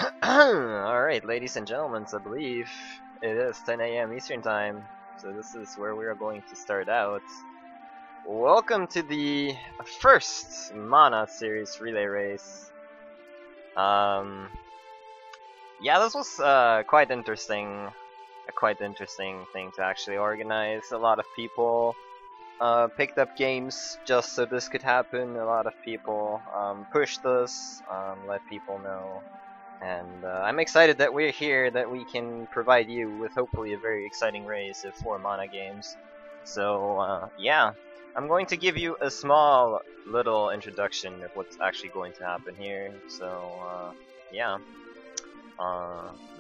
Alright, ladies and gentlemen, so I believe it is 10 a.m. Eastern Time, so this is where we are going to start out. Welcome to the first Mana Series Relay Race. Yeah, this was quite interesting, a quite interesting thing to actually organize. A lot of people picked up games just so this could happen. A lot of people pushed us, let people know. And I'm excited that we're here, that we can provide you with hopefully a very exciting race of 4 mana games. So yeah, I'm going to give you a small little introduction of what's actually going to happen here. So yeah,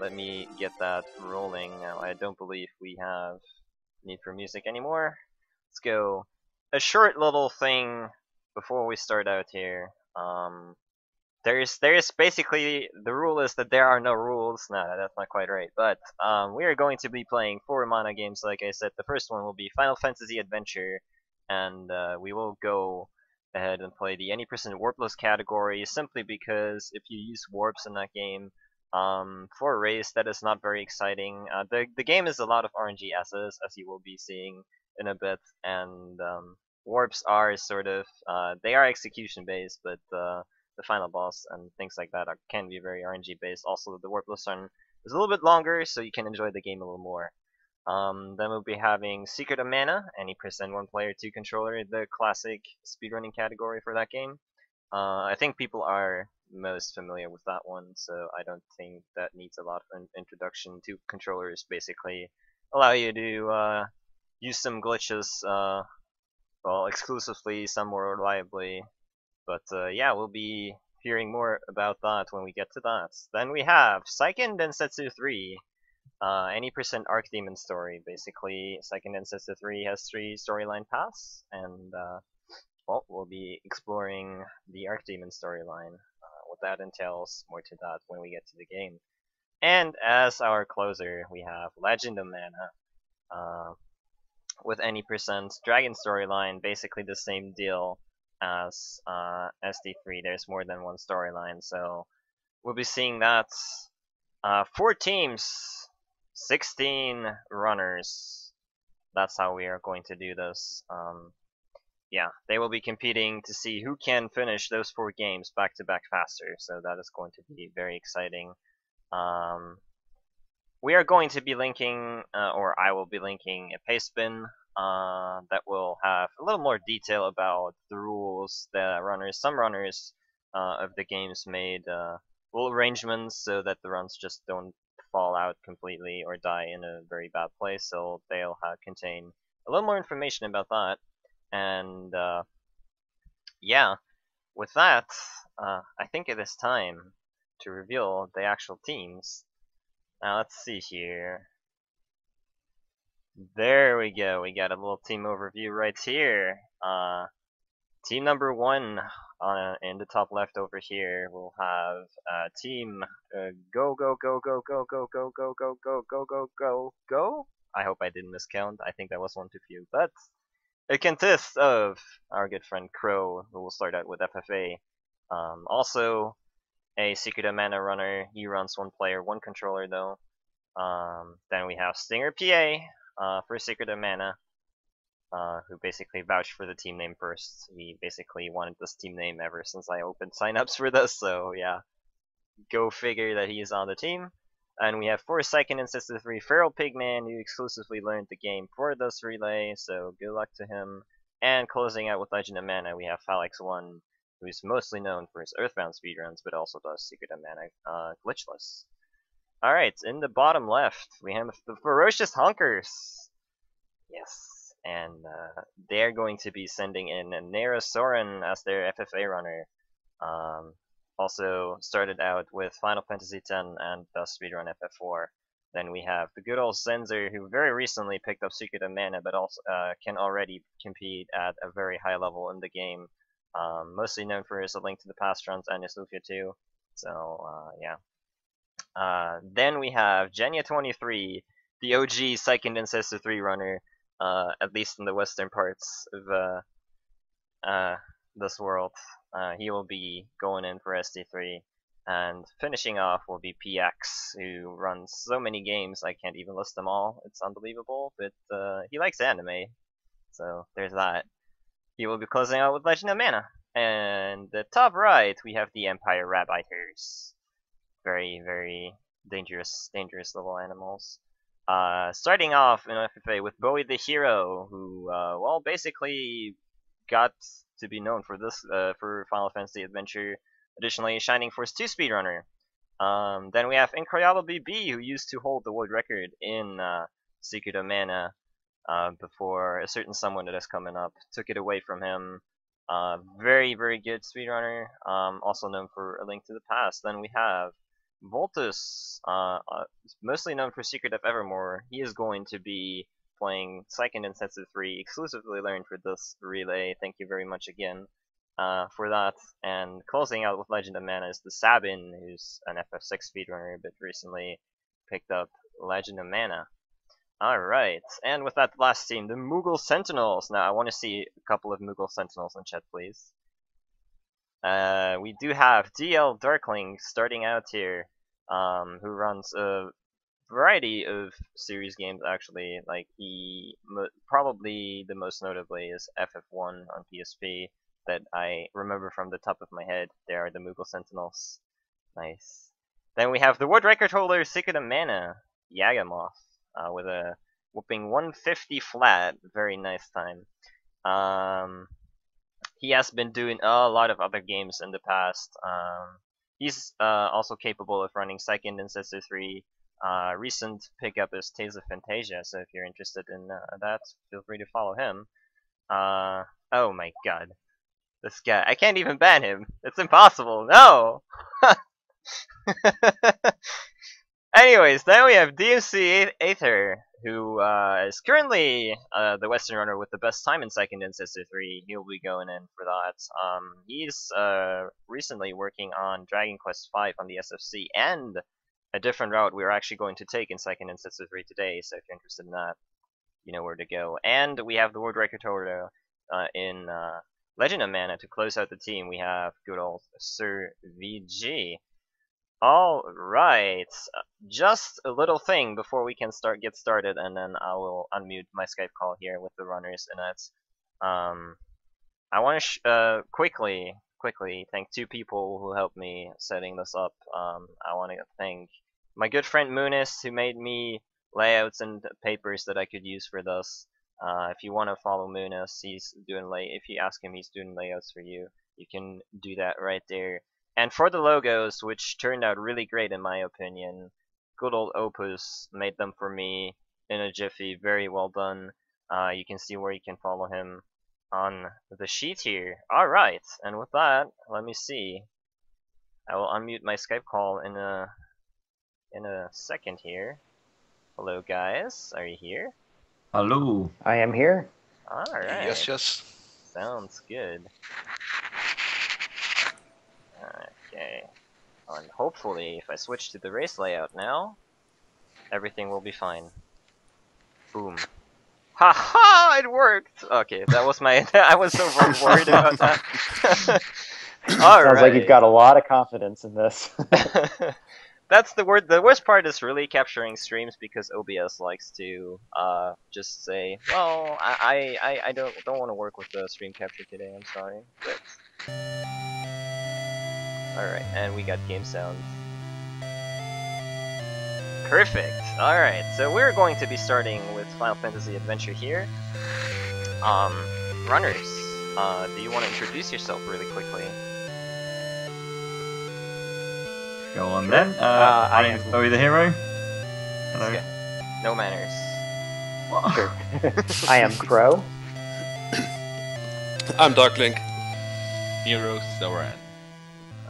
let me get that rolling. Now I don't believe we have need for music anymore. Let's go. A short little thing before we start out here. There's basically, the rule is that there are no rules. No, that's not quite right. But we are going to be playing 4 mana games, like I said. The first one will be Final Fantasy Adventure, and we will go ahead and play the any percent warpless category, simply because if you use warps in that game, for a race, that is not very exciting. The game is a lot of RNG assets, as you will be seeing in a bit, and warps are sort of, they are execution based, but the final boss and things like that can be very RNG based. Also, the warpless run is a little bit longer, so you can enjoy the game a little more. Then we'll be having Secret of Mana, any percent 1 player 2 controller, the classic speedrunning category for that game. I think people are most familiar with that one, so I don't think that needs a lot of an introduction. 2 controllers basically allow you to use some glitches, well, exclusively, some more reliably. But yeah, we'll be hearing more about that when we get to that. Then we have Seiken Densetsu 3, any percent Archdemon story. Basically, Seiken Densetsu 3 has 3 storyline paths, and well, we'll be exploring the Archdemon storyline. What that entails, more to that when we get to the game. And as our closer, we have Legend of Mana, with any percent Dragon storyline, basically the same deal as SD3. There's more than 1 storyline, so we'll be seeing that. 4 teams, 16 runners. That's how we are going to do this. Yeah, they will be competing to see who can finish those 4 games back to back faster, so that is going to be very exciting. We are going to be linking, or I will be linking, a paste bin that will have a little more detail about the rules that some runners of the games made little arrangements so that the runs just don't fall out completely or die in a very bad place. So they'll contain a little more information about that. And yeah, with that, I think it is time to reveal the actual teams. Now let's see here. There we go. We got a little team overview right here. Team number 1 in the top left over here. We'll have team go go go go go go go go go go go go go go. I hope I didn't miscount. I think that was 1 too few, but it consists of our good friend Crow, who will start out with FFA. Also, a Secret of Mana runner. He runs 1 player, 1 controller though. Then we have Stinger PA for Secret of Mana, who basically vouched for the team name first. He basically wanted this team name ever since I opened signups for this, so yeah. Go figure that he's on the team. And we have 4 Seiken Densetsu 3 Feral Pigman, who exclusively learned the game for this relay, so good luck to him. And closing out with Legend of Mana, we have Phalanx1, who's mostly known for his Earthbound speedruns, but also does Secret of Mana glitchless. Alright, in the bottom left, we have the Ferocious Honkers. Yes, and they're going to be sending in Nera Soren as their FFA runner. Also started out with Final Fantasy X and does speedrun FF4. Then we have the good old Zenzer, who very recently picked up Secret of Mana, but also can already compete at a very high level in the game. Mostly known for his A Link to the Past runs and his Lufia 2. So yeah. Then we have Genya23, the OG Seiken Densetsu 3 runner, at least in the western parts of this world. He will be going in for SD3. And finishing off will be PX, who runs so many games I can't even list them all. It's unbelievable, but he likes anime, so there's that. He will be closing out with Legend of Mana. And the top right, we have the Empire Rabiters. Very, very dangerous little animals. Starting off in FFA with Bowie the Hero, who, well, basically got to be known for this, for Final Fantasy Adventure. Additionally, Shining Force 2 speedrunner. Then we have Incredible BB, who used to hold the world record in Secret of Mana before a certain someone that is coming up took it away from him. Very, very good speedrunner, also known for A Link to the Past. Then we have Voltus, mostly known for Secret of Evermore. He is going to be playing Second and Sensitive 3, exclusively learned for this relay. Thank you very much again for that. And closing out with Legend of Mana is the Sabin, who's an FF6 speedrunner, but recently picked up Legend of Mana. Alright, and with that last team, the Moogle Sentinels. Now, I want to see a couple of Moogle Sentinels in chat, please. We do have DL Darkling starting out here, who runs a variety of series games, actually. Like, he probably the most notably is FF1 on PSP that I remember from the top of my head. They are the Moogle Sentinels. Nice. Then we have the world record holder, Secret of Mana, Yagamoth, with a whooping 150 flat. Very nice time. He has been doing a lot of other games in the past. He's also capable of running Second and Sister 3. Recent pickup is Tales of Fantasia, so if you're interested in that, feel free to follow him. Oh my god. This guy, I can't even ban him. It's impossible. No! Anyways, then we have DMC Aether, who is currently the Western runner with the best time in Second and Sister 3. He'll be going in for that. He's recently working on Dragon Quest V on the SFC, and a different route we're actually going to take in Second and Sister 3 today, so if you're interested in that, you know where to go. And we have the world record holder in Legend of Mana to close out the team. We have good old Sir VG. Alright, just a little thing before we can get started, and then I will unmute my Skype call here with the runners in it. I want to quickly thank two people who helped me setting this up. I want to thank my good friend Moonis, who made me layouts and papers that I could use for this. If you want to follow Moonis, if you ask him, he's doing layouts for you. You can do that right there. And for the logos, which turned out really great in my opinion, good old Opus made them for me in a jiffy. Very well done. You can see where you can follow him on the sheet here. Alright, and with that, let me see. I will unmute my Skype call in a second here. Hello guys, are you here? Hello. I am here. Alright. Yes. Sounds good. Okay. And hopefully, if I switch to the race layout now, everything will be fine. Boom. Haha! It worked! Okay, that was my... I was so worried about that. Alright. Sounds like you've got a lot of confidence in this. That's the word. The worst part is really capturing streams, because OBS likes to just say, well, I don't want to work with the stream capture today, I'm sorry. But... Alright, and we got game sound. Perfect! Alright, so we're going to be starting with Final Fantasy Adventure here. Runners, do you want to introduce yourself really quickly? Go on then. My name's Bowie the Hero. Hello. Okay. No manners. What? Sure. I am Crow. I'm Darklink. Hero Soran.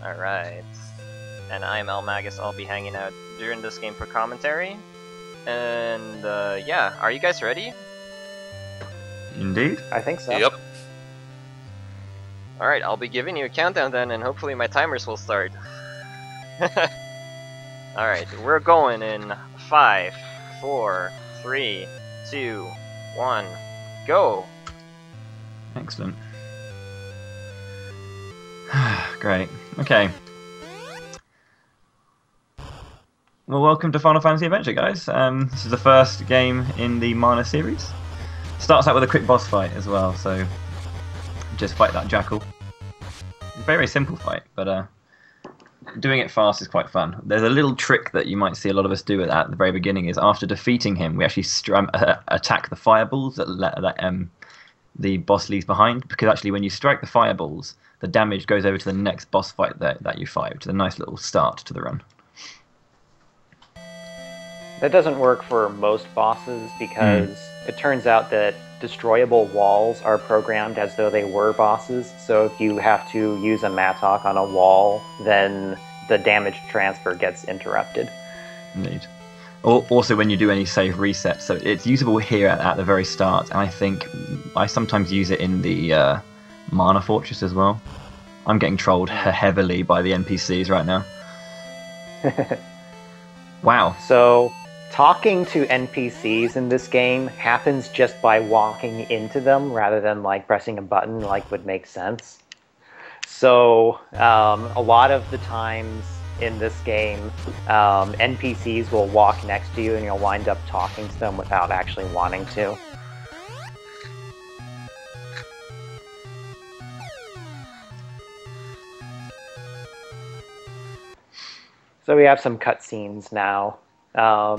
Alright. And I'm Elmagus. I'll be hanging out during this game for commentary. And yeah, are you guys ready? Indeed. I think so. Yep. Alright, I'll be giving you a countdown then, and hopefully my timers will start. Alright, we're going in 5, 4, 3, 2, 1, go! Excellent. Great. Okay. Well, welcome to Final Fantasy Adventure, guys. This is the first game in the Mana series. Starts out with a quick boss fight as well, so just fight that jackal. It's a very, very simple fight, but doing it fast is quite fun. There's a little trick that you might see a lot of us do at the very beginning is after defeating him, we actually attack the fireballs that the boss leaves behind, because actually when you strike the fireballs, the damage goes over to the next boss fight that you fight, which is a nice little start to the run. That doesn't work for most bosses because it turns out that destroyable walls are programmed as though they were bosses. So if you have to use a Mattock on a wall, then the damage transfer gets interrupted. Indeed. Also, when you do any save resets, so it's usable here at the very start, and I think I sometimes use it in the Mana Fortress as well. I'm getting trolled heavily by the NPCs right now. Wow. So talking to NPCs in this game happens just by walking into them rather than like pressing a button like would make sense. So a lot of the times in this game, NPCs will walk next to you and you'll wind up talking to them without actually wanting to. So we have some cutscenes now.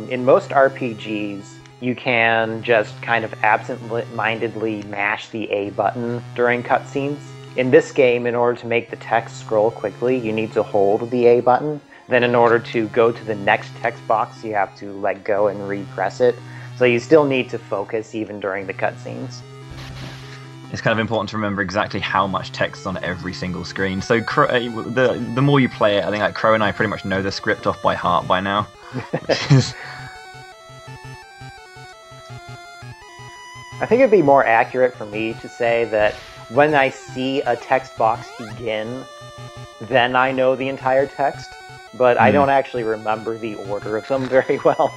In most RPGs, you can just kind of absent-mindedly mash the A button during cutscenes. In this game, in order to make the text scroll quickly, you need to hold the A button. Then in order to go to the next text box, you have to let go and repress it. So you still need to focus even during the cutscenes. It's kind of important to remember exactly how much text is on every single screen. So the more you play it, I think like Crow and I pretty much know the script off by heart by now. I think it'd be more accurate for me to say that when I see a text box begin, then I know the entire text, but I don't actually remember the order of them very well.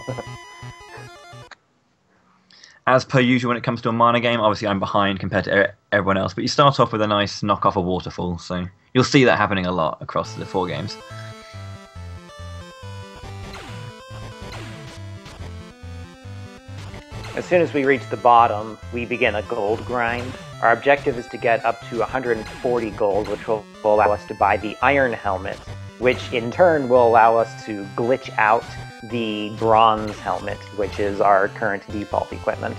As per usual when it comes to a Mana game, obviously I'm behind compared to everyone else, but you start off with a nice knock off a waterfall, so you'll see that happening a lot across the 4 games. As soon as we reach the bottom, we begin a gold grind. Our objective is to get up to 140 gold, which will allow us to buy the iron helmet, which in turn will allow us to glitch out the bronze helmet, which is our current default equipment.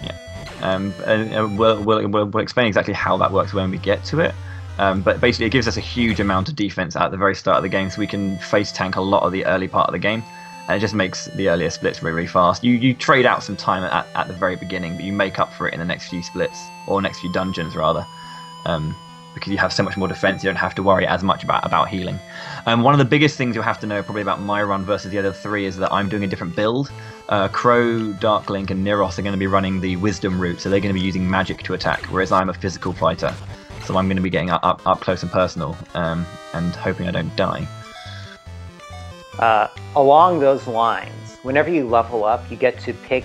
Yeah, we'll explain exactly how that works when we get to it. But basically it gives us a huge amount of defense at the very start of the game, so we can face tank a lot of the early part of the game, and it just makes the earlier splits really, really fast. You trade out some time at the very beginning, but you make up for it in the next few splits, or next few dungeons rather, because you have so much more defense, you don't have to worry as much about healing. One of the biggest things you'll have to know probably about my run versus the other 3 is that I'm doing a different build. Crow, Darklink and Niros are going to be running the wisdom route, so they're going to be using magic to attack, whereas I'm a physical fighter. So I'm going to be getting up close and personal, and hoping I don't die. Along those lines, whenever you level up, you get to pick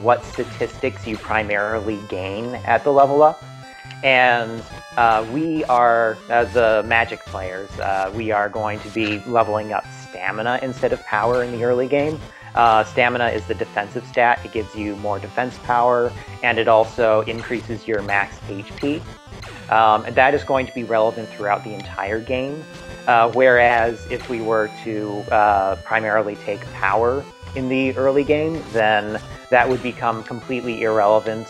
what statistics you primarily gain at the level up. And we are, as magic players, we are going to be leveling up stamina instead of power in the early game. Stamina is the defensive stat. It gives you more defense power, and it also increases your max HP. And that is going to be relevant throughout the entire game, whereas if we were to primarily take power in the early game, then that would become completely irrelevant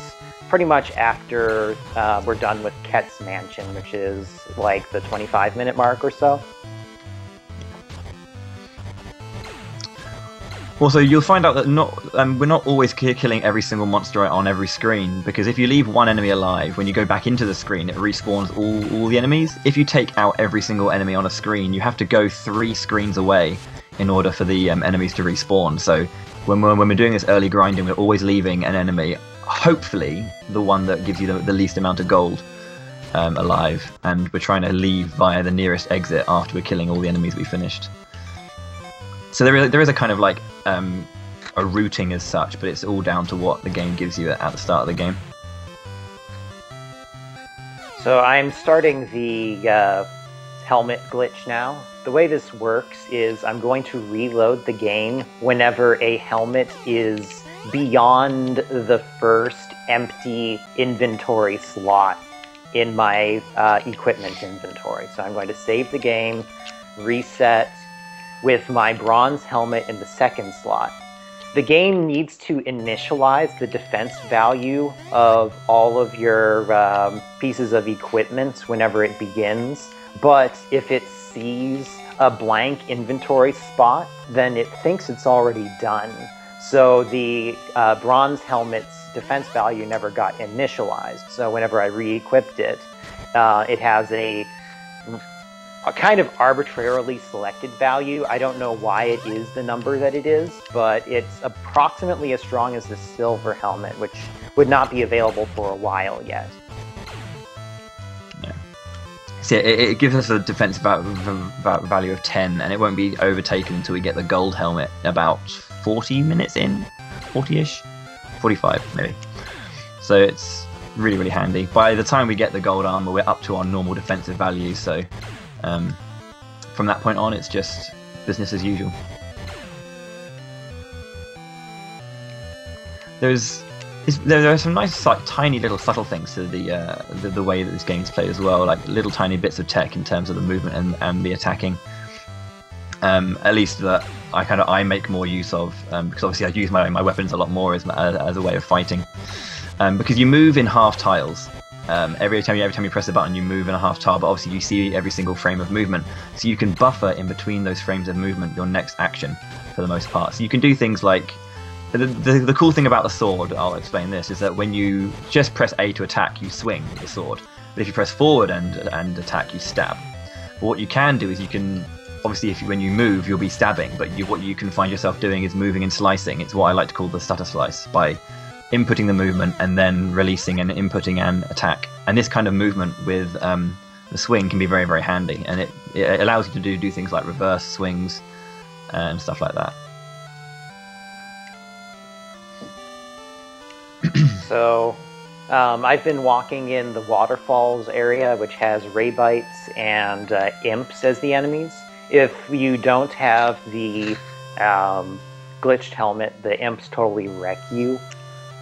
pretty much after we're done with Ket's Mansion, which is like the 25-minute mark or so. Also, you'll find out that we're not always killing every single monster on every screen, because if you leave one enemy alive, when you go back into the screen, it respawns all the enemies. If you take out every single enemy on a screen, you have to go 3 screens away in order for the enemies to respawn. So when we're doing this early grinding, we're always leaving an enemy, hopefully the one that gives you the least amount of gold, alive, and we're trying to leave via the nearest exit after we're killing all the enemies we finished. So there is a kind of like a routing as such, but it's all down to what the game gives you at the start of the game. So I'm starting the helmet glitch now. The way this works is I'm going to reload the game whenever a helmet is beyond the first empty inventory slot in my equipment inventory. So I'm going to save the game, reset with my bronze helmet in the second slot. The game needs to initialize the defense value of all of your pieces of equipment whenever it begins, but if it sees a blank inventory spot, then it thinks it's already done. So the bronze helmet's defense value never got initialized. So whenever I re-equipped it, it has a kind of arbitrarily selected value. I don't know why it is the number that it is, but it's approximately as strong as the silver helmet, which would not be available for a while yet. Yeah. So it gives us a defense value of 10, and it won't be overtaken until we get the gold helmet about 40 minutes in, 40-ish, 45 maybe. So it's really, really handy. By the time we get the gold armor, we're up to our normal defensive value, so from that point on, it's just business as usual. There are some nice, like, tiny little subtle things to the way that this game's played as well, like little tiny bits of tech in terms of the movement and the attacking. At least that I make more use of, because obviously I use my weapons a lot more as a way of fighting. Because you move in half tiles. Every time you press a button, you move in a half tile, but obviously you see every single frame of movement, so you can buffer in between those frames of movement your next action for the most part. So you can do things like the cool thing about the sword, I'll explain this, is that when you just press A to attack, you swing with the sword, but if you press forward and attack, you stab. But what you can do is you can obviously when you move, you'll be stabbing, but what you can find yourself doing is moving and slicing. It's what I like to call the stutter slice, by inputting the movement and then releasing and inputting an attack. And this kind of movement with the swing can be very, very handy, and it allows you to do things like reverse swings and stuff like that. So I've been walking in the waterfalls area, which has Rabites and imps as the enemies. If you don't have the glitched helmet, the imps totally wreck you.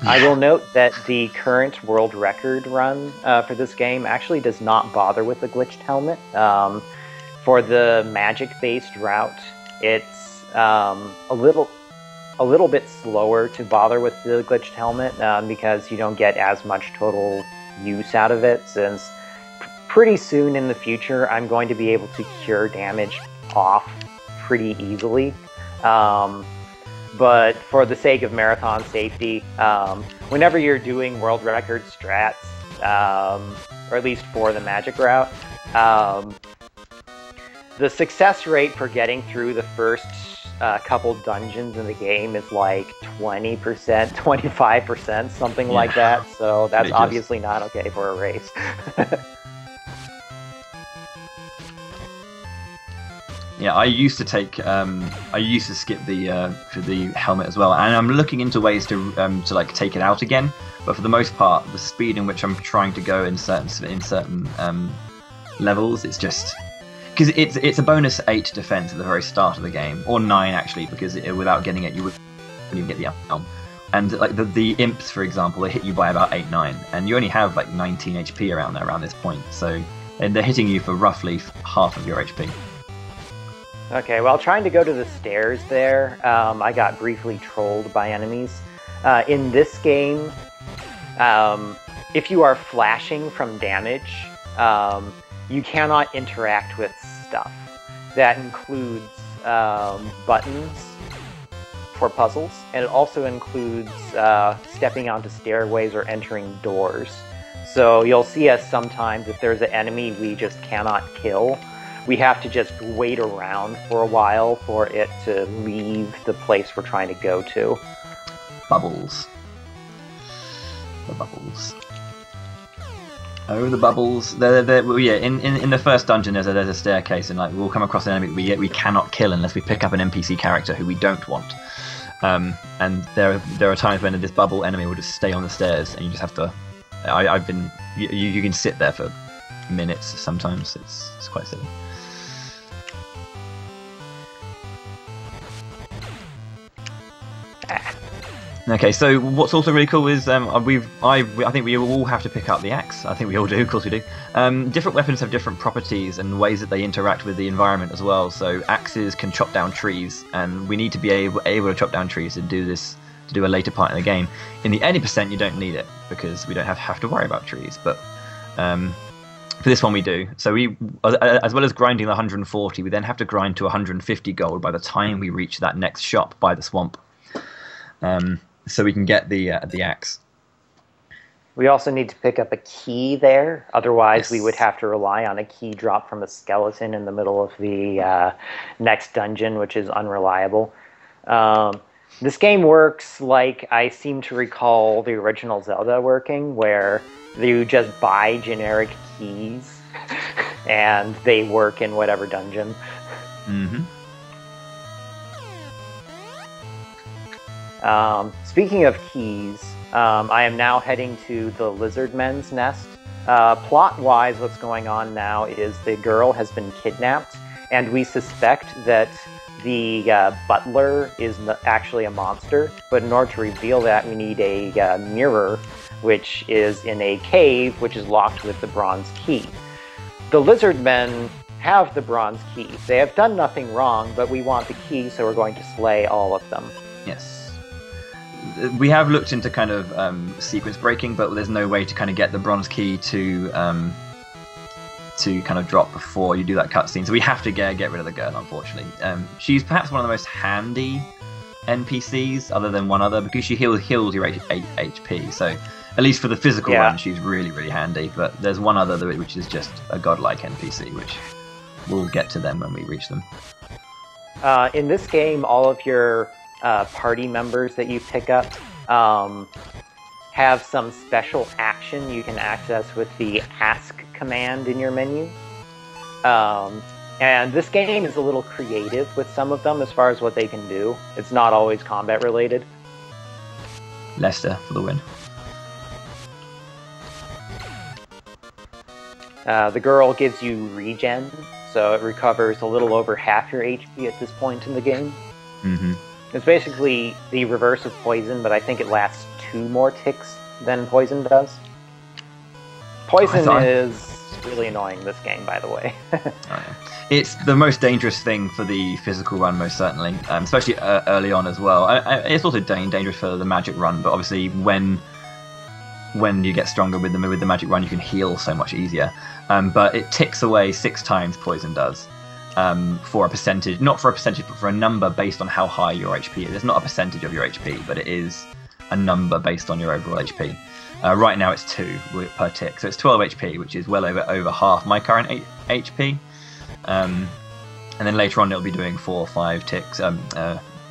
I will note that the current world record run for this game actually does not bother with the glitched helmet. For the magic-based route, it's a little bit slower to bother with the glitched helmet because you don't get as much total use out of it, since pretty soon in the future I'm going to be able to cure damage off pretty easily. But for the sake of marathon safety, whenever you're doing world record strats, or at least for the magic route, the success rate for getting through the first couple dungeons in the game is like 20%, 25%, something like that. So that's obviously not okay for a race. Yeah, I used to skip the helmet as well, and I'm looking into ways to like take it out again. But for the most part, the speed in which I'm trying to go in certain levels, it's just because it's a bonus 8 defense at the very start of the game, or 9 actually, because without getting it, you wouldn't even get the outcome. And like the imps, for example, they hit you by about 8-9, and you only have like 19 HP around this point, so they're hitting you for roughly half of your HP. Okay, well, trying to go to the stairs there, I got briefly trolled by enemies. In this game, if you are flashing from damage, you cannot interact with stuff. That includes buttons for puzzles, and it also includes stepping onto stairways or entering doors. So you'll see us sometimes, if there's an enemy we just cannot kill, we have to just wait around for a while for it to leave the place we're trying to go to. Bubbles. The bubbles. Oh, the bubbles. In the first dungeon, there's a staircase, and like we'll come across an enemy we cannot kill unless we pick up an NPC character who we don't want. And there are times when this bubble enemy will just stay on the stairs, and you just have to. You can sit there for minutes sometimes. It's quite silly. Okay, so what's also really cool is I think we all have to pick up the axe. I think we all do, of course we do. Different weapons have different properties and ways that they interact with the environment as well. So axes can chop down trees, and we need to be able to chop down trees to do this, to do a later part in the game. In the 80% you don't need it because we don't have to worry about trees, but for this one we do. So we, as well as grinding the 140, we then have to grind to 150 gold by the time we reach that next shop by the swamp. So we can get the axe. We also need to pick up a key there. Otherwise, Yes. we would have to rely on a key drop from a skeleton in the middle of the next dungeon, which is unreliable. This game works like I seem to recall the original Zelda working, where you just buy generic keys and they work in whatever dungeon. Mm-hmm. Speaking of keys, I am now heading to the Lizardmen's nest. Plot-wise, what's going on now is the girl has been kidnapped, and we suspect that the butler is actually a monster. But in order to reveal that, we need a mirror, which is in a cave, which is locked with the bronze key. The Lizardmen have the bronze key. They have done nothing wrong, but we want the key, so we're going to slay all of them. Yes. We have looked into kind of sequence breaking, but there's no way to kind of get the bronze key to kind of drop before you do that cutscene. So we have to get rid of the girl, unfortunately. She's perhaps one of the most handy NPCs, other than one other, because she heals your 8 HP. So at least for the physical run, she's really, really handy. But there's one other which is just a godlike NPC, which we'll get to them when we reach them. In this game, all of your party members that you pick up have some special action you can access with the ask command in your menu. And this game is a little creative with some of them as far as what they can do. It's not always combat related. Leicester for the win. The girl gives you regen, so it recovers a little over half your HP at this point in the game. Mm-hmm. It's basically the reverse of poison, but I think it lasts 2 more ticks than poison does. Poison is really annoying this game, by the way. It's the most dangerous thing for the physical run, most certainly, especially early on as well. It's also dangerous for the magic run, but obviously when you get stronger with the magic run, you can heal so much easier. But it ticks away 6 times poison does. For a percentage, not for a percentage, but for a number based on how high your HP is. It's not a percentage of your HP, but it is a number based on your overall HP. Right now it's 2 per tick, so it's 12 HP, which is well over half my current HP. And then later on it'll be doing 4 or 5 ticks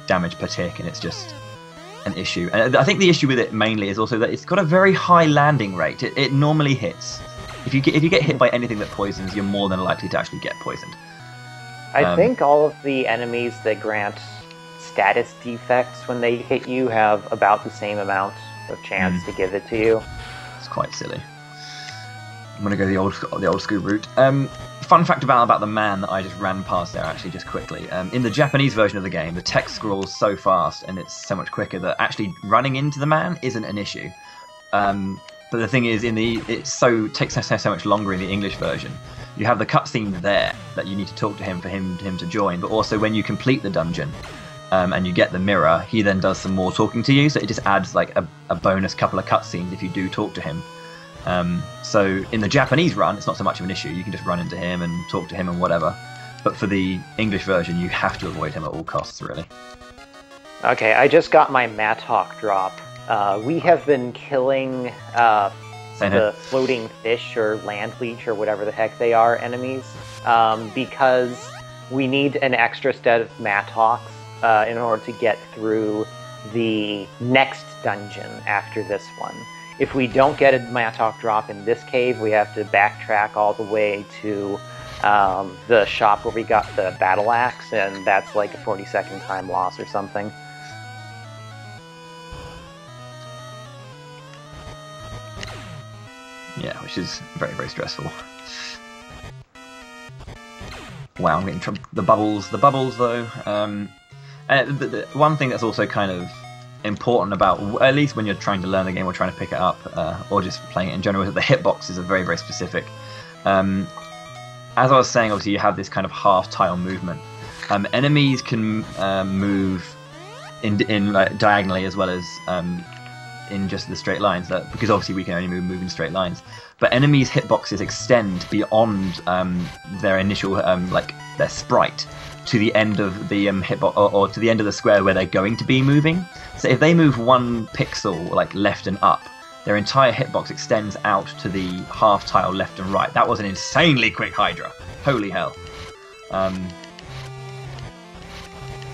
damage per tick, and it's just an issue. And I think the issue with it mainly is also that it's got a very high landing rate. It normally hits. If you get hit by anything that poisons, you're more than likely to actually get poisoned. I think all of the enemies that grant status defects when they hit you have about the same amount of chance to give it to you. It's quite silly. I'm gonna go the old school route. Fun fact about the man that I just ran past there, actually, just quickly. In the Japanese version of the game, the text scrolls so fast and it's so much quicker that actually running into the man isn't an issue. But the thing is, it takes so much longer in the English version. You have the cutscene there that you need to talk to him for him to join, but also when you complete the dungeon and you get the mirror, he then does some more talking to you, so it just adds like a bonus couple of cutscenes if you do talk to him. So in the Japanese run, it's not so much of an issue. You can just run into him and talk to him and whatever. But for the English version, you have to avoid him at all costs, really. Okay, I just got my Mattock drop. We have been killing the floating fish or land leech or whatever the heck they are enemies because we need an extra set of Mattocks in order to get through the next dungeon after this one. If we don't get a Mattock drop in this cave, we have to backtrack all the way to the shop where we got the battle axe, and that's like a 40-second time loss or something. Yeah, which is very, very stressful. Wow, I'm getting the bubbles though. The one thing that's also kind of important about, at least when you're trying to learn the game or trying to pick it up, or just playing it in general, is that the hitboxes are very, very specific. As I was saying, obviously you have this kind of half tile movement. Enemies can move in like diagonally as well as in just the straight lines, because obviously we can only move in straight lines. But enemies' hitboxes extend beyond their initial like their sprite to the end of the hitbox, or to the end of the square where they're going to be moving. So if they move 1 pixel like left and up, their entire hitbox extends out to the half tile left and right. That was an insanely quick Hydra. Holy hell.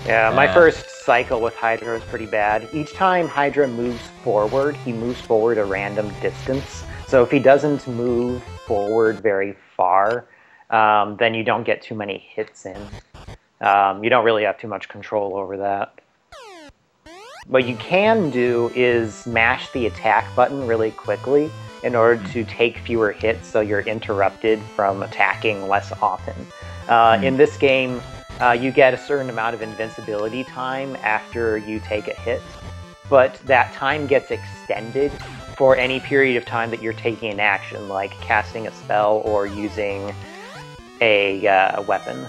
Yeah, my first cycle with Hydra was pretty bad. Each time Hydra moves forward, he moves forward a random distance. So if he doesn't move forward very far, then you don't get too many hits in. You don't really have too much control over that. What you can do is mash the attack button really quickly in order to take fewer hits, so you're interrupted from attacking less often. In this game, you get a certain amount of invincibility time after you take a hit, but that time gets extended for any period of time that you're taking an action, like casting a spell or using a weapon.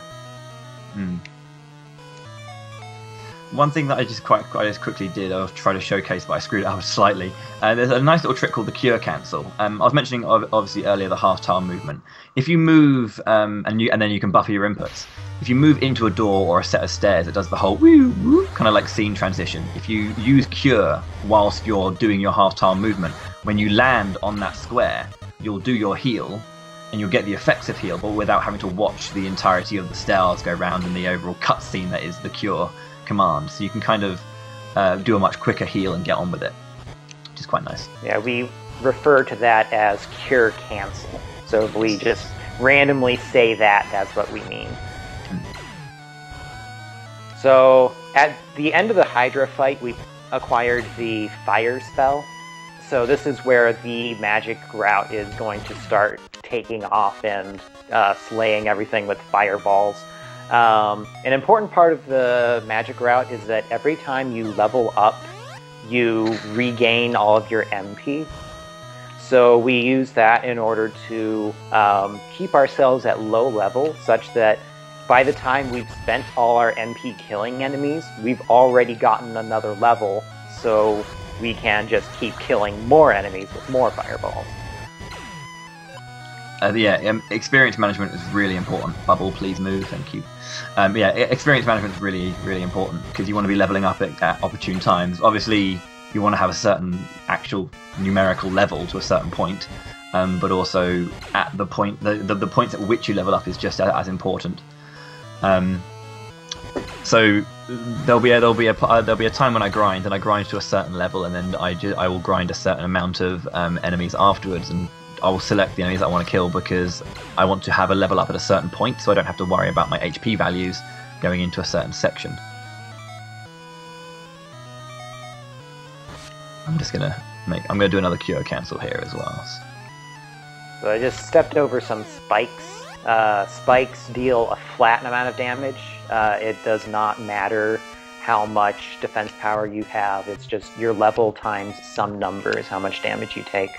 One thing that I just quickly did, I'll try to showcase, but I screwed it up slightly. There's a nice little trick called the cure cancel. I was mentioning obviously earlier the half tile movement. If you move and then you can buffer your inputs. If you move into a door or a set of stairs, it does the whole woo woo kind of like scene transition. If you use cure whilst you're doing your half tile movement, when you land on that square, you'll do your heal and you'll get the effects of heal, but without having to watch the entirety of the stairs go round and the overall cutscene that is the cure command. So you can kind of do a much quicker heal and get on with it, which is quite nice. Yeah, we refer to that as cure cancel. So if we just randomly say that, that's what we mean. So at the end of the Hydra fight, we acquired the fire spell. So this is where the magic route is going to start taking off and slaying everything with fireballs. An important part of the magic route is that every time you level up, you regain all of your MP. So we use that in order to keep ourselves at low level, such that by the time we've spent all our MP killing enemies, we've already gotten another level, so we can just keep killing more enemies with more fireballs. Experience management is really important. Bubble, please move, thank you. Experience management is really, really important because you want to be leveling up at opportune times. Obviously, you want to have a certain actual numerical level to a certain point, but also at the point, the points at which you level up is just as important. So there'll be a time when I grind, and I grind to a certain level, and then I will grind a certain amount of enemies afterwards, and I will select the enemies that I want to kill because I want to have a level up at a certain point, so I don't have to worry about my HP values going into a certain section. I'm gonna do another cure cancel here as well. So I just stepped over some spikes. Spikes deal a flat amount of damage. It does not matter how much defense power you have. It's just your level times some number is how much damage you take.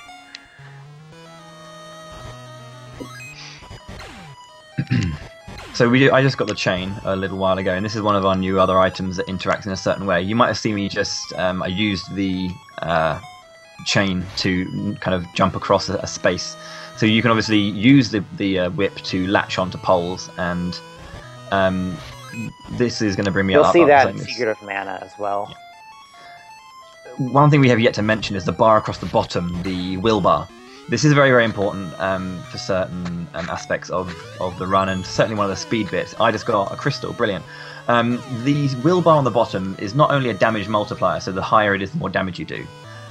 So I just got the chain a little while ago, and this is one of our new other items that interacts in a certain way. You might have seen me I used the chain to kind of jump across a space. So you can obviously use the whip to latch onto poles, and this is going to bring me up. You'll see that in Secret of Mana as well. Yeah. One thing we have yet to mention is the bar across the bottom, the will bar. This is very, very important for certain aspects of the run, and certainly one of the speed bits. I just got a crystal, brilliant. The will bar on the bottom is not only a damage multiplier, so the higher it is, the more damage you do.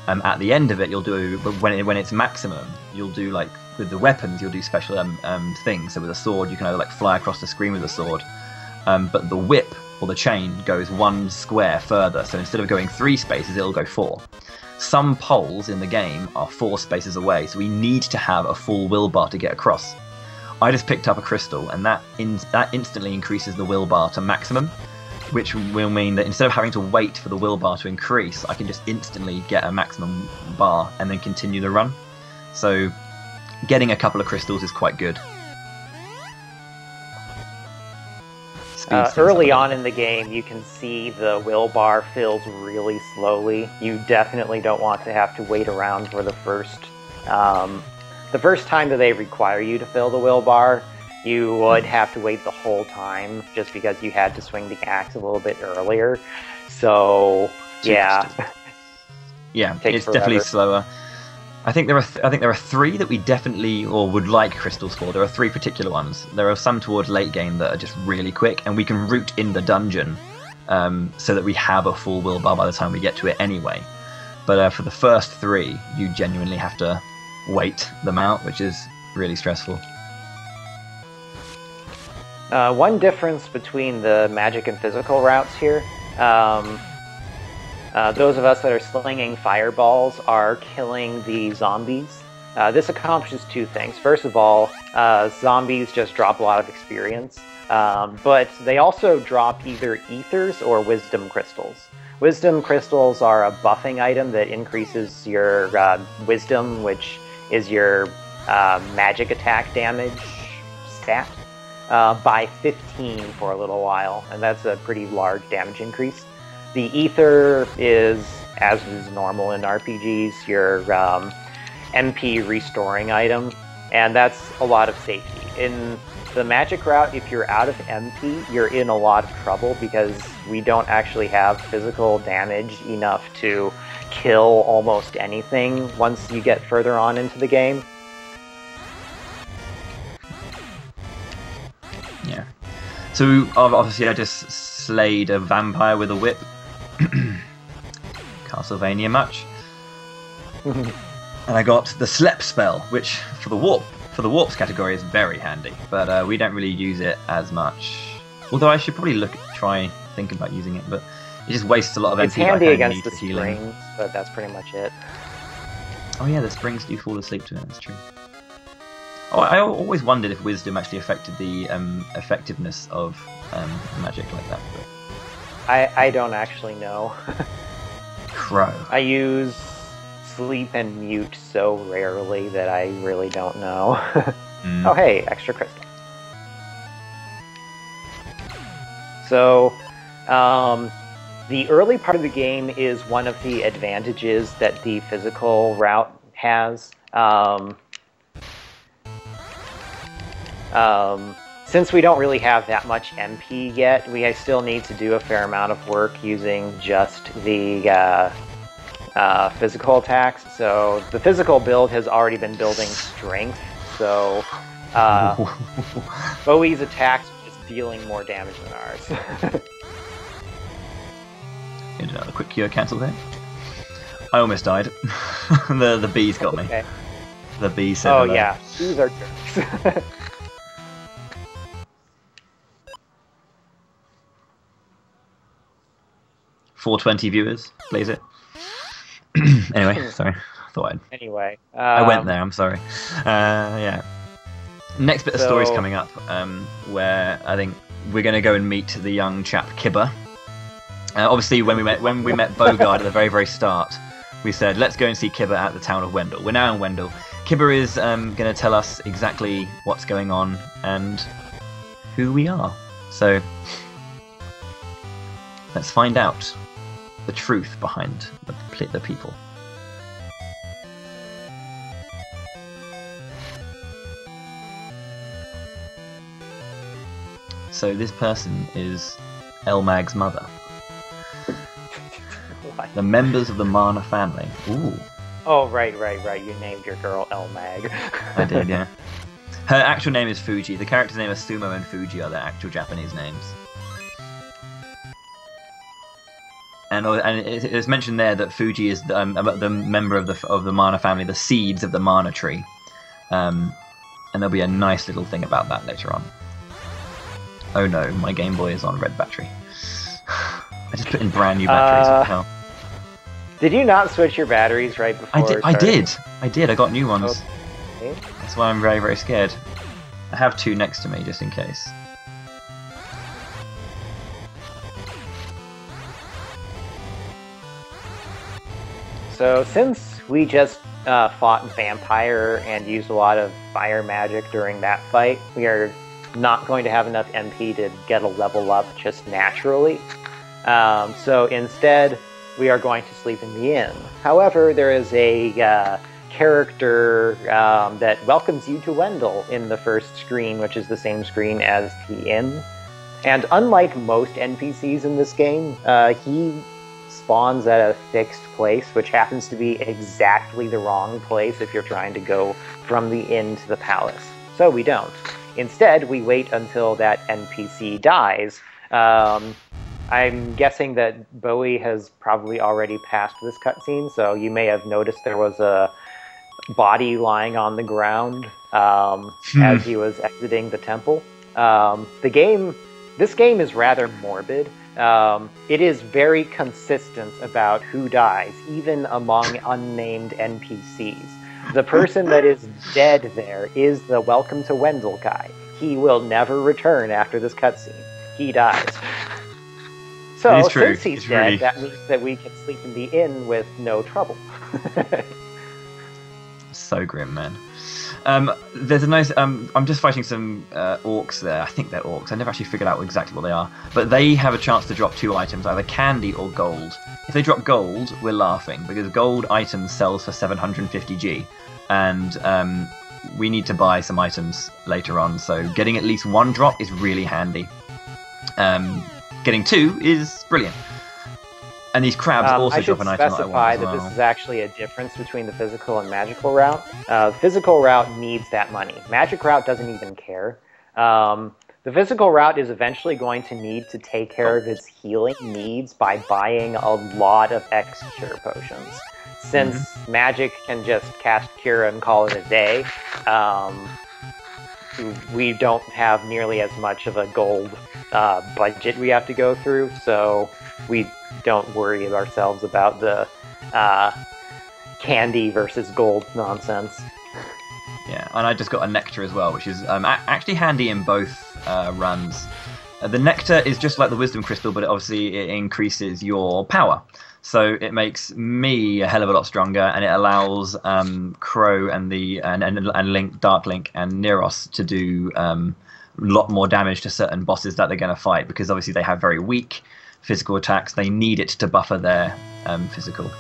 At the end of it, you'll do, when it's maximum, you'll do, like, with the weapons, you'll do special things. So with a sword, you can either like fly across the screen with a sword, but the whip or the chain goes 1 square further. So instead of going 3 spaces, it'll go 4. Some poles in the game are 4 spaces away, so we need to have a full will bar to get across. I just picked up a crystal, and that instantly increases the will bar to maximum. which will mean that instead of having to wait for the will bar to increase, I can just instantly get a maximum bar and then continue the run. So getting a couple of crystals is quite good. Early on in the game, you can see the will bar fills really slowly. You definitely don't want to have to wait around for the first time that they require you to fill the will bar. You would have to wait the whole time just because you had to swing the axe a little bit earlier. So yeah, yeah, it's definitely slower. I think there are 3 that we definitely or would like crystals for. There are 3 particular ones. There are some towards late game that are just really quick, and we can route in the dungeon so that we have a full will bar by the time we get to it anyway. But for the first 3, you genuinely have to wait them out, which is really stressful. One difference between the magic and physical routes here. Those of us that are slinging fireballs are killing the zombies. This accomplishes 2 things. First of all, zombies just drop a lot of experience, but they also drop either ethers or wisdom crystals. Wisdom crystals are a buffing item that increases your wisdom, which is your magic attack damage stat, by 15 for a little while, and that's a pretty large damage increase. The ether is, as is normal in RPGs, your MP restoring item, and that's a lot of safety. In the magic route, if you're out of MP, you're in a lot of trouble because we don't actually have physical damage enough to kill almost anything once you get further on into the game. Yeah. So obviously I just slayed a vampire with a whip. Castlevania much. And I got the Slep spell, which for the warps category is very handy, but we don't really use it as much. Although I should probably think about using it, but it just wastes a lot of MP. It's handy against the springs, but that's pretty much it. Oh yeah, the springs do fall asleep to it, that's true. Oh, I always wondered if wisdom actually affected the effectiveness of magic like that. But I don't actually know. Crow. I use sleep and mute so rarely that I really don't know. Oh hey, extra crystal. So, the early part of the game is one of the advantages that the physical route has. Since we don't really have that much MP yet, we still need to do a fair amount of work using just the physical attacks. So the physical build has already been building strength, so Bowie's attacks are just dealing more damage than ours. Get another quick cure cancel there. I almost died. the bees got me. Okay. The bees said Oh hello. yeah, bees are jerks. 420 viewers, plays it. Anyway, sorry. Anyway, I went there. I'm sorry. Yeah. Next bit of stories coming up, where I think we're going to go and meet the young chap Kibber. Obviously, when we met Bogard at the very, very start, we said let's go and see Kibber at the town of Wendell. We're now in Wendell. Kibber is going to tell us exactly what's going on and who we are. So let's find out the truth behind the people. So this person is Elmag's mother. The members of the Mana family. Ooh. Oh, right. You named your girl Elmag. I did, yeah. Her actual name is Fuji. The character's name is Sumo and Fuji are their actual Japanese names. And it's mentioned there that Fuji is the member of the Mana family, the seeds of the Mana tree. And there'll be a nice little thing about that later on. Oh no, my Game Boy is on red battery. I just put in brand new batteries, what the hell? Did you not switch your batteries right before? I did. I got new ones. Okay. That's why I'm very, very scared. I have two next to me, just in case. So since we just fought Vampire and used a lot of fire magic during that fight, we are not going to have enough MP to get a level up just naturally. So instead, we are going to sleep in the inn. However, there is a character that welcomes you to Wendell in the first screen, which is the same screen as the inn. And unlike most NPCs in this game, he spawns at a fixed place, which happens to be exactly the wrong place if you're trying to go from the inn to the palace. So we don't. Instead, we wait until that NPC dies. I'm guessing that Bowie has probably already passed this cutscene, so you may have noticed there was a body lying on the ground as he was exiting the temple. This game is rather morbid. It is very consistent about who dies, even among unnamed NPCs. The person that is dead there is the Welcome to Wendell guy. He will never return after this cutscene. He dies. So, since he's dead, that means that we can sleep in the inn with no trouble. So grim, man. There's a nice. I'm just fighting some orcs there. I think they're orcs. I never actually figured out exactly what they are. But they have a chance to drop 2 items, either candy or gold. If they drop gold, we're laughing, because gold items sells for 750G. And we need to buy some items later on, so getting at least 1 drop is really handy. Getting 2 is brilliant. And these crabs also drop an item that I want as well. I should specify that this is actually a difference between the physical and magical route. Physical route needs that money. Magic route doesn't even care. The physical route is eventually going to need to take care of its healing needs by buying a lot of X cure potions. Since magic can just cast cure and call it a day, we don't have nearly as much of a gold budget we have to go through, so we don't worry ourselves about the candy versus gold nonsense. Yeah, and I just got a nectar as well, which is actually handy in both runs. The nectar is just like the wisdom crystal, but obviously it increases your power. So it makes me a hell of a lot stronger, and it allows Crow and Link, Dark Link, and Neros to do a lot more damage to certain bosses that they're going to fight, because obviously they have very weak physical attacks. They need it to buffer their physical.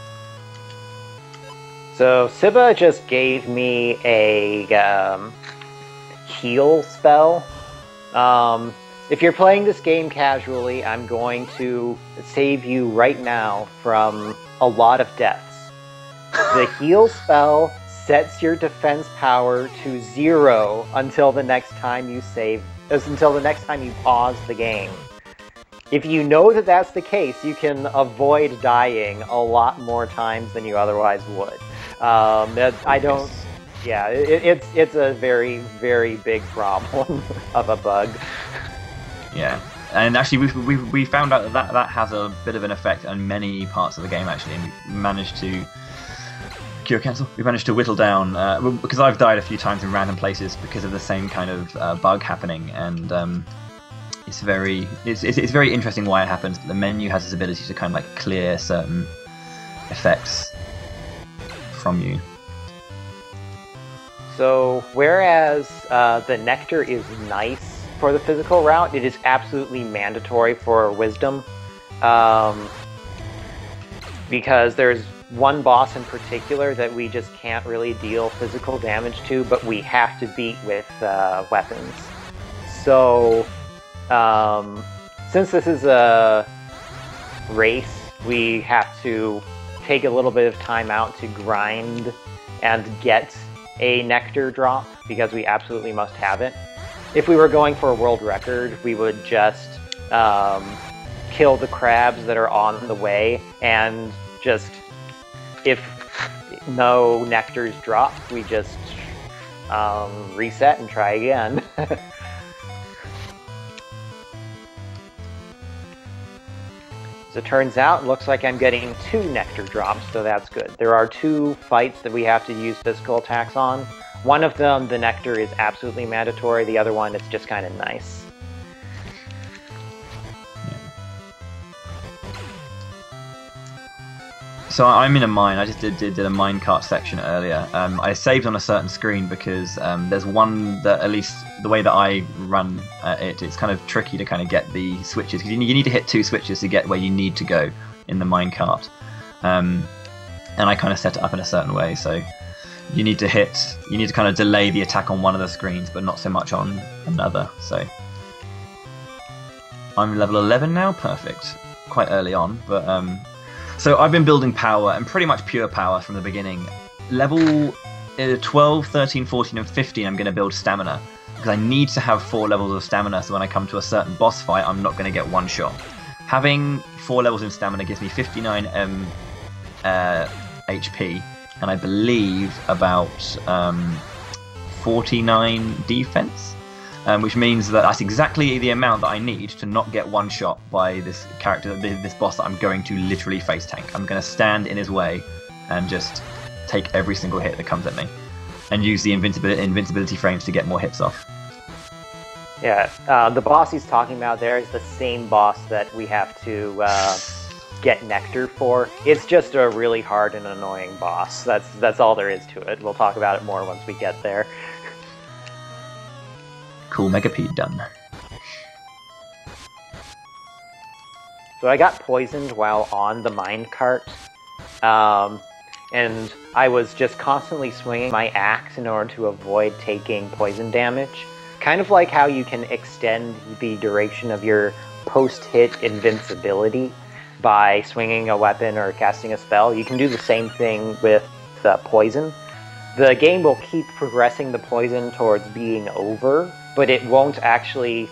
So Sibba just gave me a heal spell. If you're playing this game casually, I'm going to save you right now from a lot of deaths. The heal spell sets your defense power to 0 until the next time you pause the game. If you know that that's the case, you can avoid dying a lot more times than you otherwise would. It's a very, very big problem of a bug. Yeah, and actually we found out that has a bit of an effect on many parts of the game, actually, and we managed to cure cancel. We managed to whittle down because I've died a few times in random places because of the same kind of bug happening, and it's very interesting why it happens. But the menu has this ability to kind of like clear certain effects from you. So whereas the nectar is nice for the physical route, it is absolutely mandatory for wisdom, because there's one boss in particular that we just can't really deal physical damage to, but we have to beat with weapons. So since this is a race, we have to take a little bit of time out to grind and get a nectar drop, because we absolutely must have it. If we were going for a world record, we would just kill the crabs that are on the way, and just, if no nectars drop, we just reset and try again. As it turns out, it looks like I'm getting 2 nectar drops, so that's good. There are 2 fights that we have to use physical attacks on. One of them, the nectar, is absolutely mandatory. The other one, it's just kind of nice. So I'm in a mine. I just did a minecart section earlier. I saved on a certain screen because there's one that, at least the way that I run it's kind of tricky to kind of get the switches, because you need to hit 2 switches to get where you need to go in the minecart. And I kind of set it up in a certain way, so you need to kind of delay the attack on one of the screens, but not so much on another. So I'm level 11 now, perfect. Quite early on, but so I've been building power, and pretty much pure power from the beginning. Level 12, 13, 14, and 15 I'm going to build stamina, because I need to have 4 levels of stamina, so when I come to a certain boss fight I'm not going to get one shot. Having 4 levels in stamina gives me 59 HP, and I believe about 49 defense. Which means that that's exactly the amount that I need to not get one shot by this character, this boss that I'm going to literally face tank. I'm going to stand in his way and just take every single hit that comes at me, and use the invincibility frames to get more hits off. Yeah, the boss he's talking about there is the same boss that we have to get nectar for. It's just a really hard and annoying boss. That's all there is to it. We'll talk about it more once we get there. Cool, Megapede done. So I got poisoned while on the minecart, and I was just constantly swinging my axe in order to avoid taking poison damage. Kind of like how you can extend the duration of your post-hit invincibility by swinging a weapon or casting a spell. You can do the same thing with poison. The game will keep progressing the poison towards being over, but it won't actually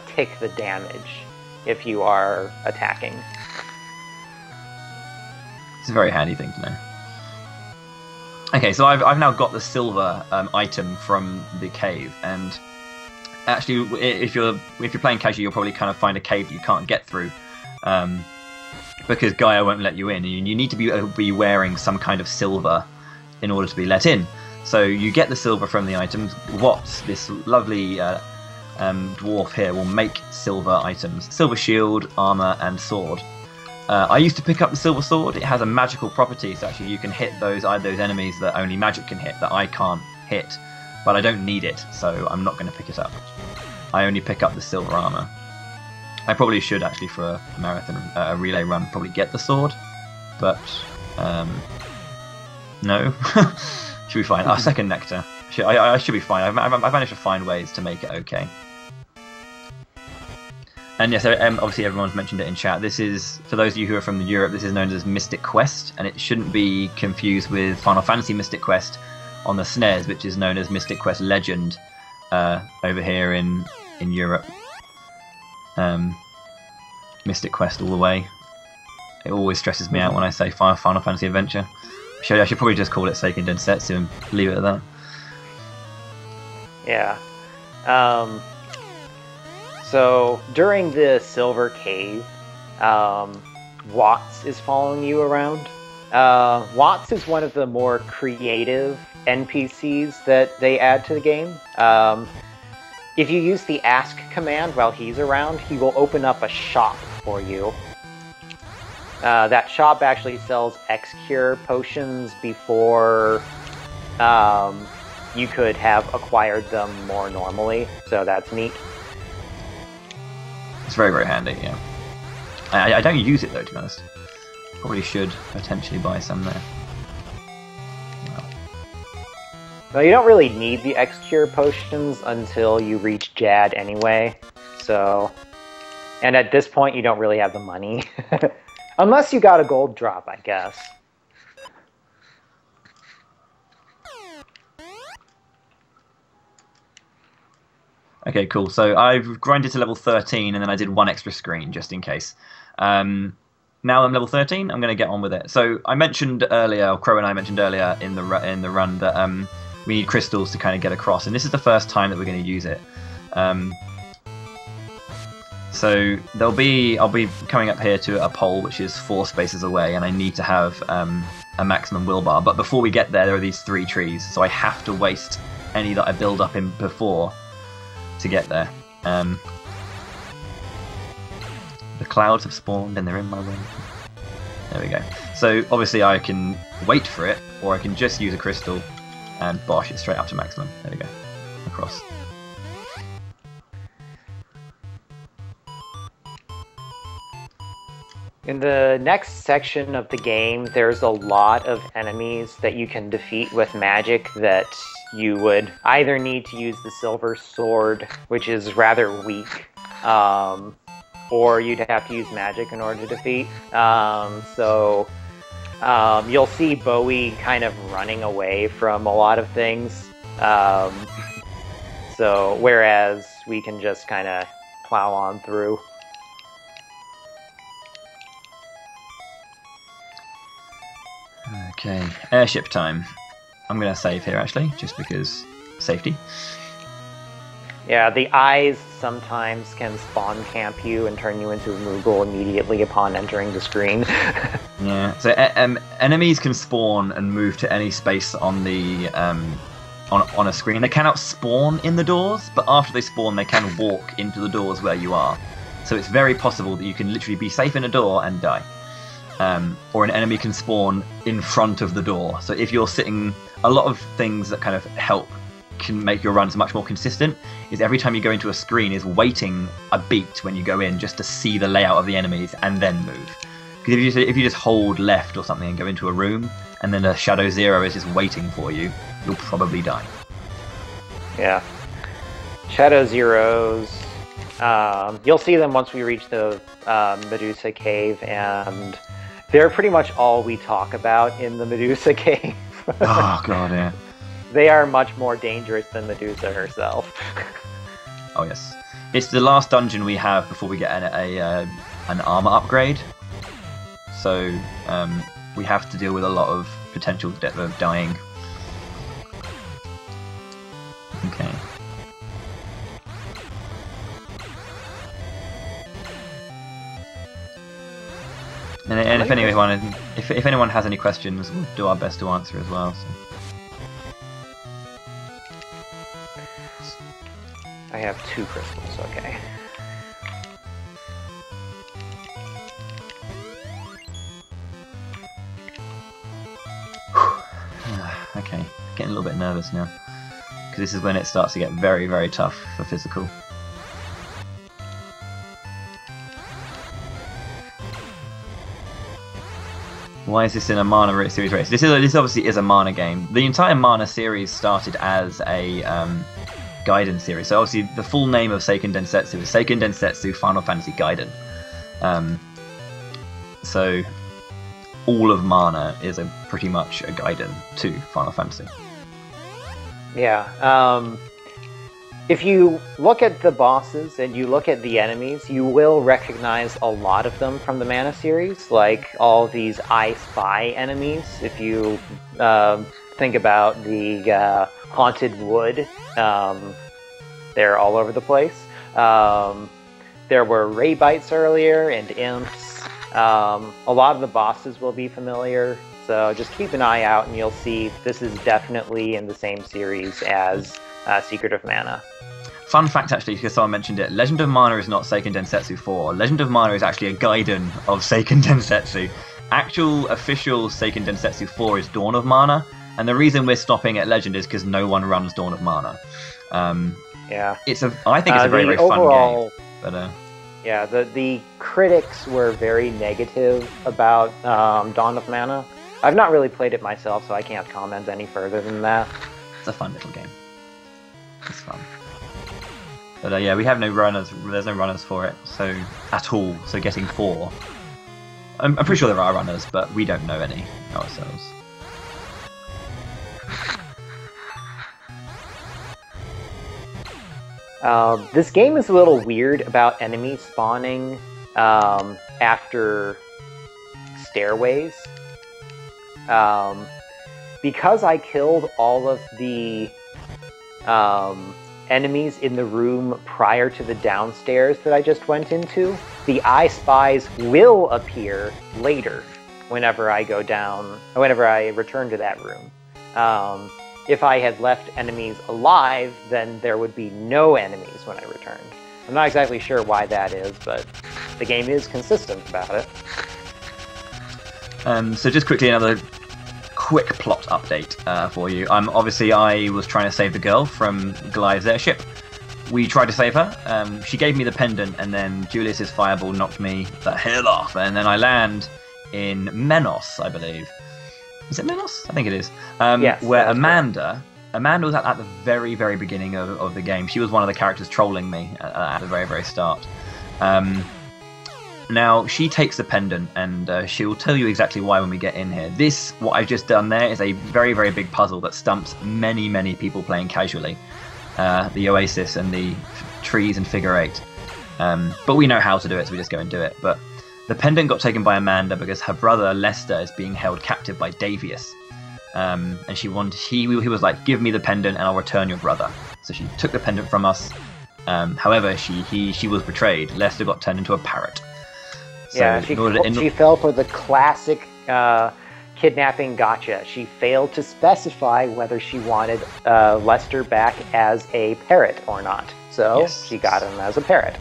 tick the damage if you are attacking. It's a very handy thing to know. Okay, so I've now got the silver item from the cave, and actually, if you're playing casual, you'll probably kind of find a cave that you can't get through, because Gaia won't let you in. You need to be wearing some kind of silver in order to be let in. So you get the silver from the items. Watts, this lovely dwarf here, will make silver items. Silver shield, armor, and sword. I used to pick up the silver sword. It has a magical property, so actually you can hit those enemies that only magic can hit, that I can't hit. But I don't need it, so I'm not going to pick it up. I only pick up the silver armor. I probably should, actually, for a marathon, a relay run, probably get the sword. But, no. Should be fine. Second nectar. I should be fine. I've managed to find ways to make it okay. And yes, obviously everyone's mentioned it in chat. This is, for those of you who are from Europe, this is known as Mystic Quest, and it shouldn't be confused with Final Fantasy Mystic Quest on the SNES, which is known as Mystic Quest Legend over here in Europe. Mystic Quest all the way. It always stresses me out when I say Final Fantasy Adventure. I should probably just call it Seiken Densetsu and leave it at that. Yeah. So during the Silver Cave, Watts is following you around. Watts is one of the more creative NPCs that they add to the game. If you use the ask command while he's around, he will open up a shop for you. That shop actually sells X-Cure potions before you could have acquired them more normally, so that's neat. It's very, very handy, yeah. I don't use it though, to be honest. Probably should potentially buy some there. Well, you don't really need the X-Cure potions until you reach Jad anyway, so... And at this point, you don't really have the money. Unless you got a gold drop, I guess. Okay, cool. So I've grinded to level 13, and then I did one extra screen, just in case. Now I'm level 13, I'm going to get on with it. So I mentioned earlier, or Crow and I mentioned earlier in the run, that we need crystals to kind of get across, and this is the first time that we're going to use it. So I'll be coming up here to a pole which is 4 spaces away, and I need to have a maximum will bar. But before we get there are these 3 trees, so I have to waste any that I build up in before to get there. The clouds have spawned and they're in my way. There we go. So obviously I can wait for it, or I can just use a crystal and bosh it straight up to maximum. There we go. Across. In the next section of the game, there's a lot of enemies that you can defeat with magic that you would either need to use the silver sword, which is rather weak, or you'd have to use magic in order to defeat. You'll see Bowie kind of running away from a lot of things. Whereas we can just kind of plow on through. Okay, airship time. I'm going to save here actually, just because safety. Yeah, the eyes sometimes can spawn camp you and turn you into a Moogle immediately upon entering the screen. Yeah, so enemies can spawn and move to any space on the on a screen. They cannot spawn in the doors, but after they spawn, they can walk into the doors where you are. So it's very possible that you can literally be safe in a door and die. Or an enemy can spawn in front of the door. So if you're sitting, a lot of things that kind of help can make your runs much more consistent is every time you go into a screen is waiting a beat when you go in just to see the layout of the enemies and then move. Because if you just hold left or something and go into a room and then a Shadow Zero is just waiting for you, you'll probably die. Yeah. Shadow Zeros. You'll see them once we reach the Medusa Cave, and they're pretty much all we talk about in the Medusa Cave. Oh god, yeah. They are much more dangerous than Medusa herself. Oh yes. It's the last dungeon we have before we get an armor upgrade. So we have to deal with a lot of potential of dying. Okay. And if anyone has any questions, we'll do our best to answer as well. So. I have 2 crystals, okay. Okay, getting a little bit nervous now. Because this is when it starts to get very, very tough for physical. Why is this in a mana series race? This obviously is a mana game. The entire mana series started as a Gaiden series. So obviously the full name of Seiken Densetsu is Seiken Densetsu Final Fantasy Gaiden. So all of mana is pretty much a Gaiden to Final Fantasy. Yeah. If you look at the bosses and you look at the enemies, you will recognize a lot of them from the Mana series, like all these I Spy enemies. If you think about the Haunted Wood, they're all over the place. There were Rabites earlier and Imps. A lot of the bosses will be familiar, so just keep an eye out and you'll see this is definitely in the same series as Secret of Mana. Fun fact, actually, because someone mentioned it, Legend of Mana is not Seiken Densetsu 4. Legend of Mana is actually a Gaiden of Seiken Densetsu. Actual official Seiken Densetsu 4 is Dawn of Mana, and the reason we're stopping at Legend is because no one runs Dawn of Mana. Yeah, I think it's a very, very fun game. But, yeah, the critics were very negative about Dawn of Mana. I've not really played it myself, so I can't comment any further than that. It's a fun little game. It's fun. But yeah, we have no runners. There's no runners for it, so at all. So getting 4. I'm pretty sure there are runners, but we don't know any ourselves. This game is a little weird about enemies spawning after stairways. Because I killed all of the enemies in the room prior to the downstairs that I just went into, the I Spies will appear later whenever I go down, whenever I return to that room. If I had left enemies alive, then there would be no enemies when I returned. I'm not exactly sure why that is, but the game is consistent about it. So just quickly, another quick plot update for you. Obviously, I was trying to save the girl from Goliath's airship. We tried to save her. She gave me the pendant, and then Julius's fireball knocked me the hell off. And then I land in Menos, I believe. Is it Menos? I think it is. Yes, where Amanda was at the very, very beginning of the game. She was one of the characters trolling me at the very, very start. Now, she takes the pendant, and she'll tell you exactly why when we get in here. What I've just done there, is a very, very big puzzle that stumps many, many people playing casually. The Oasis and the trees and figure 8. But we know how to do it, so we just go and do it. But the pendant got taken by Amanda because her brother Lester is being held captive by Davius. And he was like, give me the pendant and I'll return your brother. So she took the pendant from us. However, she was betrayed. Lester got turned into a parrot. So yeah, she fell for the classic kidnapping gotcha. She failed to specify whether she wanted Lester back as a parrot or not. So she got him as a parrot.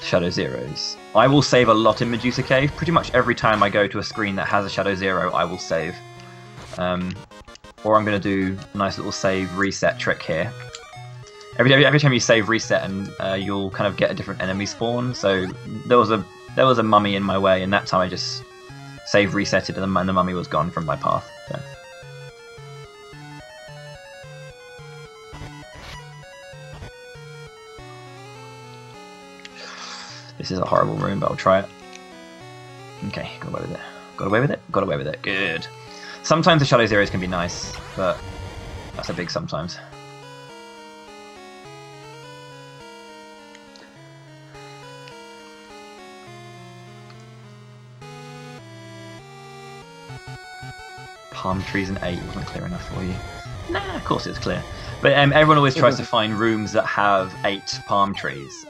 Shadow Zeros. I will save a lot in Medusa Cave. Pretty much every time I go to a screen that has a Shadow Zero, I will save. Or I'm going to do a nice little save reset trick here. Every time you save reset, and you'll kind of get a different enemy spawn. So there was a mummy in my way, and that time I just save resetted, and the mummy was gone from my path. So. This is a horrible room, but I'll try it. Okay, got away with it. Got away with it? Got away with it. Good. Sometimes the Shadow Zeros can be nice, but that's a big sometimes. Palm trees and 8 wasn't clear enough for you. Nah, of course it's clear. But everyone always tries to find rooms that have 8 palm trees,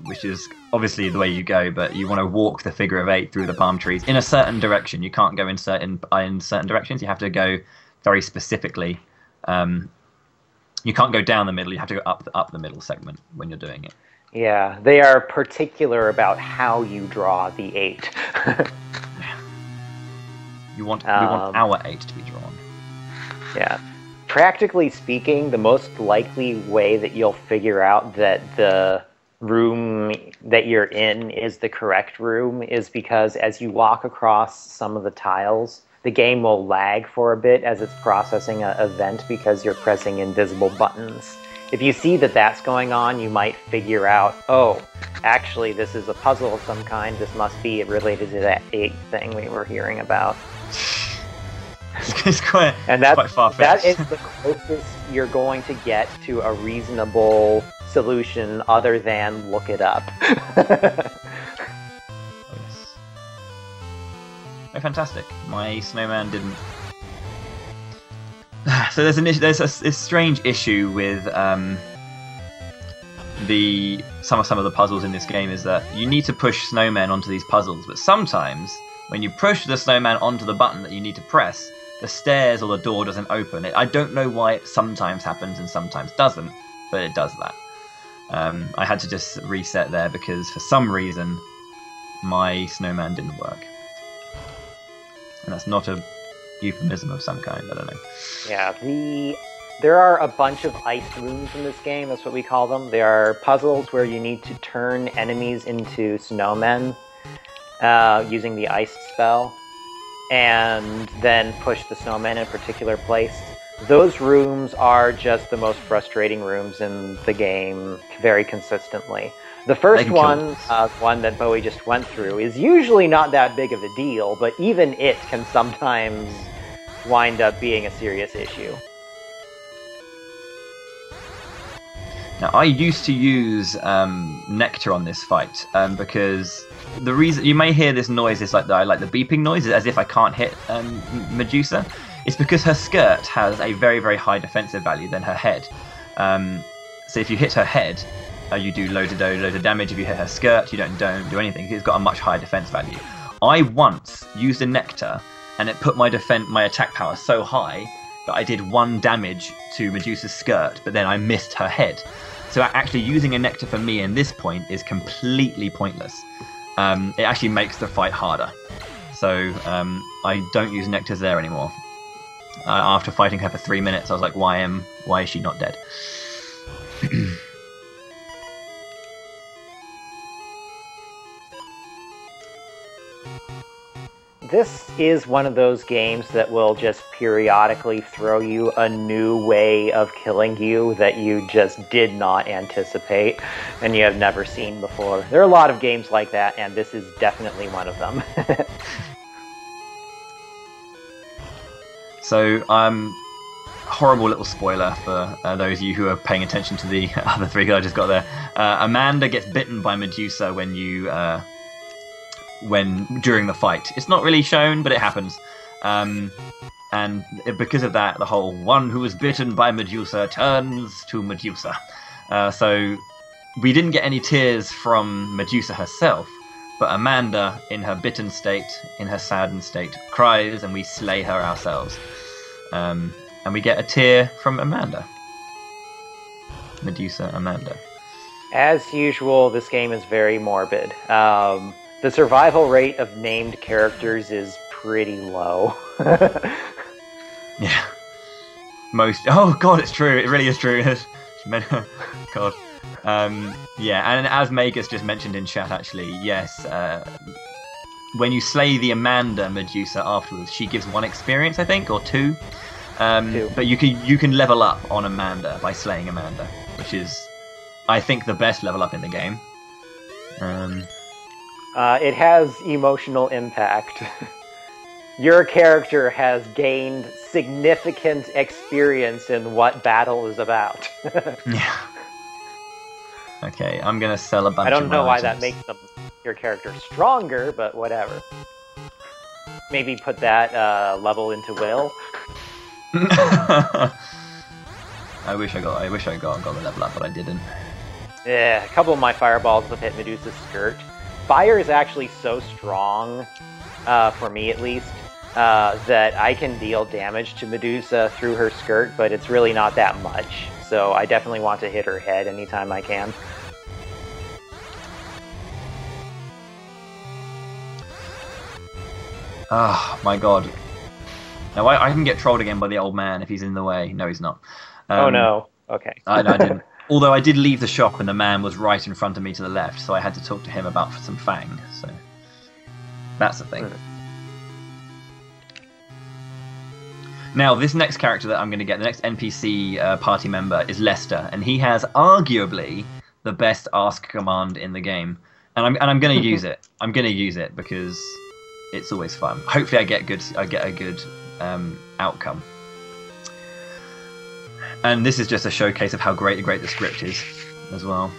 which is obviously the way you go, but you want to walk the figure of 8 through the palm trees in a certain direction. You can't go in certain directions. You have to go very specifically. You can't go down the middle. You have to go up the middle segment when you're doing it. Yeah, they are particular about how you draw the 8. We want our 8 to be drawn. Yeah. Practically speaking, the most likely way that you'll figure out that the room that you're in is the correct room is because as you walk across some of the tiles, the game will lag for a bit as it's processing an event because you're pressing invisible buttons. If you see that that's going on, you might figure out, oh, actually this is a puzzle of some kind. This must be related to that 8 thing we were hearing about. It's quite far-fetched. That is the closest you're going to get to a reasonable solution other than look it up. Yes. Oh, fantastic. My snowman didn't... So there's a strange issue with some of the puzzles in this game is that you need to push snowmen onto these puzzles, but sometimes when you push the snowman onto the button that you need to press, the stairs or the door doesn't open. I don't know why it sometimes happens and sometimes doesn't, but it does that. I had to just reset there because for some reason my snowman didn't work. And that's not a euphemism of some kind, I don't know. Yeah, there are a bunch of ice rooms in this game, that's what we call them. They are puzzles where you need to turn enemies into snowmen using the ice spell, and then push the snowmen in a particular place. Those rooms are just the most frustrating rooms in the game very consistently. The first one that Bowie just went through, is usually not that big of a deal, but even it can sometimes wind up being a serious issue. Now, I used to use Nectar on this fight because the reason you may hear this noise is like the beeping noise, as if I can't hit Medusa. It's because her skirt has a very, very high defensive value than her head. So if you hit her head, you do loads of damage. If you hit her skirt, you don't do anything. It's got a much higher defense value. I once used a Nectar, and it put my attack power so high that I did 1 damage to Medusa's skirt, but then I missed her head. So actually using a Nectar for me in this point is completely pointless. It actually makes the fight harder. so I don't use nectars there anymore. After fighting her for 3 minutes, I was like, why is she not dead? This is one of those games that will just periodically throw you a new way of killing you that you just did not anticipate and you have never seen before. There are a lot of games like that, and this is definitely one of them. So, horrible little spoiler for those of you who are paying attention to the other three that I just got there. Amanda gets bitten by Medusa during the fight. It's not really shown, but it happens. And because of that, the whole one who is bitten by Medusa turns to Medusa. So we didn't get any tears from Medusa herself, but Amanda, in her bitten state, in her saddened state, cries, and we slay her ourselves. And we get a tear from Amanda. Medusa, Amanda. As usual, this game is very morbid. The survival rate of named characters is pretty low. Yeah. Oh god, it's true. It really is true. God. Yeah, and as Magus just mentioned in chat, actually, yes, when you slay the Amanda Medusa afterwards, she gives 1 experience, I think, or 2. 2. But you can level up on Amanda by slaying Amanda, which is, I think, the best level up in the game. It has emotional impact. Your character has gained significant experience in what battle is about. Yeah. Okay, I'm gonna sell a bunch of I don't know why that items. makes your character stronger, but whatever. Maybe put that level into will. I wish I got the level up, but I didn't. Yeah, a couple of my fireballs have hit Medusa's skirt. Fire is actually so strong, for me at least, that I can deal damage to Medusa through her skirt, but it's really not that much. So I definitely want to hit her head anytime I can. Oh my god. Now I can get trolled again by the old man if he's in the way. No, he's not. Oh no. Okay. I didn't. Although I did leave the shop and the man was right in front of me to the left, so I had to talk to him about some fang. So that's the thing. Now, this next character that I'm going to get, the next NPC party member, is Lester, and he has arguably the best ask command in the game, and I'm going to use it. I'm going to use it because it's always fun. Hopefully, I get a good outcome. And this is just a showcase of how great the script is, as well.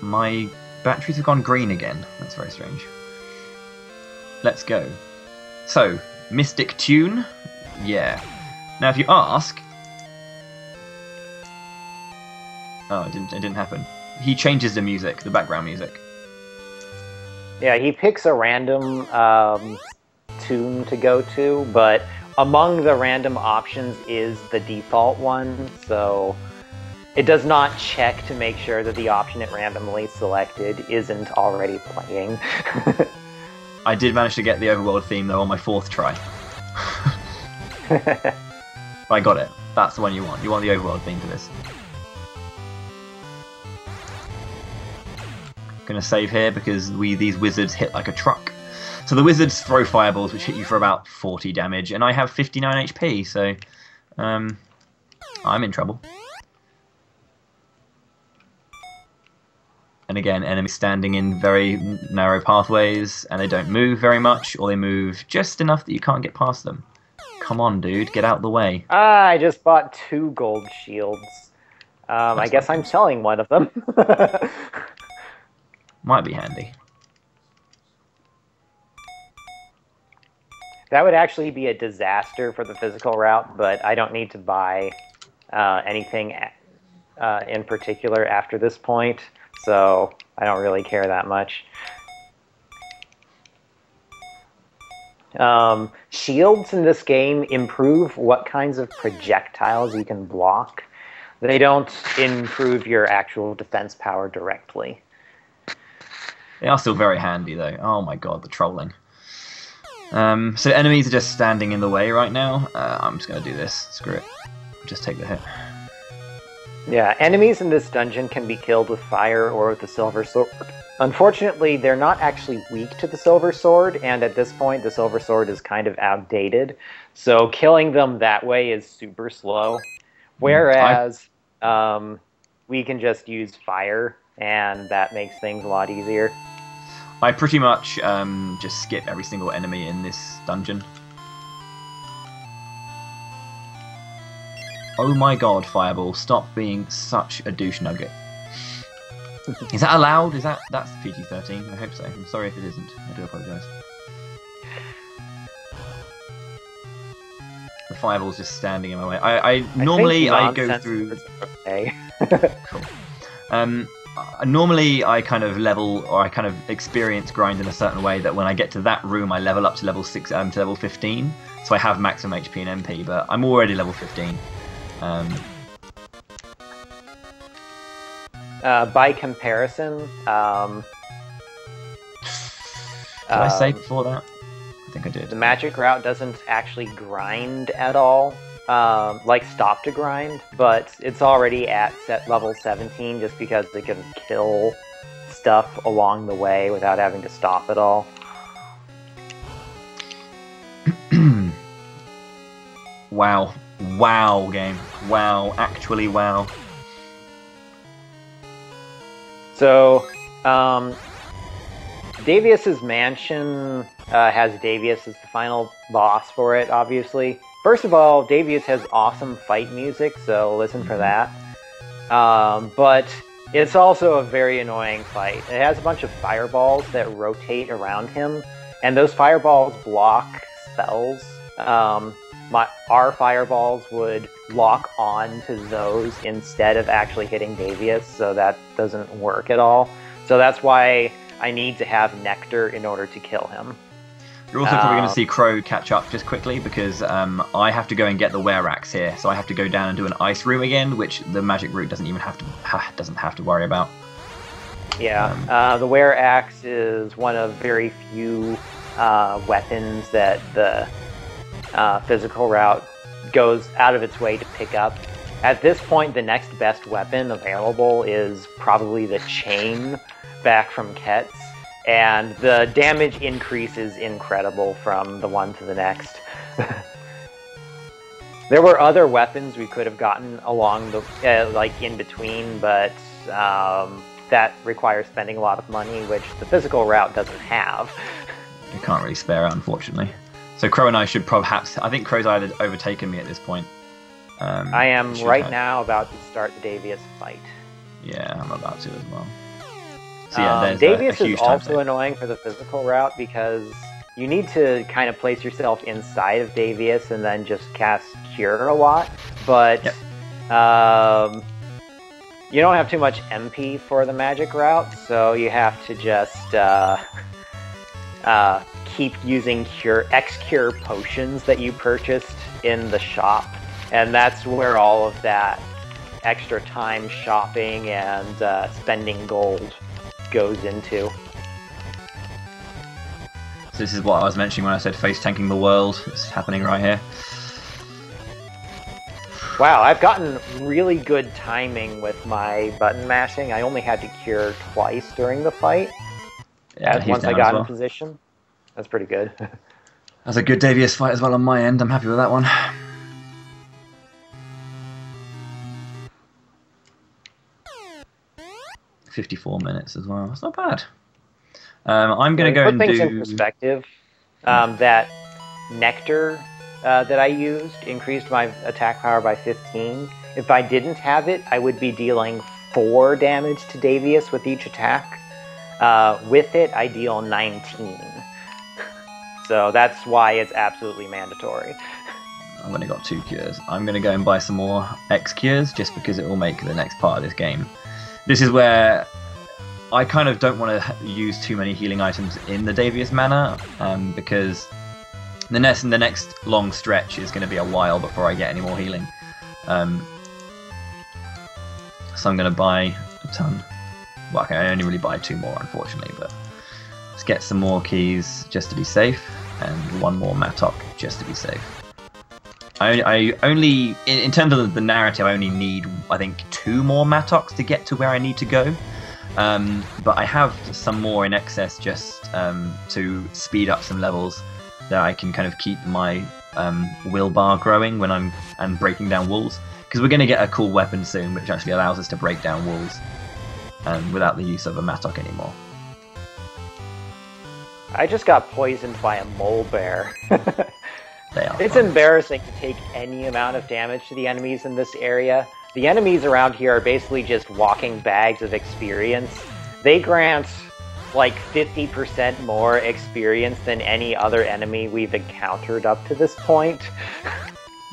My batteries have gone green again. That's very strange. Let's go. So, Mystic Tune? Yeah. Now, if you ask... Oh, it didn't happen. He changes the music, the background music. Yeah, he picks a random tune to go to, but among the random options is the default one, so it does not check to make sure that the option it randomly selected isn't already playing. I did manage to get the overworld theme, though, on my 4th try. I got it. That's the one you want. You want the overworld theme for this. Gonna save here because these wizards hit like a truck. So the wizards throw fireballs which hit you for about 40 damage, and I have 59 HP, so I'm in trouble. And again, enemies standing in very narrow pathways, and they don't move very much, or they move just enough that you can't get past them. Come on, dude, get out the way. I just bought 2 gold shields. I guess I'm selling one of them. Might be handy. That would actually be a disaster for the physical route, but I don't need to buy anything in particular after this point, so I don't really care that much. Shields in this game improve what kinds of projectiles you can block. They don't improve your actual defense power directly. They are still very handy though. Oh my god, the trolling. So enemies are just standing in the way right now. I'm just going to do this. Screw it. Just take the hit. Yeah, enemies in this dungeon can be killed with fire or with the silver sword. Unfortunately, they're not actually weak to the silver sword, and at this point, the silver sword is kind of outdated. So killing them that way is super slow. Whereas we can just use fire, and that makes things a lot easier. I pretty much just skip every single enemy in this dungeon. Oh my god, Fireball, stop being such a douche nugget. Is that allowed? That's PG-13? I hope so. I'm sorry if it isn't. I do apologise. The Fireball's just standing in my way. I normally go through... Okay. Cool. Normally I kind of level, or I kind of experience grind in a certain way that when I get to that room I level up to level 6 to level 15, so I have maximum HP and MP, but I'm already level 15. By comparison, did I say before that? I think I did. The magic route doesn't actually grind at all, like stop to grind, but it's already at level 17 just because it can kill stuff along the way without having to stop at all. Wow. Wow, game. Wow. Actually, wow. So, Davius's mansion has Davius as the final boss for it, obviously. First of all, Davius has awesome fight music, so listen for that. But it's also a very annoying fight. It has a bunch of fireballs that rotate around him, and those fireballs block spells. Our fireballs would lock on to those instead of actually hitting Davius, so that doesn't work at all. So that's why I need to have Nectar in order to kill him. You're also probably going to see Crow catch up just quickly, because I have to go and get the Were-Axe here, so I have to go down and do an ice room again, which the magic route doesn't even have to worry about. Yeah, the Were-Axe is one of very few weapons that the physical route goes out of its way to pick up. At this point, the next best weapon available is probably the chain back from Ket's, and the damage increase is incredible from the one to the next. There were other weapons we could have gotten along the like in between, but that requires spending a lot of money, which the physical route doesn't have. You can't really spare it, unfortunately. So Crow and I should perhaps... I think Crow's either overtaken me at this point. I am right now about to start the Davius fight. Yeah, I'm about to as well. So yeah, there's Davius a huge is also annoying for the physical route because you need to kind of place yourself inside of Davius and then just cast Cure a lot. But yep. You don't have too much MP for the magic route, so you have to just keep using X-Cure potions that you purchased in the shop. And that's where all of that extra time shopping and spending gold goes into. So this is what I was mentioning when I said face tanking the world. It's happening right here. Wow, I've gotten really good timing with my button mashing. I only had to cure twice during the fight. Yeah, once I got in position. That's pretty good. That's a good Davius fight as well on my end. I'm happy with that one. $54 minutes as well. That's not bad. I'm going to go and put things do... in perspective. That Nectar that I used increased my attack power by 15. If I didn't have it, I would be dealing 4 damage to Davius with each attack. With it, I deal 19. So that's why it's absolutely mandatory. I've only got 2 cures. I'm going to go and buy some more X cures just because it will make the next part of this game. This is where I kind of don't want to use too many healing items in the Davius manner, because the next long stretch is going to be a while before I get any more healing. So I'm going to buy a ton. Well, okay, I only really buy 2 more, unfortunately, but Let's get some more keys just to be safe, and one more Mattock just to be safe. I only, in terms of the narrative, I only need, I think, 2 more Mattocks to get to where I need to go. But I have some more in excess just to speed up some levels that I can kind of keep my will bar growing when I'm breaking down walls. Because we're going to get a cool weapon soon, which actually allows us to break down walls without the use of a Mattock anymore. I just got poisoned by a mole bear. It's fun. embarrassing to take any amount of damage to the enemies in this area. The enemies around here are basically just walking bags of experience. They grant like 50% more experience than any other enemy we've encountered up to this point.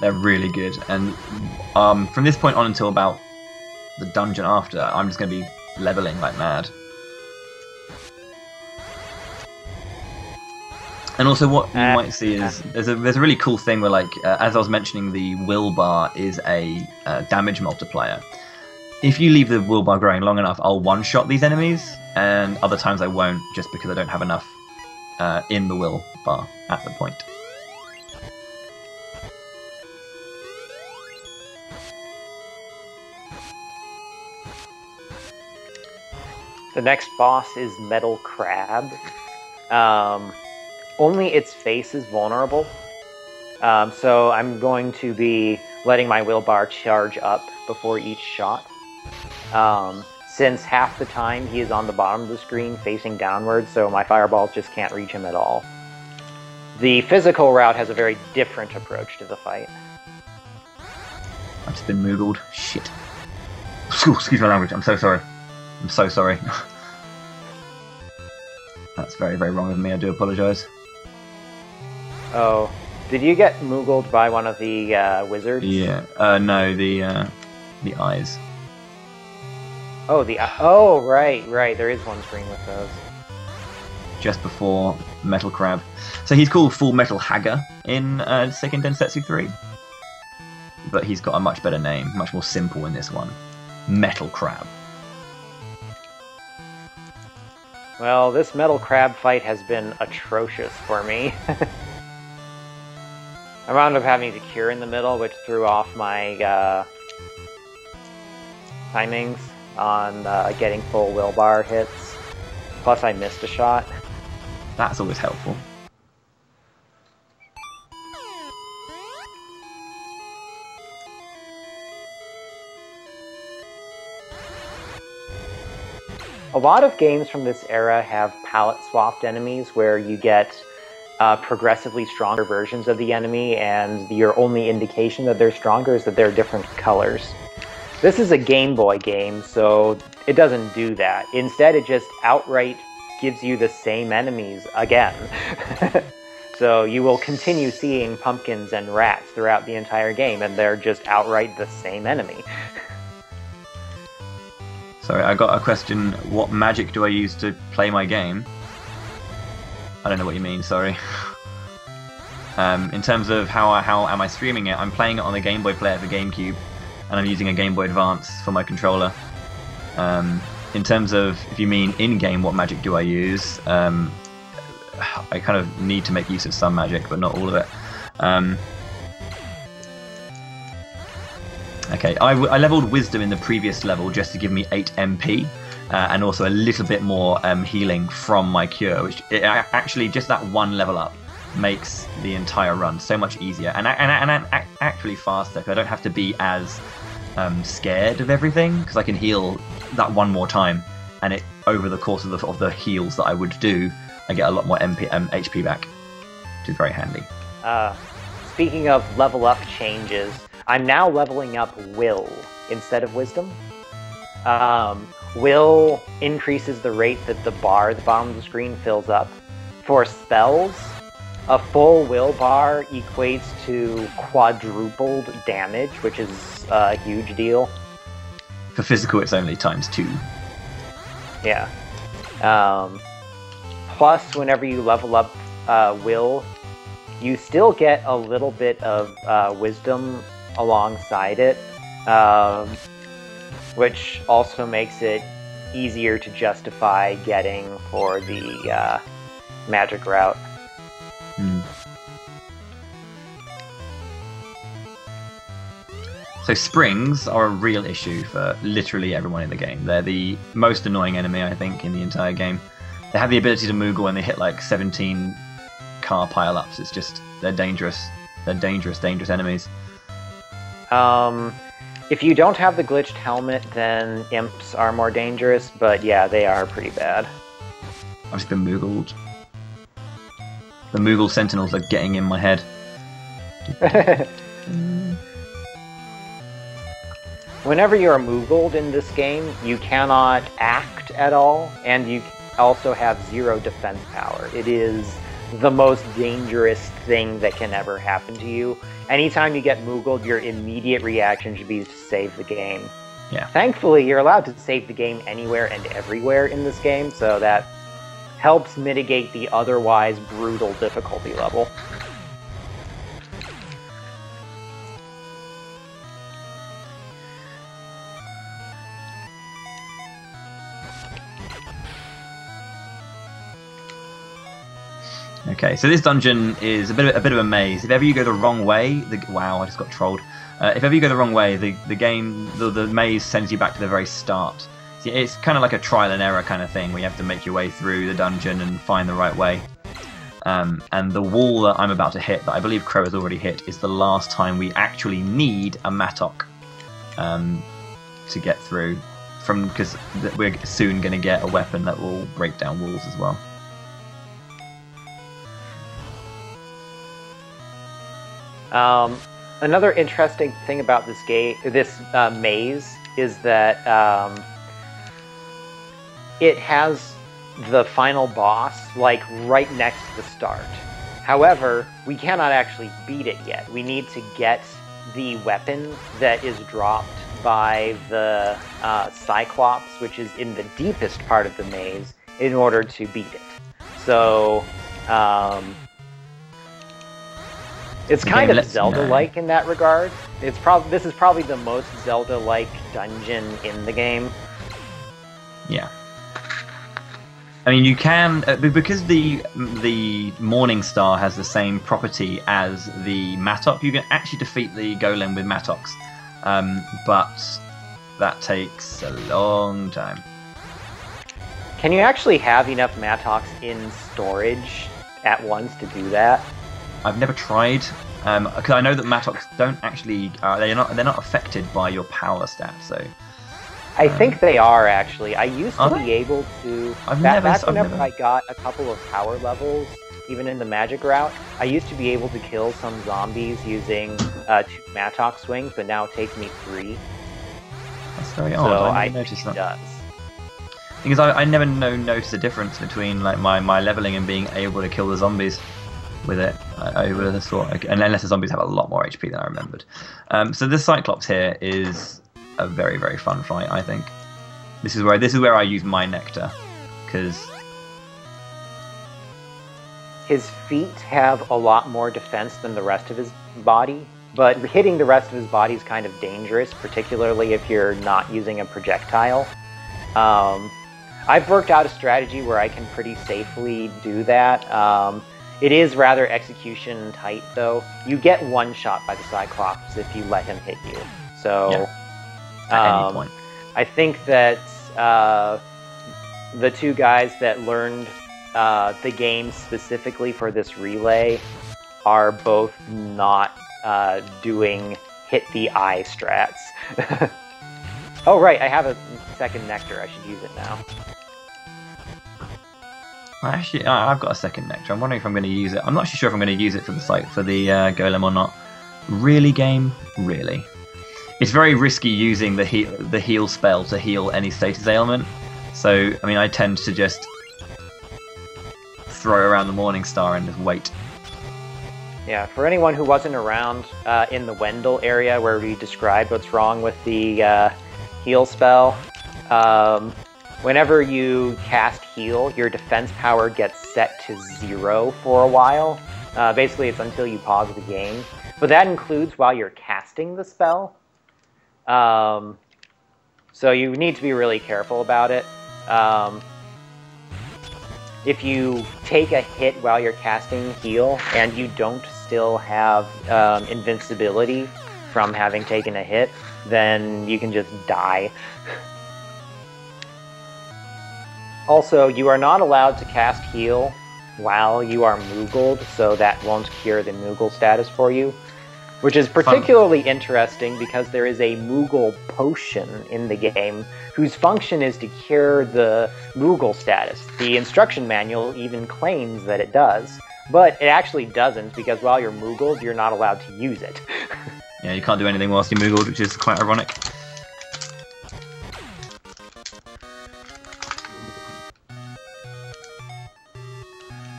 They're really good, and from this point on until about the dungeon after, I'm just going to be leveling like mad. And also what you might see is there's a really cool thing where, like, as I was mentioning, the will bar is a damage multiplier. If you leave the will bar growing long enough, I'll one-shot these enemies, and other times I won't, just because I don't have enough in the will bar at the point. The next boss is Metal Crab. Only its face is vulnerable, so I'm going to be letting my will bar charge up before each shot. Since half the time he is on the bottom of the screen facing downwards, so my fireballs just can't reach him at all. The physical route has a very different approach to the fight. I've just been moogled. Shit. Excuse my language, I'm so sorry. I'm so sorry. That's very, very wrong of me, I do apologise. Oh, did you get moogled by one of the wizards? Yeah, no, the eyes. Oh, right, there is one screen with those. Just before Metal Crab. So he's called Full Metal Hagger in Seiken Densetsu 3. But he's got a much better name, much more simple in this one. Metal Crab. Well, this Metal Crab fight has been atrocious for me. I wound up having to cure in the middle, which threw off my timings on getting full will bar hits. Plus I missed a shot. That's always helpful. A lot of games from this era have palette-swapped enemies where you get progressively stronger versions of the enemy, and your only indication that they're stronger is that they're different colors. This is a Game Boy game, so it doesn't do that. Instead, it just outright gives you the same enemies again. So you will continue seeing pumpkins and rats throughout the entire game, and they're just outright the same enemy. Sorry, I got a question. What magic do I use to play my game? I don't know what you mean, sorry. In terms of how am I streaming it, I'm playing it on the Game Boy player for GameCube, and I'm using a Game Boy Advance for my controller. In terms of, if you mean in-game, what magic do I use, I kind of need to make use of some magic, but not all of it. Okay, I leveled Wisdom in the previous level just to give me 8 MP, and also a little bit more healing from my cure, which actually, just that one level up makes the entire run so much easier, and actually faster, because I don't have to be as scared of everything, because I can heal that one more time, and it over the course of the heals that I would do, I get a lot more HP back, which is very handy. Speaking of level up changes, I'm now leveling up Will instead of Wisdom. Will increases the rate that the bar at the bottom of the screen fills up. For spells, a full will bar equates to quadrupled damage, which is a huge deal. For physical, it's only ×2. Yeah. Plus, whenever you level up Will, you still get a little bit of Wisdom alongside it, which also makes it easier to justify getting for the magic route. Hmm. So springs are a real issue for literally everyone in the game. They're the most annoying enemy, I think, in the entire game. They have the ability to Moogle when they hit like 17 car pile-ups. It's just, they're dangerous. They're dangerous enemies. If you don't have the glitched helmet, then imps are more dangerous, but yeah, they are pretty bad. I've just been Moogled. The Moogle Sentinels are getting in my head. Whenever you're Moogled in this game, you cannot act at all, and you also have 0 defense power. It is the most dangerous thing that can ever happen to you. Anytime you get Moogled, your immediate reaction should be to save the game. Yeah. Thankfully, you're allowed to save the game anywhere and everywhere in this game, so that helps mitigate the otherwise brutal difficulty level. Okay, so this dungeon is a bit of a maze. If ever you go the wrong way, wow, I just got trolled. If ever you go the wrong way, the maze sends you back to the very start. See, it's kind of like a trial and error kind of thing, where you have to make your way through the dungeon and find the right way. And the wall that I'm about to hit, that I believe Crow has already hit, is the last time we actually need a mattock to get through, because we're soon going to get a weapon that will break down walls as well. Another interesting thing about this maze, is that it has the final boss like right next to the start. However, we cannot actually beat it yet. We need to get the weapon that is dropped by the Cyclops, which is in the deepest part of the maze, in order to beat it. So it's kind of Zelda-like in that regard. This is probably the most Zelda-like dungeon in the game. Yeah. I mean, you can because the Morning Star has the same property as the mattock. You can actually defeat the golem with mattocks, but that takes a long time. Can you actually have enough mattocks in storage at once to do that? I've never tried, because I know that mattocks don't actually they're not affected by your power stat. So I think they are actually. I used to be able to. Whenever I got a couple of power levels, even in the magic route, I used to be able to kill some zombies using 2 mattock swings, but now it takes me 3. That's very odd. So I never noticed that. Does. Because I never noticed the difference between like my leveling and being able to kill the zombies with it. I would have thought, and unless the zombies have a lot more HP than I remembered. So this Cyclops here is a very, very fun fight, I think. This is where I use my nectar, because his feet have a lot more defense than the rest of his body, but hitting the rest of his body is kind of dangerous, particularly if you're not using a projectile. I've worked out a strategy where I can pretty safely do that. It is rather execution tight, though. You get one shot by the Cyclops if you let him hit you. So, yeah. At any point. I think that the 2 guys that learned the game specifically for this relay are both not doing hit the eye strats. Oh right, I have a second nectar. I should use it now. Actually, I've got a second nectar. I'm wondering if I'm going to use it. I'm not sure if I'm going to use it for the golem or not. Really, game? Really? It's very risky using the heal spell to heal any status ailment. So, I mean, I tend to just throw around the Morning Star and just wait. Yeah, for anyone who wasn't around in the Wendell area where we described what's wrong with the heal spell, whenever you cast heal, your defense power gets set to 0 for a while. Basically, it's until you pause the game. But that includes while you're casting the spell. So you need to be really careful about it. if you take a hit while you're casting heal and you don't still have invincibility from having taken a hit, then you can just die. Also, you are not allowed to cast heal while you are Moogled, so that won't cure the Moogle status for you. Which is particularly interesting because there is a Moogle potion in the game whose function is to cure the Moogle status. The instruction manual even claims that it does, but it actually doesn't because while you're Moogled, you're not allowed to use it. Yeah, you can't do anything whilst you're Moogled, which is quite ironic.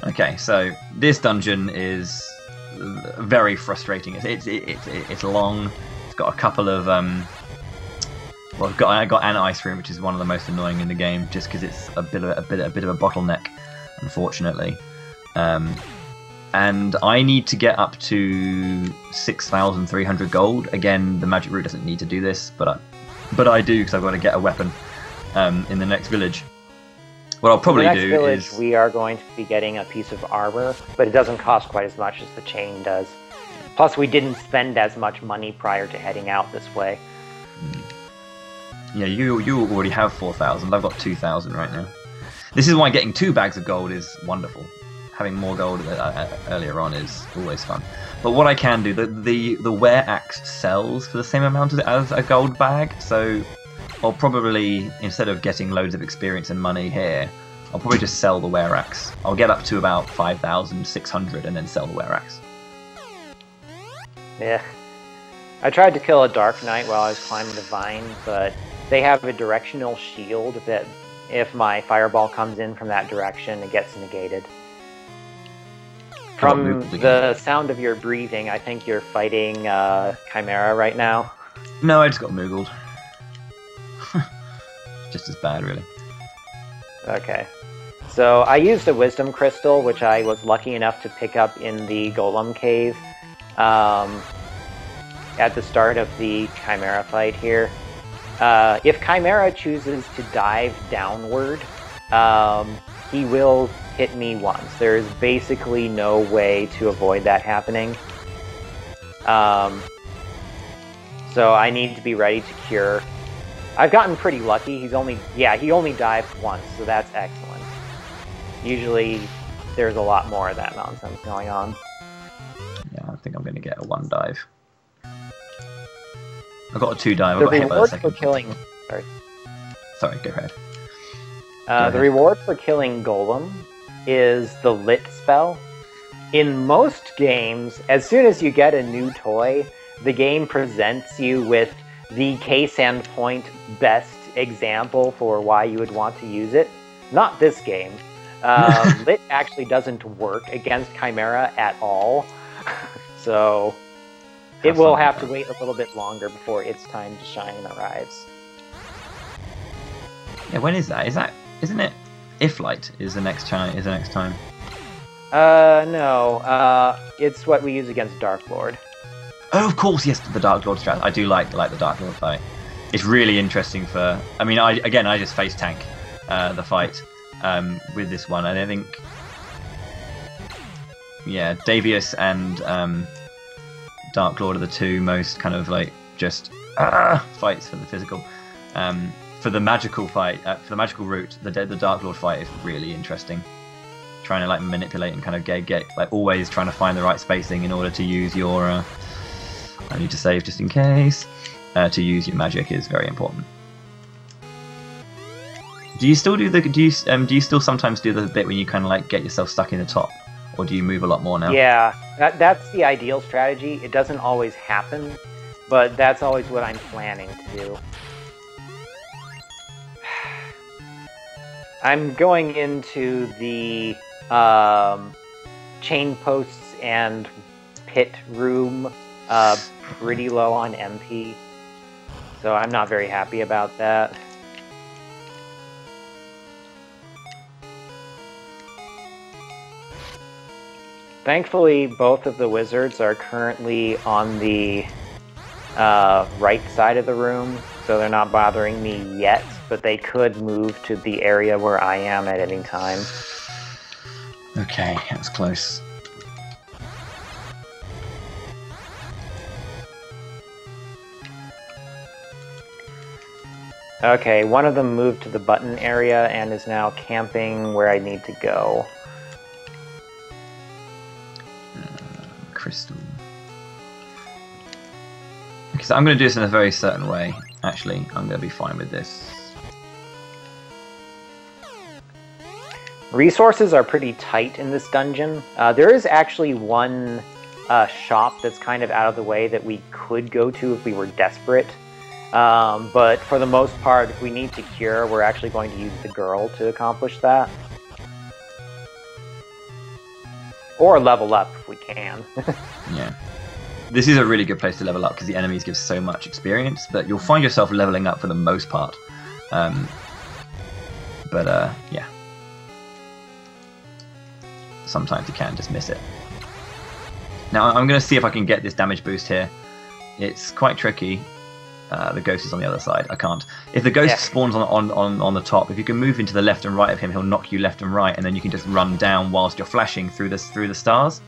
Okay, so this dungeon is very frustrating. It's long. It's got a couple of well, I got an ice room, which is one of the most annoying in the game, just because it's a bit of a bottleneck, unfortunately. And I need to get up to 6,300 gold. Again, the magic route doesn't need to do this, but I do because I've got to get a weapon in the next village. What I'll probably do is... In the next village, we are going to be getting a piece of armor, but it doesn't cost quite as much as the chain does. Plus, we didn't spend as much money prior to heading out this way. Yeah, you already have 4,000. I've got 2,000 right now. This is why getting 2 bags of gold is wonderful. Having more gold earlier on is always fun. But what I can do, the wear axe sells for the same amount as a gold bag, so I'll probably, instead of getting loads of experience and money here, I'll probably just sell the wear axe. I'll get up to about 5,600 and then sell the wear axe. Yeah. I tried to kill a Dark Knight while I was climbing the vine, but they have a directional shield that if my fireball comes in from that direction, it gets negated. From the sound of your breathing, I think you're fighting Chimera right now. No, I just got Moogled. Just as bad, really. Okay. So I used a Wisdom Crystal, which I was lucky enough to pick up in the Golem Cave at the start of the Chimera fight here. If Chimera chooses to dive downward, he will hit me once. There's basically no way to avoid that happening. So I need to be ready to cure. I've gotten pretty lucky. He only dived once, so that's excellent. Usually there's a lot more of that nonsense going on. Yeah, I think I'm going to get a 1 dive. I've got a 2 dive. I The got hit by the reward second. for killing... Sorry, go ahead. The reward for killing Golem is the Lit spell. In most games, as soon as you get a new toy, the game presents you with the case and point best example for why you would want to use it. Not this game. Lit actually doesn't work against Chimera at all, so it will have to wait a little bit longer before its time to shine arrives. Yeah, when is that? Isn't it? If light is the next time. No. It's what we use against Dark Lord. Oh, of course, yes, the Dark Lord strat. I do like the Dark Lord fight. It's really interesting for... I mean, I just face tank the fight with this one. I don't think... Yeah, Davius and Dark Lord are the two most kind of like just fights for the physical. For the magical fight, for the magical route, the Dark Lord fight is really interesting. Trying to like manipulate and kind of get like always trying to find the right spacing in order to use your... I need to save just in case. To use your magic is very important. Do you still do the? Do you still sometimes do the bit when you kind of like get yourself stuck in the top, or do you move a lot more now? Yeah, that's the ideal strategy. It doesn't always happen, but that's always what I'm planning to do. I'm going into the chain posts and pit room pretty low on MP, so I'm not very happy about that. Thankfully, both of the wizards are currently on the right side of the room, so they're not bothering me yet, but they could move to the area where I am at any time. Okay, that's close. Okay, one of them moved to the button area and is now camping where I need to go. Crystal. Because I'm going to do this in a very certain way. Actually, I'm going to be fine with this. Resources are pretty tight in this dungeon. There is actually one shop that's kind of out of the way that we could go to if we were desperate. But for the most part, if we need to cure, we're actually going to use the girl to accomplish that. Or level up if we can. Yeah. This is a really good place to level up because the enemies give so much experience, but you'll find yourself leveling up for the most part. Yeah. Sometimes you can just miss it. Now I'm going to see if I can get this damage boost here. It's quite tricky. The ghost is on the other side. I can't. If the ghost spawns on the top, if you can move into the left and right of him, he'll knock you left and right, and then you can just run down whilst you're flashing through the stars.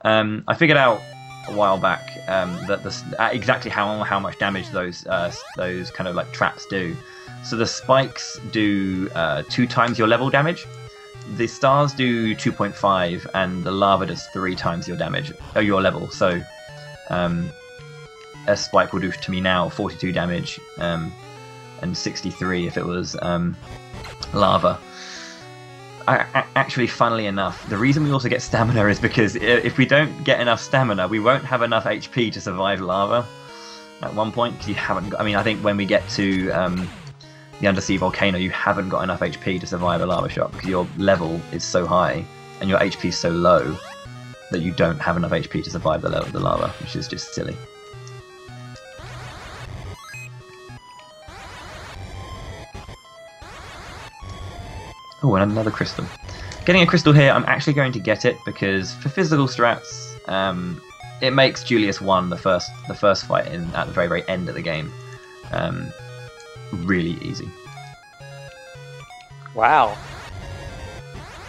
I figured out a while back that exactly how much damage those kind of like traps do. So the spikes do 2 times your level damage. The stars do 2.5, and the lava does 3 times your damage, your level. So a spike will do to me now 42 damage, and 63 if it was lava. Actually, funnily enough, the reason we also get stamina is because if we don't get enough stamina, we won't have enough HP to survive lava at one point, because you haven't got, I mean, I think when we get to the undersea volcano, you haven't got enough HP to survive a lava shot because your level is so high and your HP is so low that you don't have enough HP to survive the lava, which is just silly. Oh, and another crystal. Getting a crystal here, I'm actually going to get it because for physical strats, it makes Julius 1, the first fight at the very end of the game, really easy. Wow.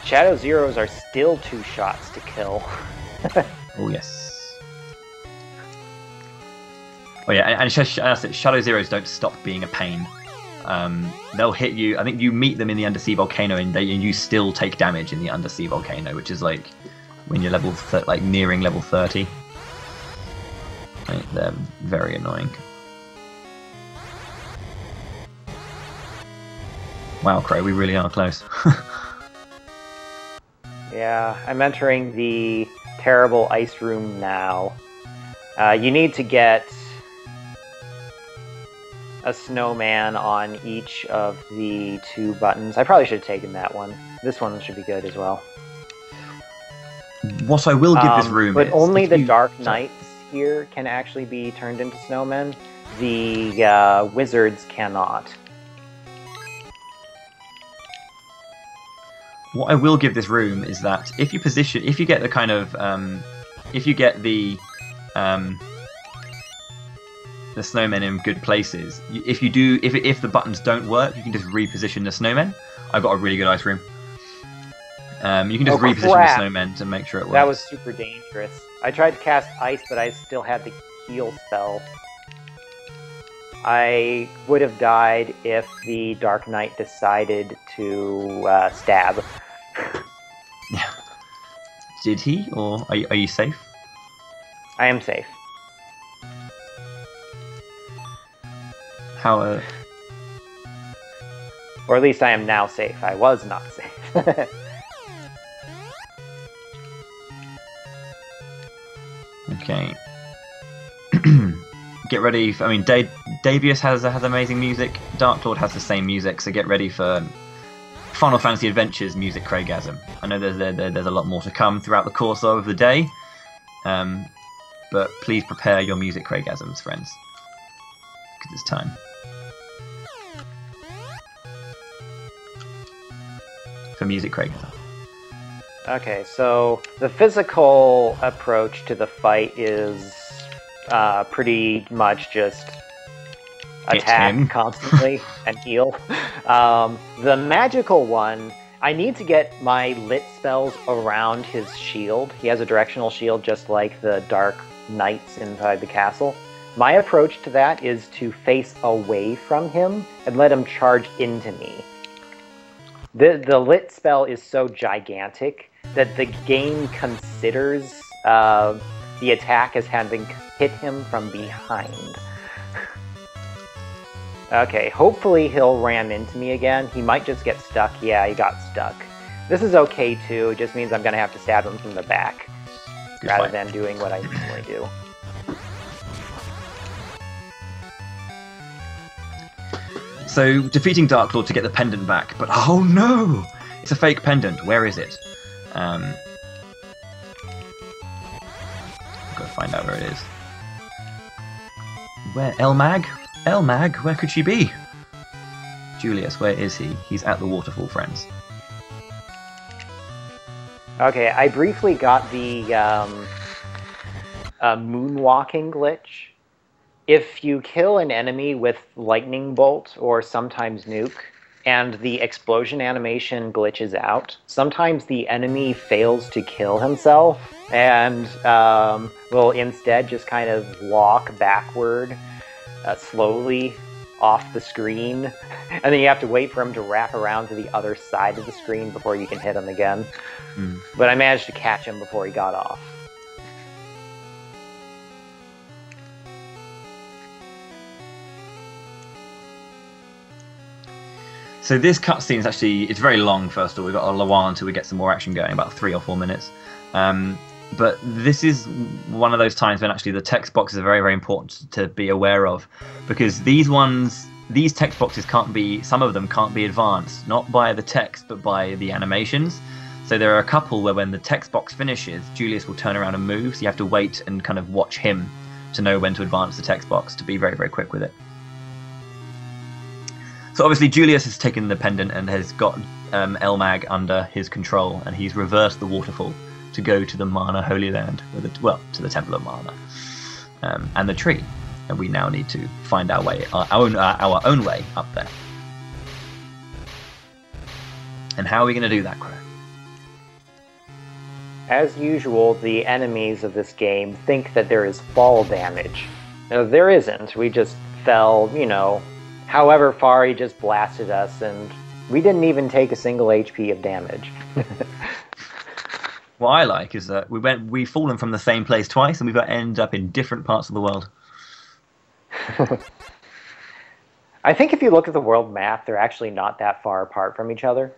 Shadow Zeros are still 2 shots to kill. Oh yes. Oh yeah, and that's it. Shadow Zeros don't stop being a pain. They'll hit you. I think you meet them in the undersea volcano, and you still take damage in the undersea volcano, which is like when you're nearing level 30. Right, they're very annoying. Wow, Crow, we really are close. Yeah, I'm entering the terrible ice room now. You need to get a snowman on each of the 2 buttons. I probably should have taken that one. This one should be good as well. What I will give this room but is... only the Dark Knights here can actually be turned into snowmen. The wizards cannot. What I will give this room is that if you get the kind of, if you get the snowmen in good places, if the buttons don't work, you can just reposition the snowmen. I've got a really good ice room. You can just reposition the snowmen to make sure it works. That was super dangerous. I tried to cast ice, but I still had the heal spell. I would have died if the Dark Knight decided to stab. Yeah. Did he? Or are you safe? I am safe. How? Or at least I am now safe. I was not safe. Okay. Get ready for, I mean, Davius has amazing music. Dark Lord has the same music, so get ready for Final Fantasy Adventures music Craigasm. I know there's a lot more to come throughout the course of the day, but please prepare your music Craigasms, friends, because it's time. For music Craigasm. Okay, so the physical approach to the fight is pretty much just attack constantly and heal. The magical one I need to get my lit spells around his shield. He has a directional shield just like the Dark Knights inside the castle. My approach to that is to face away from him and let him charge into me. The lit spell is so gigantic that the game considers the attack as having hit him from behind. Okay, hopefully he'll ram into me again. He might just get stuck. Yeah, he got stuck. This is okay too. It just means I'm going to have to stab him from the back rather than doing what I normally do. So, defeating Dark Lord to get the pendant back, but oh no! It's a fake pendant. Where is it? I've got to find out where it is. Where? Elmag? Elmag? Where could she be? Julius, where is he? He's at the waterfall, friends. Okay, I briefly got the moonwalking glitch. If you kill an enemy with lightning bolt or sometimes nuke, and the explosion animation glitches out, sometimes the enemy fails to kill himself and will instead just kind of walk backward slowly off the screen, and then you have to wait for him to wrap around to the other side of the screen before you can hit him again. But I managed to catch him before he got off. So this cutscene is actually, it's very long first of all. We've got a while until we get some more action going, about 3 or 4 minutes. But this is one of those times when actually the text boxes are very, very important to be aware of, because these text boxes can't be, some of them can't be advanced, not by the text, but by the animations. So there are a couple where when the text box finishes, Julius will turn around and move, so you have to wait and kind of watch him to know when to advance the text box, to be very, very quick with it. So obviously Julius has taken the pendant and has got Elmag under his control, and he's reversed the waterfall to go to the Mana Holy Land, to the Temple of Mana, and the tree. And we now need to find our way, our own way up there. And how are we going to do that, Crow? As usual, the enemies of this game think that there is fall damage. No, there isn't. We just fell, you know, however far he just blasted us, and we didn't even take a single HP of damage. What I like is that we've fallen from the same place twice, and we've ended up in different parts of the world. I think if you look at the world map, they're actually not that far apart from each other.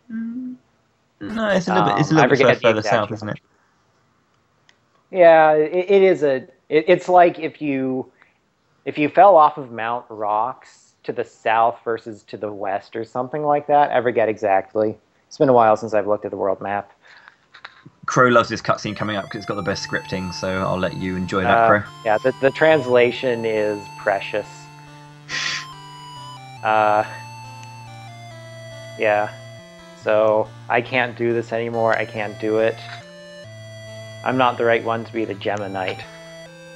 No, it's a little bit further south, isn't it? Yeah, it is it's like if you fell off of Mount Rocks to the south versus to the west or something like that. I forget exactly. It's been a while since I've looked at the world map. Crow loves this cutscene coming up because it's got the best scripting, so I'll let you enjoy that, Crow. Yeah, the translation is precious. Yeah. So, I can't do this anymore. I can't do it. I'm not the right one to be the Gemma Knight.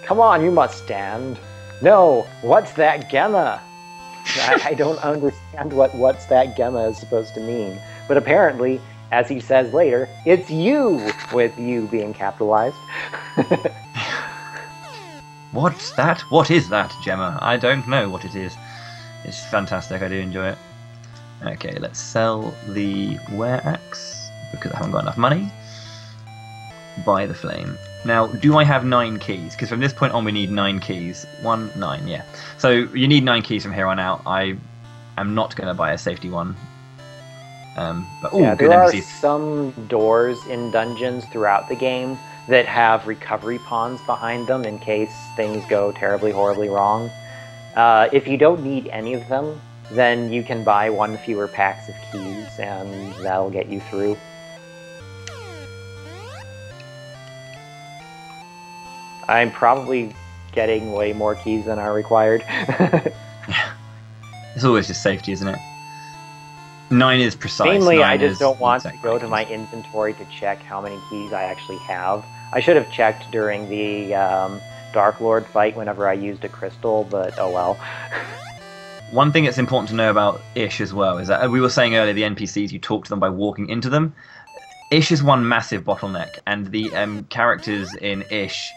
Come on, you must stand. No, what's that Gemma? I don't understand what what's that Gemma is supposed to mean. But apparently, as he says later, it's you, with you being capitalized. What's that? What is that, Gemma? I don't know what it is. It's fantastic, I do enjoy it. Okay, let's sell the Were Axe, because I haven't got enough money. Buy the Flame. Now, do I have 9 keys? Because from this point on we need 9 keys. 1, 9, yeah. So you need 9 keys from here on out. I am not going to buy a safety one. But yeah, good there are NPCs. some doors in dungeons throughout the game that have recovery pawns behind them in case things go terribly, horribly wrong. If you don't need any of them, then you can buy 1 fewer packs of keys, and that'll get you through. I'm probably getting way more keys than are required. Yeah. It's always just safety, isn't it? 9 is precise. Mainly, I 9 just is don't want to exact go to keys. my inventory to check how many keys I actually have. I should have checked during the Dark Lord fight whenever I used a crystal, but oh well. one thing that's important to know about Ish as well is that we were saying earlier, the NPCs, you talk to them by walking into them. Ish is one massive bottleneck, and the characters in Ish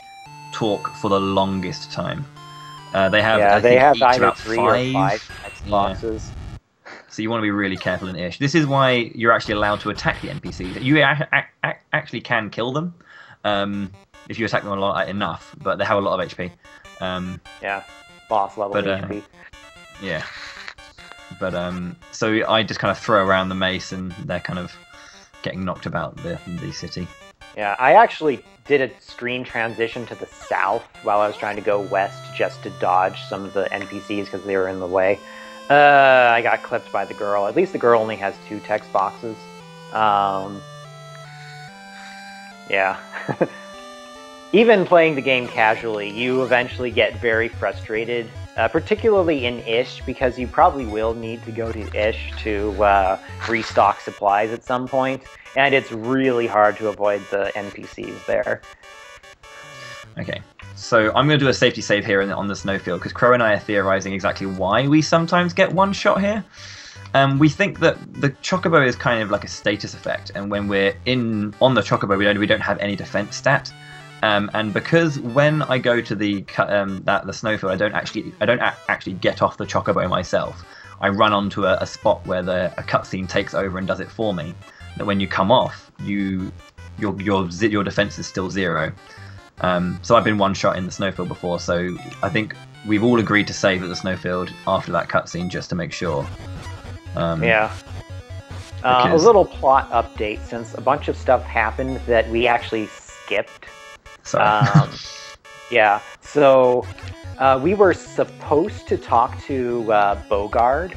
talk for the longest time. They have either about 3 or 5 Yeah. boxes. So you want to be really careful in Ish. This is why you're actually allowed to attack the NPCs. You actually can kill them if you attack them a lot enough, but they have a lot of HP. Yeah, boss level HP. Yeah. But so I just kind of throw around the mace, and they're kind of getting knocked about the city. Yeah, I actually did a screen transition to the south while I was trying to go west just to dodge some of the NPCs because they were in the way. I got clipped by the girl. At least the girl only has 2 text boxes. Yeah. Even playing the game casually, you eventually get very frustrated, particularly in Ish, because you probably will need to go to Ish to restock supplies at some point, and it's really hard to avoid the NPCs there. Okay, so I'm going to do a safety save here on the snowfield, because Crow and I are theorizing exactly why we sometimes get one shot here. We think that the Chocobo is kind of like a status effect, and when we're on the Chocobo, we don't have any defense stat. And because when I go to the snowfield, I don't actually get off the Chocobo myself. I run onto a spot where a cutscene takes over and does it for me. That when you come off, your defense is still 0. So I've been one shot in the snowfield before. So I think we've all agreed to save at the snowfield after that cutscene just to make sure. Yeah. A little plot update, since a bunch of stuff happened that we actually skipped. Sorry. Yeah, so we were supposed to talk to Bogard,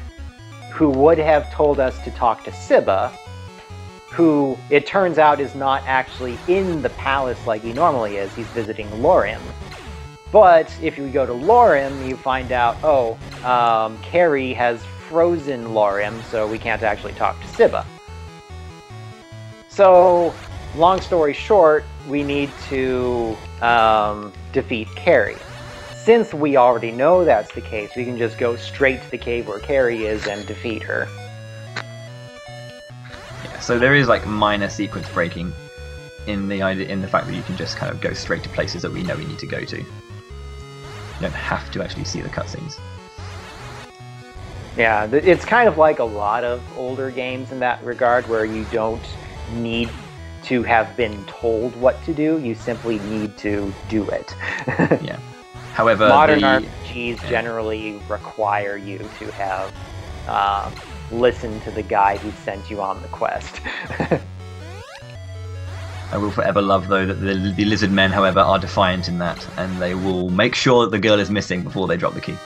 who would have told us to talk to Sibba, who it turns out is not actually in the palace like he normally is. He's visiting Lorim. But if you go to Lorim, you find out, Carrie has frozen Lorim, so we can't actually talk to Sibba. So, long story short, we need to defeat Carrie. Since we already know that's the case, we can just go straight to the cave where Carrie is and defeat her. Yeah, so there is like minor sequence breaking in the fact that you can just kind of go straight to places that we know we need to go to. You don't have to actually see the cutscenes. Yeah, it's kind of like a lot of older games in that regard, where you don't need to have been told what to do, you simply need to do it. Yeah. However, modern RPGs generally require you to have listened to the guy who sent you on the quest. I will forever love, though, that the lizard men, however, are defiant in that, and they will make sure that the girl is missing before they drop the key.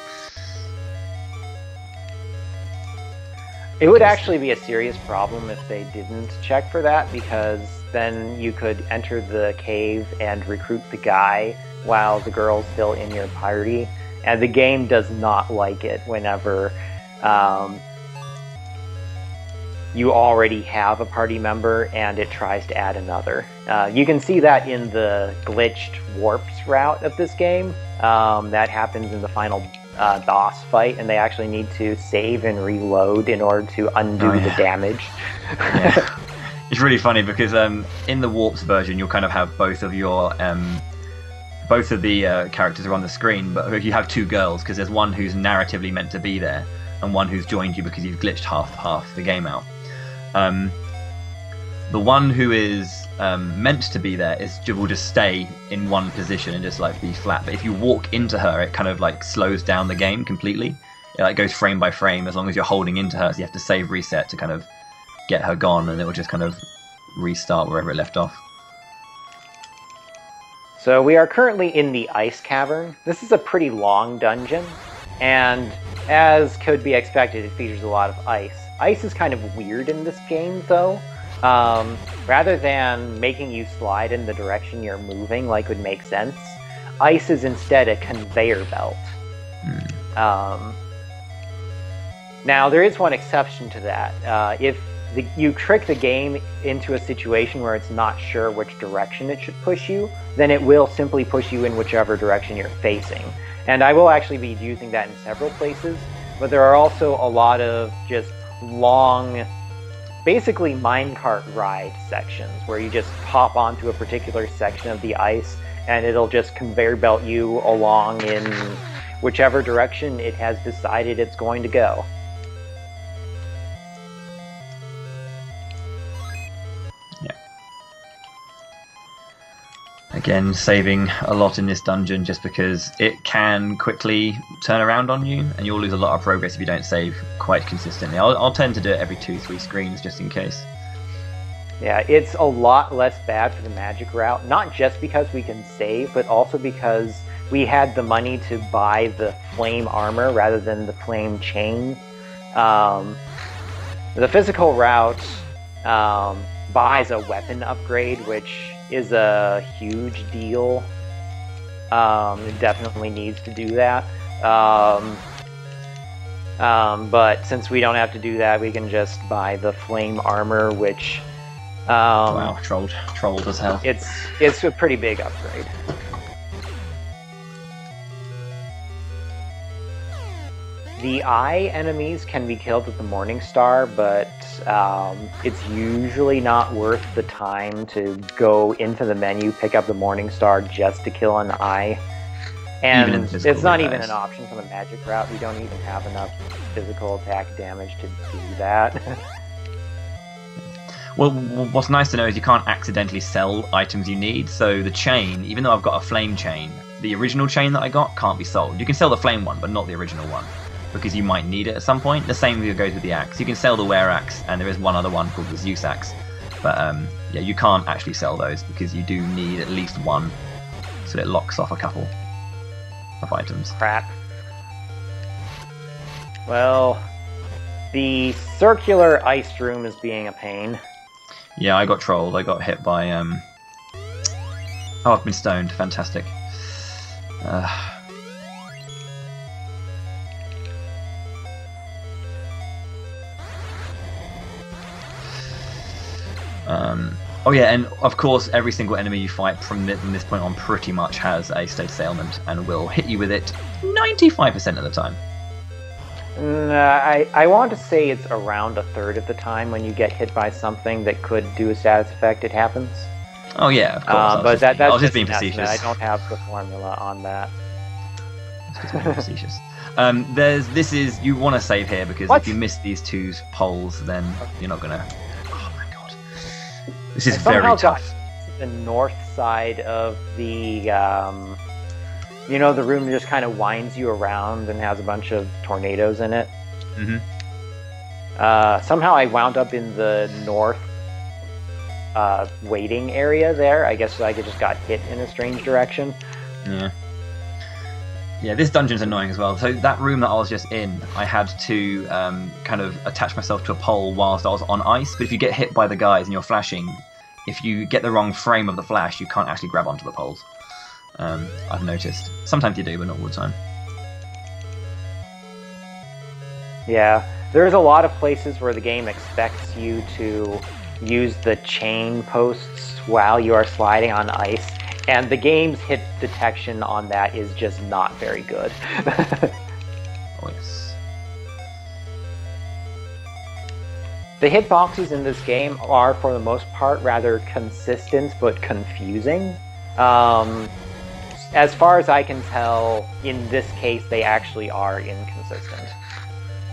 It would actually be a serious problem if they didn't check for that, because then you could enter the cave and recruit the guy while the girl's still in your party, and the game does not like it whenever you already have a party member and it tries to add another. You can see that in the glitched warps route of this game. That happens in the final boss fight, and they actually need to save and reload in order to undo the damage. Yeah. It's really funny because in the warps version, you'll kind of have both of the characters are on the screen, but you have 2 girls because there's one who's narratively meant to be there and one who's joined you because you've glitched half the game out. The one who is meant to be there will just stay in one position and just like be flat. But if you walk into her, it kind of like slows down the game completely. It like goes frame by frame as long as you're holding into her. So you have to save reset to kind of get her gone, and it will just kind of restart wherever it left off. So we are currently in the Ice Cavern. This is a pretty long dungeon, and as could be expected, it features a lot of ice. Ice is kind of weird in this game, though. Rather than making you slide in the direction you're moving like would make sense, ice is instead a conveyor belt. Now, there is one exception to that. If you trick the game into a situation where it's not sure which direction it should push you, then it will simply push you in whichever direction you're facing. And I will actually be using that in several places. but there are also a lot of just long, basically minecart ride sections where you just hop onto a particular section of the ice and it'll just conveyor belt you along in whichever direction it has decided it's going to go. Again, saving a lot in this dungeon just because it can quickly turn around on you, and you'll lose a lot of progress if you don't save quite consistently. I'll tend to do it every 2-3 screens just in case. Yeah, it's a lot less bad for the magic route, not just because we can save, but also because we had the money to buy the flame armor rather than the flame chain. The physical route buys a weapon upgrade, which is a huge deal. It definitely needs to do that. But since we don't have to do that, we can just buy the flame armor, which wow, trolled as hell. It's a pretty big upgrade. The eye enemies can be killed with the Morning Star, but it's usually not worth the time to go into the menu, pick up the Morning Star just to kill an eye. And it's not even an option for the magic route. We don't even have enough physical attack damage to do that. Well, what's nice to know is you can't accidentally sell items you need, so the chain, even though I've got a flame chain, the original chain that I got can't be sold. You can sell the flame one, but not the original one, because you might need it at some point. The same goes with the axe. You can sell the wear axe, and there is one other one called the Zeus axe. But yeah, you can't actually sell those because you do need at least one, so it locks off a couple of items. Crap. Well, the circular ice room is being a pain. Yeah, I got trolled. I got hit by oh, I've been stoned. Fantastic. Oh yeah, and of course every single enemy you fight from this point on pretty much has a state of ailment and will hit you with it 95% of the time. I want to say it's around a third of the time when you get hit by something that could do a status effect, it happens. Oh yeah, of course. But I was just being facetious. I don't have the formula on that. Just being facetious. You want to save here because if you miss these two poles, then you're not gonna. Oh my god, this is very tough. The north side of the, you know, the room just kind of winds you around and has a bunch of tornadoes in it. Mm-hmm. Somehow I wound up in the north waiting area there. I guess I just got hit in a strange direction. Yeah. Yeah, this dungeon's annoying as well. So that room that I was just in, I had to kind of attach myself to a pole whilst I was on ice. But if you get hit by the guys and you're flashing, if you get the wrong frame of the flash, you can't actually grab onto the poles. I've noticed. Sometimes you do, but not all the time. Yeah, there's a lot of places where the game expects you to use the chain posts while you are sliding on ice, and the game's hit detection on that is just not very good. Oh yes. The hitboxes in this game are, for the most part, rather consistent but confusing. As far as I can tell, in this case, they actually are inconsistent.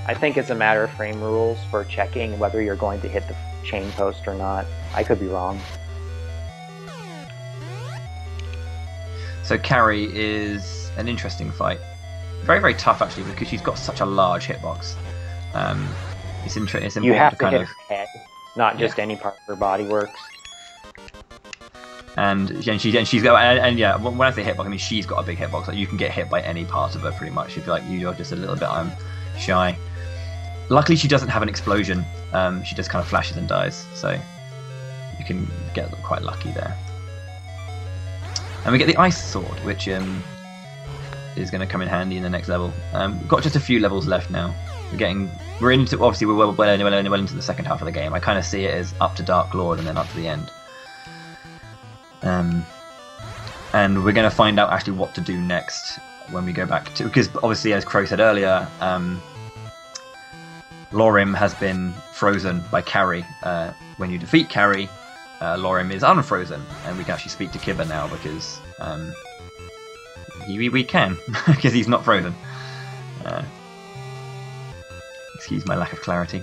I think it's a matter of frame rules for checking whether you're going to hit the chain post or not. I could be wrong. So Carrie is an interesting fight. Very, very tough actually, because she's got such a large hitbox. It's important you have to kind hit of her head, not just any part of her body works. And she's got and yeah, when I say hitbox, I mean she's got a big hitbox. Like you can get hit by any part of her pretty much. If you're just a little bit shy. Luckily, she doesn't have an explosion. She just kind of flashes and dies, so you can get quite lucky there. And we get the ice sword, which is going to come in handy in the next level. We've got just a few levels left now. We're well into the second half of the game. I kind of see it as up to Dark Lord and then up to the end. And we're going to find out actually what to do next when we go back to, because obviously, as Crow said earlier, Lorim has been frozen by Carry. When you defeat Carry, Lorim is unfrozen, and we can actually speak to Kibba now because we can, because he's not frozen. Excuse my lack of clarity.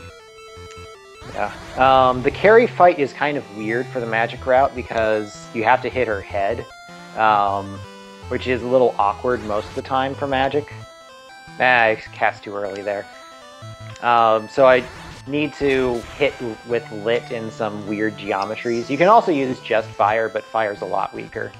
Yeah. The Carry fight is kind of weird for the magic route because you have to hit her head, which is a little awkward most of the time for magic. I cast too early there. So I need to hit with lit in some weird geometries. You can also use just fire, but fire's a lot weaker.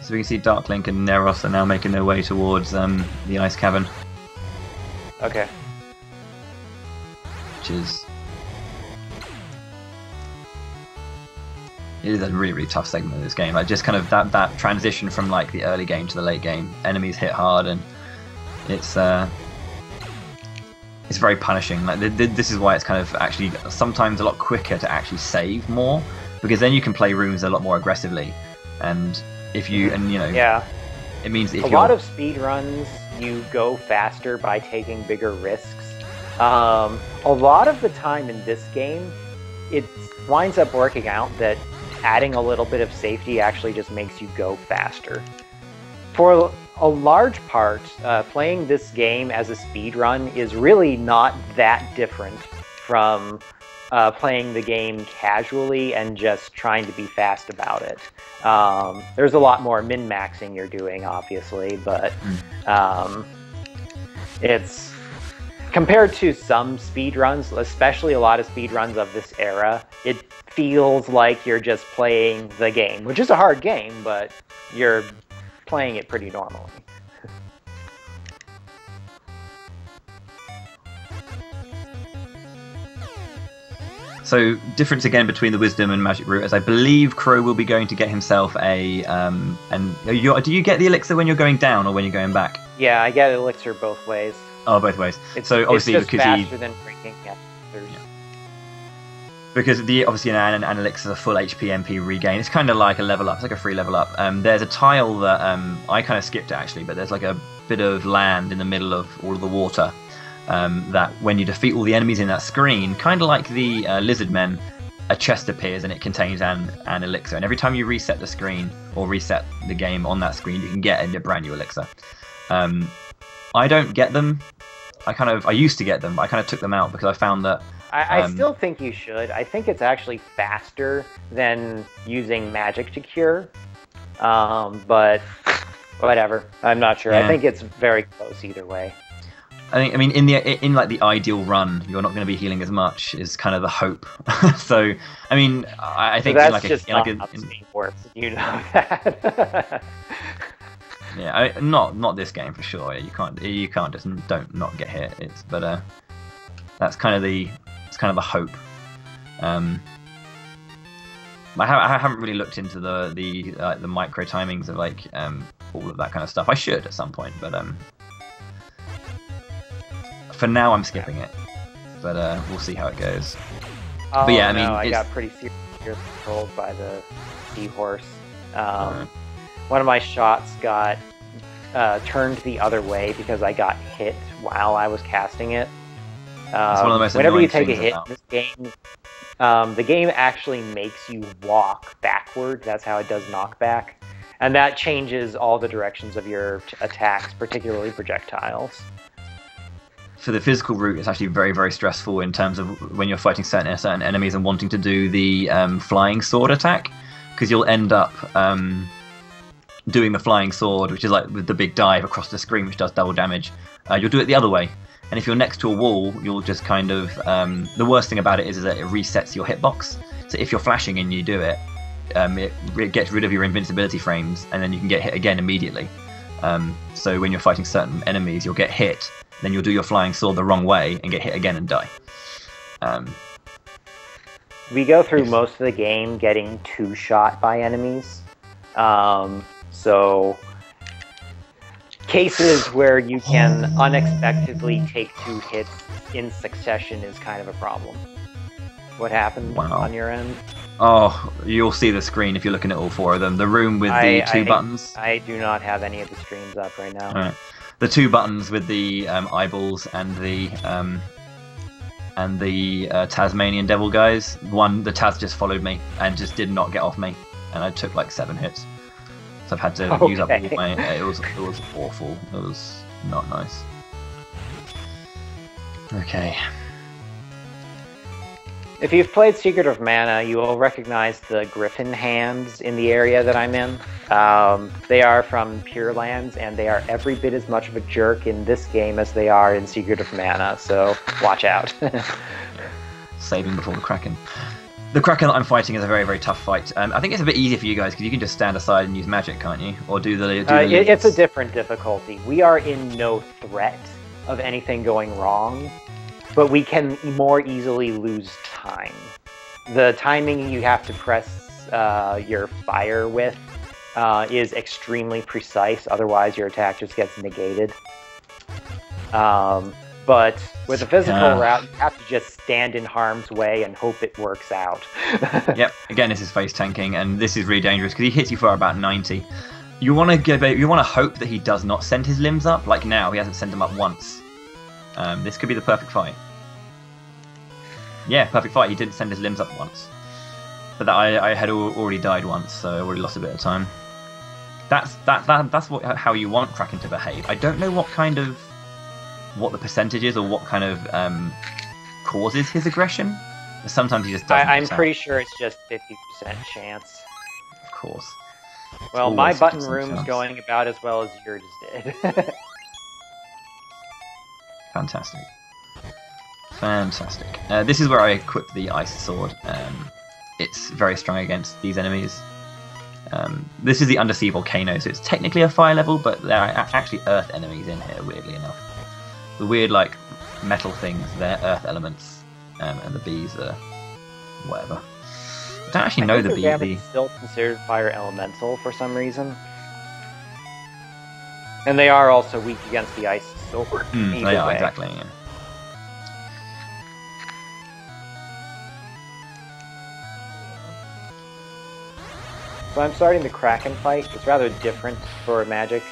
So we can see Darklink and Neros are now making their way towards the ice cavern. Okay. Which is... It is a really, really tough segment of this game. Like, just kind of that transition from like the early game to the late game. Enemies hit hard, and it's very punishing. Like this is why it's kind of actually sometimes a lot quicker to actually save more, because then you can play rooms a lot more aggressively. And if you yeah, it means if a lot of speed runs you go faster by taking bigger risks. A lot of the time in this game, it winds up working out that adding a little bit of safety actually just makes you go faster. For a large part, playing this game as a speed run is really not that different from playing the game casually and just trying to be fast about it. There's a lot more min-maxing you're doing, obviously, but it's... Compared to some speedruns, especially a lot of speedruns of this era, it feels like you're just playing the game, which is a hard game, but you're playing it pretty normally. So, difference again between the Wisdom and Magic route, as I believe Crow will be going to get himself a... do you get the elixir when you're going down or when you're going back? Yeah, I get elixir both ways. Oh, both ways. So obviously it's just because faster than drinking elixirs. Yeah. Because obviously an elixir is a full HP MP regain. It's kind of like a level up. It's like a free level up. There's a tile that I kind of skipped actually, but there's like a bit of land in the middle of all of the water that when you defeat all the enemies in that screen, kind of like the lizard men, a chest appears and it contains an elixir. And every time you reset the screen or reset the game on that screen, you can get a brand new elixir. I don't get them. I used to get them, but I kind of took them out because I found that... I still think you should. I think it's actually faster than using magic to cure. But whatever. I'm not sure. Yeah. I think it's very close either way. I mean, in like the ideal run, you're not going to be healing as much. Is kind of the hope. So, I mean, I think so that's how it's works. You know that. Yeah, not this game for sure. You can't just not get hit. But that's kind of the hope. I haven't really looked into the micro timings of like all of that kind of stuff. I should at some point, but for now I'm skipping it. But we'll see how it goes. Oh, but yeah, I mean, I got pretty seriously controlled by the seahorse. One of my shots got turned the other way because I got hit while I was casting it. It's one of the most whenever annoying you take a hit about in this game, the game actually makes you walk backward. That's how it does knockback. And that changes all the directions of your attacks, particularly projectiles. For the physical route, it's actually very, very stressful in terms of when you're fighting certain enemies and wanting to do the flying sword attack, because you'll end up doing the flying sword, which is like with the big dive across the screen, which does double damage. You'll do it the other way, and if you're next to a wall, you'll just kind of... the worst thing about it is that it resets your hitbox. So if you're flashing and you do it, it gets rid of your invincibility frames, and then you can get hit again immediately. So when you're fighting certain enemies, you'll get hit, then you'll do your flying sword the wrong way and get hit again and die. We go through most of the game getting two-shot by enemies. So cases where you can unexpectedly take 2 hits in succession is kind of a problem. What happened on your end? Oh, you'll see the screen if you're looking at all 4 of them. The room with the 2 buttons. I do not have any of the streams up right now. Right. The 2 buttons with the eyeballs and the Tasmanian devil guys. The Taz just followed me and just did not get off me, and I took like 7 hits. So I've had to use up all my. It was awful. It was not nice. Okay. If you've played Secret of Mana, you will recognize the griffin hands in the area that I'm in. They are from Pure Lands, and they are every bit as much of a jerk in this game as they are in Secret of Mana, so watch out. Saving before the Kraken. The Kraken that I'm fighting is a very, very tough fight. I think it's a bit easier for you guys, because you can just stand aside and use magic, can't you? Or do the it's a different difficulty. We are in no threat of anything going wrong, but we can more easily lose time. The timing you have to press your fire with is extremely precise, otherwise your attack just gets negated. But with a physical route, you have to just stand in harm's way and hope it works out. Yep, again, this is face tanking, and this is really dangerous because he hits you for about 90. You want to hope that he does not send his limbs up. Like now, he hasn't sent them up once. This could be the perfect fight. Yeah, perfect fight. He didn't send his limbs up once. But I had already died once, so I already lost a bit of time. That's how you want Kraken to behave. I don't know what the percentage is or what kind of causes his aggression. Sometimes he just doesn't. I'm pretty sure it's just 50% chance. Of course. Well, my button room's going about as well as yours did. Fantastic. Fantastic. This is where I equip the Ice Sword. It's very strong against these enemies. This is the Undersea Volcano, so it's technically a fire level, but there are actually earth enemies in here, weirdly enough. The weird, like, metal things, they're earth elements, and the bees are whatever. I don't actually know the bee. Rabbits still considered fire elemental for some reason. And they are also weak against the Ice Sword. They are, exactly, yeah. So I'm starting the Kraken fight. It's rather different for magic.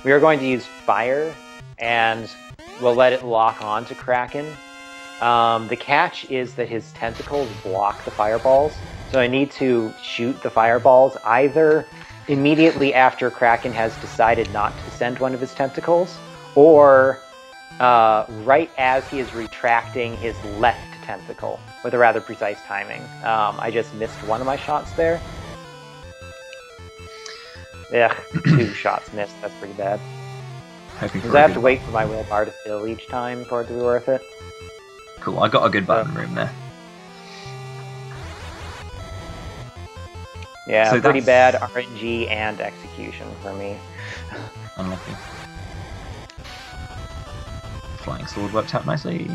We are going to use fire, and we'll let it lock on to Kraken. The catch is that his tentacles block the fireballs, so I need to shoot the fireballs either immediately after Kraken has decided not to send one of his tentacles, or right as he is retracting his left tentacle, with a rather precise timing. I just missed one of my shots there. Ugh, 2 shots missed, that's pretty bad. Because I have to wait for my will bar to fill each time for it to be worth it. Cool, I got a good button room there. Yeah, so pretty bad RNG and execution for me. Unlucky. Flying sword worked out nicely.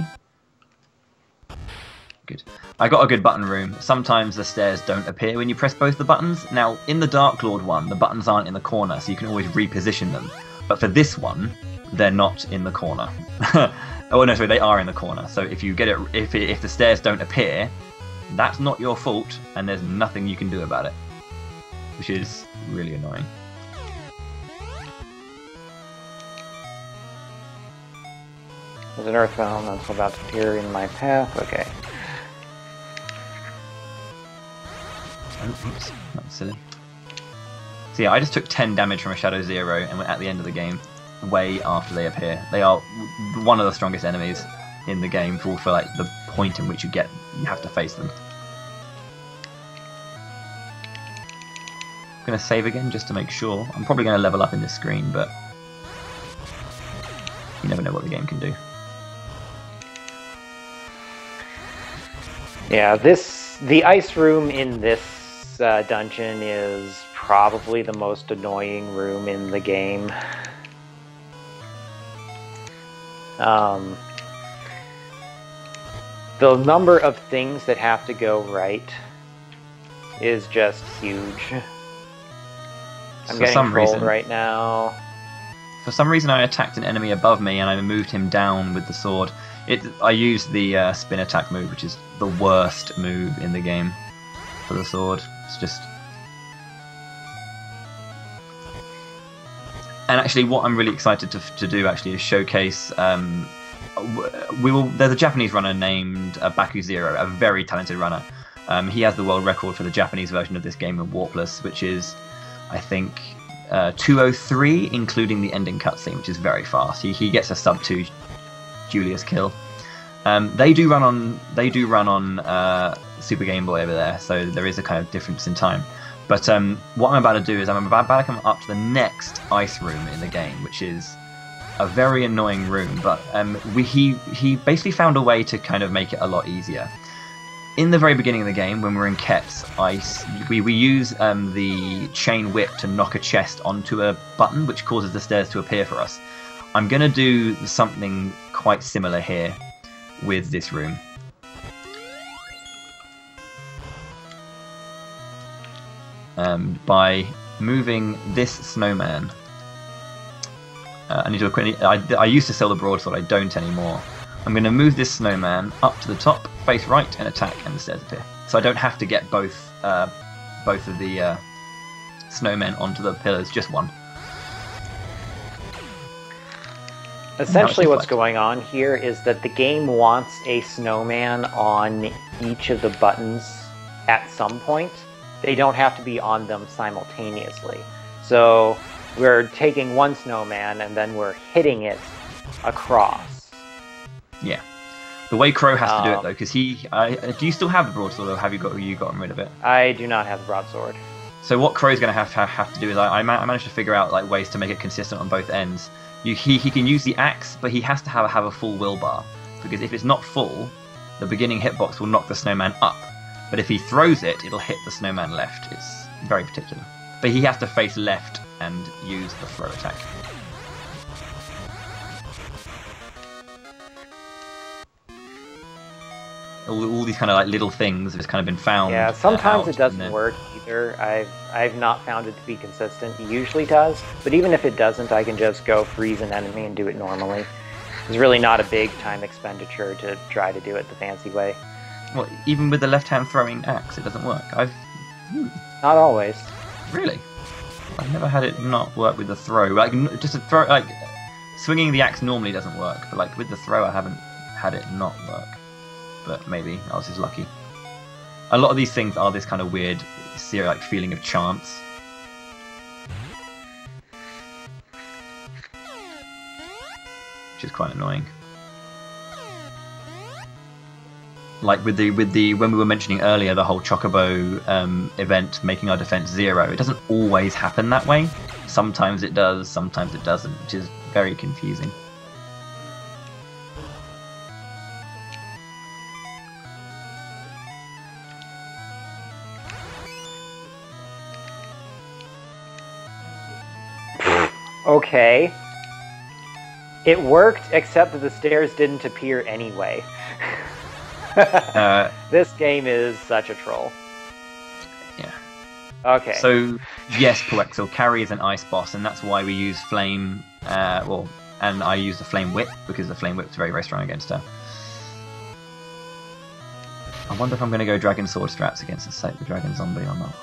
Good. I got a good button room. Sometimes the stairs don't appear when you press both the buttons. Now, in the Dark Lord one, the buttons aren't in the corner, so you can always reposition them. But for this one, they're not in the corner. Oh no, sorry, they are in the corner. So if you get it, if the stairs don't appear, that's not your fault, and there's nothing you can do about it, which is really annoying. There's an earthbound that's about to appear in my path. Okay. Oh, oops, that's silly. So yeah, I just took 10 damage from a Shadow Zero, and we're at the end of the game, way after they appear. They are one of the strongest enemies in the game for like the point in which you have to face them. I'm gonna save again just to make sure. I'm probably gonna level up in this screen, but you never know what the game can do. Yeah, the ice room in this dungeon is probably the most annoying room in the game. The number of things that have to go right is just huge. I'm getting trolled right now. for some reason I attacked an enemy above me and I moved him down with the sword. I used the spin attack move, which is the worst move in the game for the sword. It's just... And actually, what I'm really excited to do actually is showcase. There's a Japanese runner named Baku Zero, a very talented runner. He has the world record for the Japanese version of this game in Warpless, which is, I think, 2:03, including the ending cutscene, which is very fast. He gets a sub 2 Julius kill. They do run on Super Game Boy over there, so there is a kind of difference in time. But what I'm about to do is I'm about to come up to the next ice room in the game, which is a very annoying room. But he basically found a way to kind of make it a lot easier. In the very beginning of the game, when we're in Ket's ice, we use the chain whip to knock a chest onto a button, which causes the stairs to appear for us. I'm going to do something quite similar here with this room. By moving this snowman. I need to. I used to sell the broadsword. I don't anymore. I'm going to move this snowman up to the top, face right, and attack, and the stairs appear. So I don't have to get both of the snowmen onto the pillars, just one. Essentially what's going on here is that the game wants a snowman on each of the buttons at some point. They don't have to be on them simultaneously. So we're taking one snowman and then we're hitting it across. Yeah. The way Crow has to do it though, because do you still have the broadsword, or have you gotten rid of it? I do not have the broadsword. So what Crow's going to have to do is I managed to figure out like ways to make it consistent on both ends. He can use the axe, but he has to have a full will bar, because if it's not full, the beginning hitbox will knock the snowman up. But if he throws it, it'll hit the snowman left. It's very particular. But he has to face left and use the throw attack. All these kind of like little things have just kind of been found. Yeah, sometimes it doesn't work either. I've not found it to be consistent. It usually does, but even if it doesn't, I can just go freeze an enemy and do it normally. It's really not a big time expenditure to try to do it the fancy way. Well, even with the left-hand throwing axe, it doesn't work. Not always. Really? I've never had it not work with the throw. Like, just a throw, like swinging the axe normally doesn't work, but like with the throw, I haven't had it not work. But maybe I was just lucky. A lot of these things are this kind of weird, like feeling of chance. Which is quite annoying. Like with the when we were mentioning earlier the whole Chocobo event making our defense 0, it doesn't always happen that way. Sometimes it does, sometimes it doesn't, which is very confusing. Okay. It worked, except that the stairs didn't appear anyway. This game is such a troll. Yeah. Okay. So, yes, Poexil, Carry is an ice boss, and that's why we use Flame, and I use the Flame Whip, because the Flame Whip's very, very strong against her. I wonder if I'm going to go Dragon Sword strats against the Dragon Zombie or not.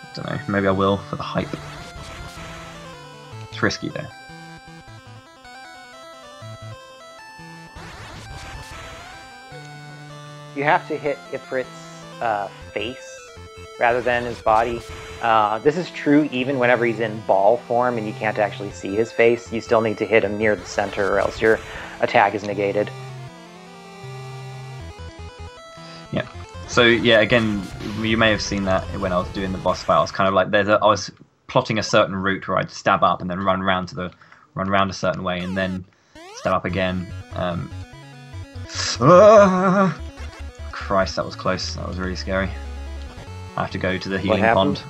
I don't know, maybe I will for the hype. It's risky though. You have to hit Ifrit's face rather than his body. This is true even whenever he's in ball form and you can't actually see his face. You still need to hit him near the center or else your attack is negated. Yeah. So yeah, again, you may have seen that when I was doing the boss fight. I was kind of like, I was plotting a certain route where I'd stab up and then run around a certain way and then stab up again. Christ, that was close. That was really scary. I have to go to the healing pond.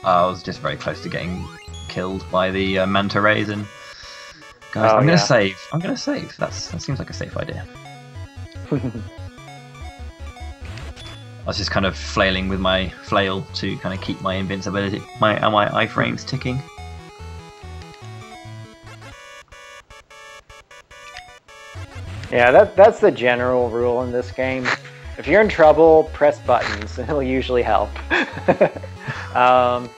I was just very close to getting killed by the manta rays. And guys, I'm gonna save. I'm gonna save. That seems like a safe idea. I was just kind of flailing with my flail to kind of keep my invincibility, my iframes ticking. Yeah, that's the general rule in this game. If you're in trouble, press buttons. It'll usually help.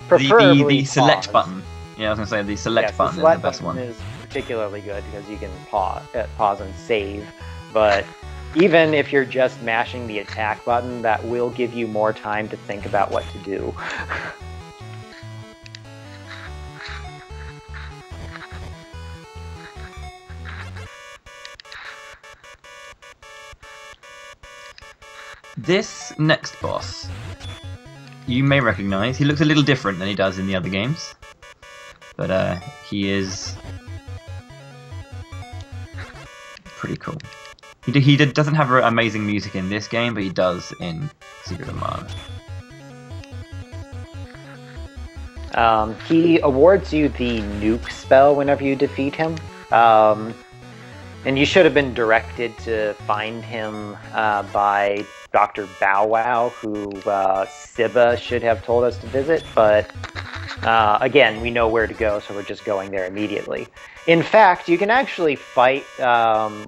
Preferably the select pause. button. Yeah, I was gonna say the select button the select is the best button one. is particularly good because you can pause and save. But even if you're just mashing the attack button, that will give you more time to think about what to do. This next boss, you may recognize. He looks a little different than he does in the other games, but he is pretty cool. He doesn't have amazing music in this game, but he does in Secret of Mana. He awards you the nuke spell whenever you defeat him. And you should have been directed to find him by Dr. Bow Wow, who Sibba should have told us to visit, but again, we know where to go, so we're just going there immediately. In fact, you can actually fight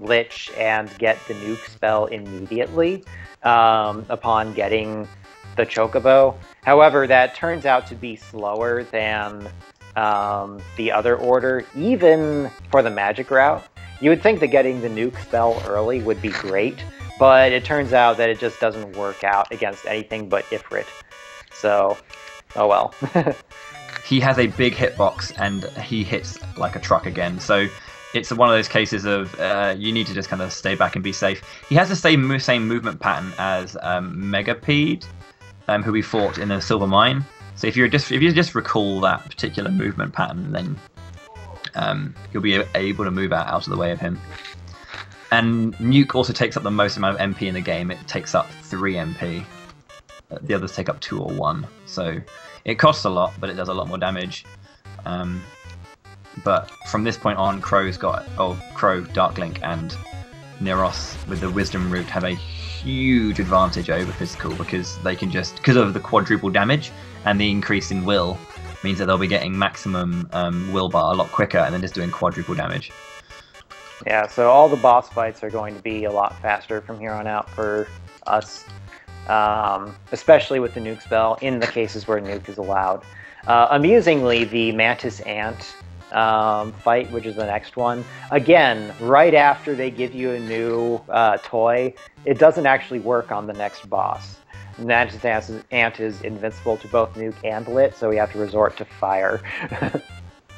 Lich and get the nuke spell immediately upon getting the Chocobo. However, that turns out to be slower than the other order, even for the magic route. You would think that getting the nuke spell early would be great, but it turns out that it just doesn't work out against anything but Ifrit. So, oh well. He has a big hitbox and he hits like a truck again. So it's one of those cases of you need to just kind of stay back and be safe. He has the same movement pattern as Megapede, who we fought in the Silver Mine. So if you just recall that particular movement pattern, then you'll be able to move out of the way of him. And Nuke also takes up the most amount of MP in the game. It takes up 3 MP. The others take up 2 or 1. So it costs a lot, but it does a lot more damage. But from this point on, Crow, Darklink, and Neros with the Wisdom route have a huge advantage over Physical because they can because of the quadruple damage and the increase in will means that they'll be getting maximum will bar a lot quicker and then just doing quadruple damage. Yeah, so all the boss fights are going to be a lot faster from here on out for us, especially with the nuke spell, in the cases where nuke is allowed. Amusingly, the Mantis Ant fight, which is the next one, again, right after they give you a new toy, it doesn't actually work on the next boss. Mantis Ant is invincible to both nuke and lit, so we have to resort to fire.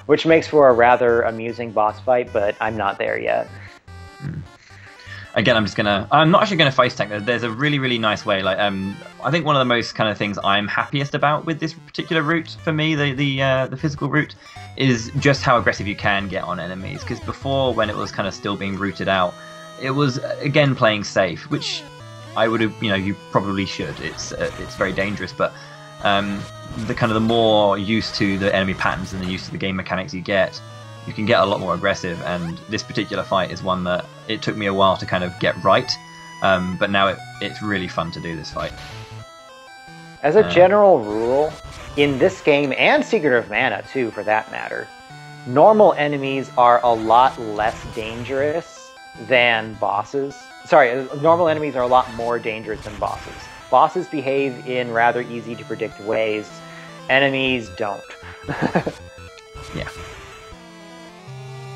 Which makes for a rather amusing boss fight, but I'm not there yet. Again, I'm not actually gonna face tank. There's a really, really nice way. Like, I think one of the most kind of things I'm happiest about with this particular route for me, the physical route, is just how aggressive you can get on enemies. Because before, when it was kind of still being rooted out, it was again playing safe, which I would have, you probably should. It's very dangerous, but the more used to the enemy patterns and the used to the game mechanics you can get a lot more aggressive. And this particular fight is one that it took me a while to kind of get right, but now it's really fun to do this fight. As a general rule, in this game, and Secret of Mana too, for that matter, normal enemies are a lot less dangerous than bosses. Sorry, normal enemies are a lot more dangerous than bosses. Bosses behave in rather easy to predict ways. Enemies don't. Yeah.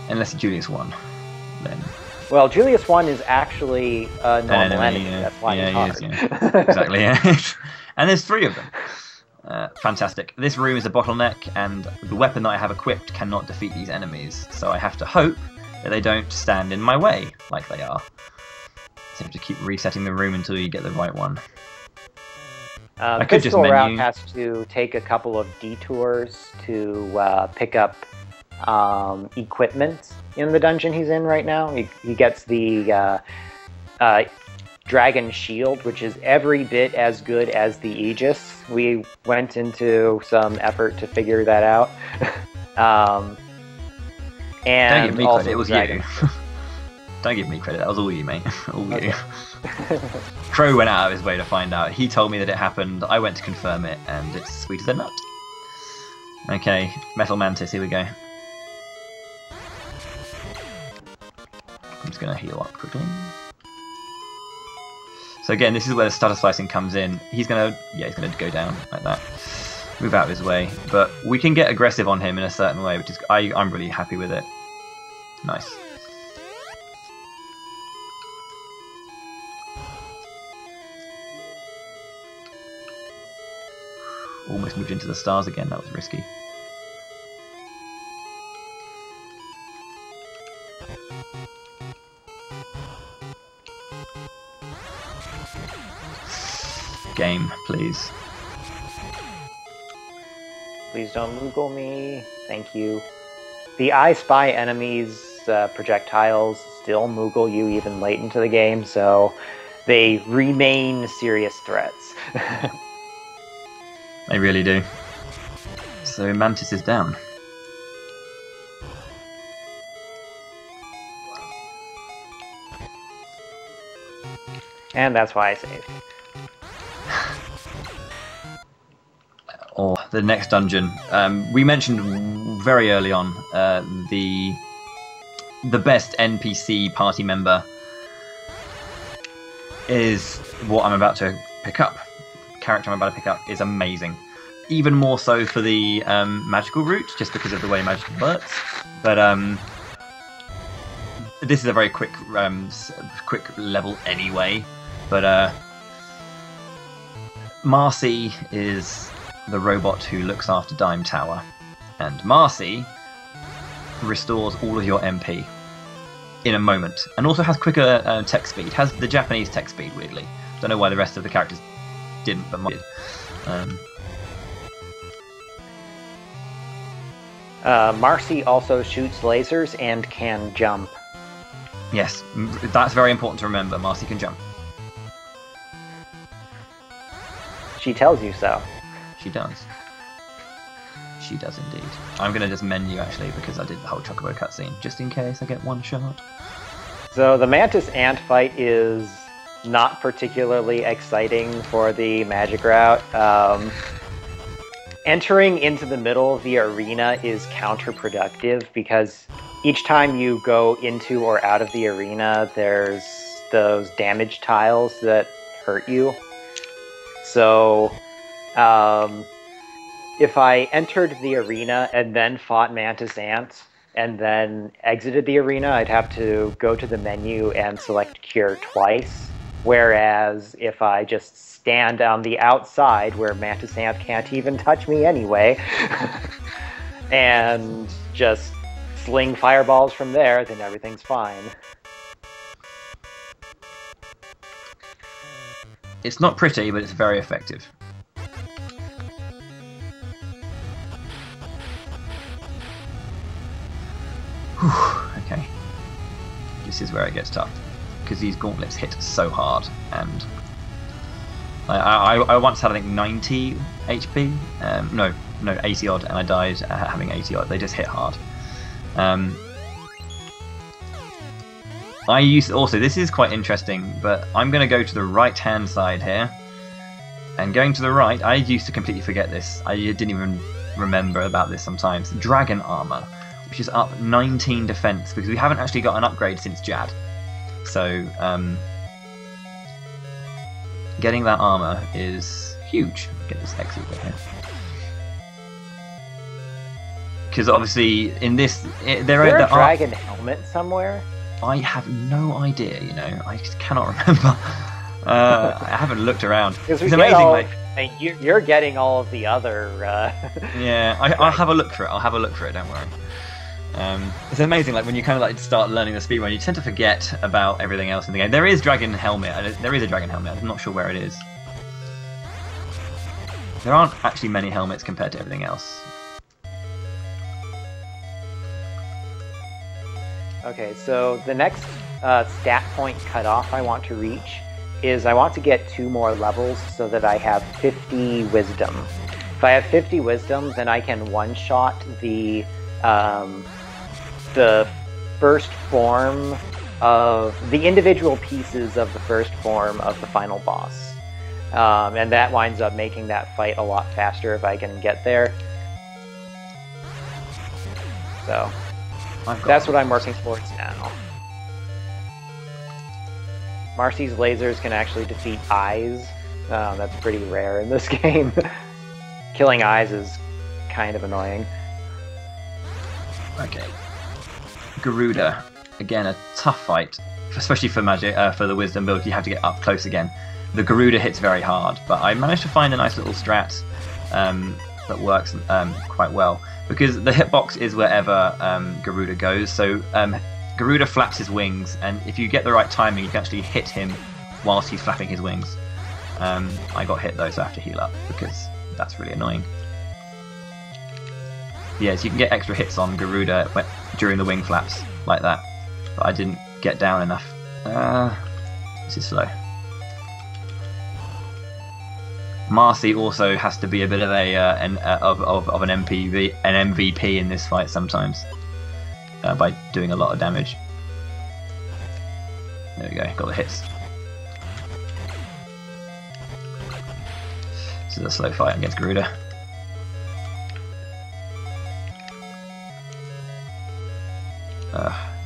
Unless Julius 1, then. Well, Julius 1 is actually a normal enemy. That's why it's hard. Yeah. Exactly, yeah. And there's 3 of them. Fantastic. This room is a bottleneck, and the weapon that I have equipped cannot defeat these enemies, so I have to hope that they don't stand in my way, like they are. So you have to keep resetting the room until you get the right one. The physical route has to take a couple of detours to pick up equipment in the dungeon he's in right now. He gets the Dragon Shield, which is every bit as good as the Aegis. We went into some effort to figure that out. And don't give me credit, it was you. Don't give me credit, that was all you, mate. All you. Crow went out of his way to find out. He told me that it happened, I went to confirm it, and it's sweet as a nut. Okay, Metal Mantis, here we go. I'm just going to heal up quickly. So again, this is where the stutter slicing comes in. He's going to go down like that. Move out of his way. But we can get aggressive on him in a certain way, which is I'm really happy with it. Nice. Almost moved into the stars again, that was risky. Game, please. Please don't Moogle me. Thank you. The I Spy enemies' projectiles still Moogle you even late into the game, so they remain serious threats. They really do. So Mantis is down. And that's why I saved. Or the next dungeon. We mentioned very early on the best NPC party member is what I'm about to pick up. Character I'm about to pick up is amazing. Even more so for the magical route, just because of the way magic works. But this is a very quick level anyway. But Marcy is the robot who looks after Dime Tower, and Marcy restores all of your MP in a moment, and also has quicker tech speed. Has the Japanese tech speed, weirdly. Don't know why the rest of the characters didn't, but Marcy did. Marcy also shoots lasers and can jump. Yes, that's very important to remember. Marcy can jump. She tells you so. She does. She does indeed. I'm going to just menu actually because I did the whole Chocobo cutscene, just in case I get one shot. So the Mantis Ant fight is not particularly exciting for the magic route. Entering into the middle of the arena is counterproductive because each time you go into or out of the arena, there's those damage tiles that hurt you. So, if I entered the arena and then fought Mantis Ant and then exited the arena, I'd have to go to the menu and select Cure twice. Whereas if I just stand on the outside where Mantis Ant can't even touch me anyway, and just sling fireballs from there, then everything's fine. It's not pretty, but it's very effective. Whew, okay. This is where it gets tough, because these gauntlets hit so hard, and I once had, I think, 90 HP. No, 80 odd, and I died having 80 odd. They just hit hard. I used also, this is quite interesting, but I'm going to go to the right hand side here. And going to the right, I used to completely forget this. I didn't even remember about this sometimes. Dragon armor, which is up 19 defense, because we haven't actually got an upgrade since Jad. So, getting that armor is huge. Get this exit bit here. Because obviously, in this, there are a dragon helmet somewhere? I have no idea, you know. I just cannot remember. I haven't looked around. It's amazing. You're getting all of the other. Yeah, I'll have a look for it. I'll have a look for it. Don't worry. It's amazing. Like when you kind of like start learning the speedrun, you tend to forget about everything else in the game. There is dragon helmet. There is a dragon helmet. I'm not sure where it is. There aren't actually many helmets compared to everything else. Okay, so the next stat point cutoff I want to reach is I want to get 2 more levels so that I have 50 wisdom. If I have 50 wisdom, then I can one-shot the first form of the individual pieces of the first form of the final boss. And that winds up making that fight a lot faster if I can get there. So that's what I'm working towards now. Marcy's lasers can actually defeat eyes. That's pretty rare in this game. Killing eyes is kind of annoying. Okay. Garuda. Again, a tough fight, especially for magic, for the wisdom build. You have to get up close again. The Garuda hits very hard, but I managed to find a nice little strat that works quite well, because the hitbox is wherever Garuda goes. So Garuda flaps his wings, and if you get the right timing, you can actually hit him whilst he's flapping his wings. I got hit though, so I have to heal up because that's really annoying. Yes, you can get extra hits on Garuda during the wing flaps like that, but I didn't get down enough. This is slow. Marcy also has to be a bit of an MVP in this fight sometimes by doing a lot of damage. There we go, got the hits. This is a slow fight against Garuda.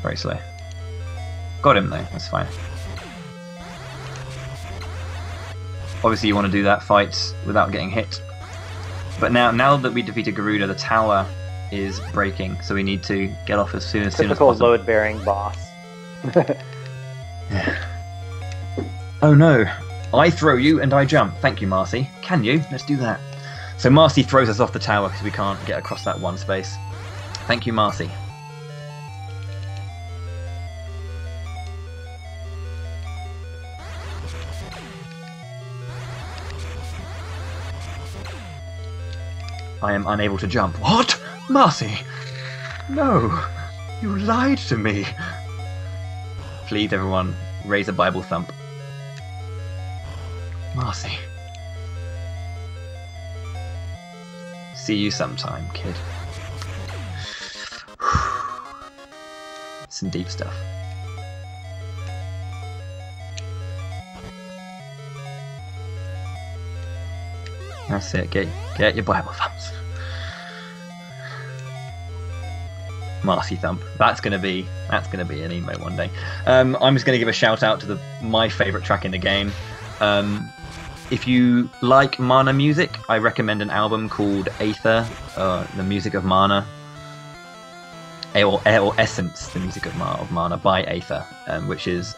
Very slow. Got him though, that's fine. Obviously you want to do that fight without getting hit. But now that we defeated Garuda, the tower is breaking, so we need to get off as soon as possible. Typical load-bearing boss. Oh no, I throw you and I jump. Thank you, Marcy. Can you? Let's do that. So Marcy throws us off the tower because we can't get across that one space. Thank you, Marcy. I am unable to jump. What? Marcy! No! You lied to me! Please, everyone, raise a Bible thump. Marcy. See you sometime, kid. Some deep stuff. That's it, get your Bible thumps. Marcy thump. That's gonna be an emote one day. I'm just gonna give a shout out to my favourite track in the game. If you like Mana music, I recommend an album called Aether, the music of Mana, or Essence, the music of Mana by Aether, which is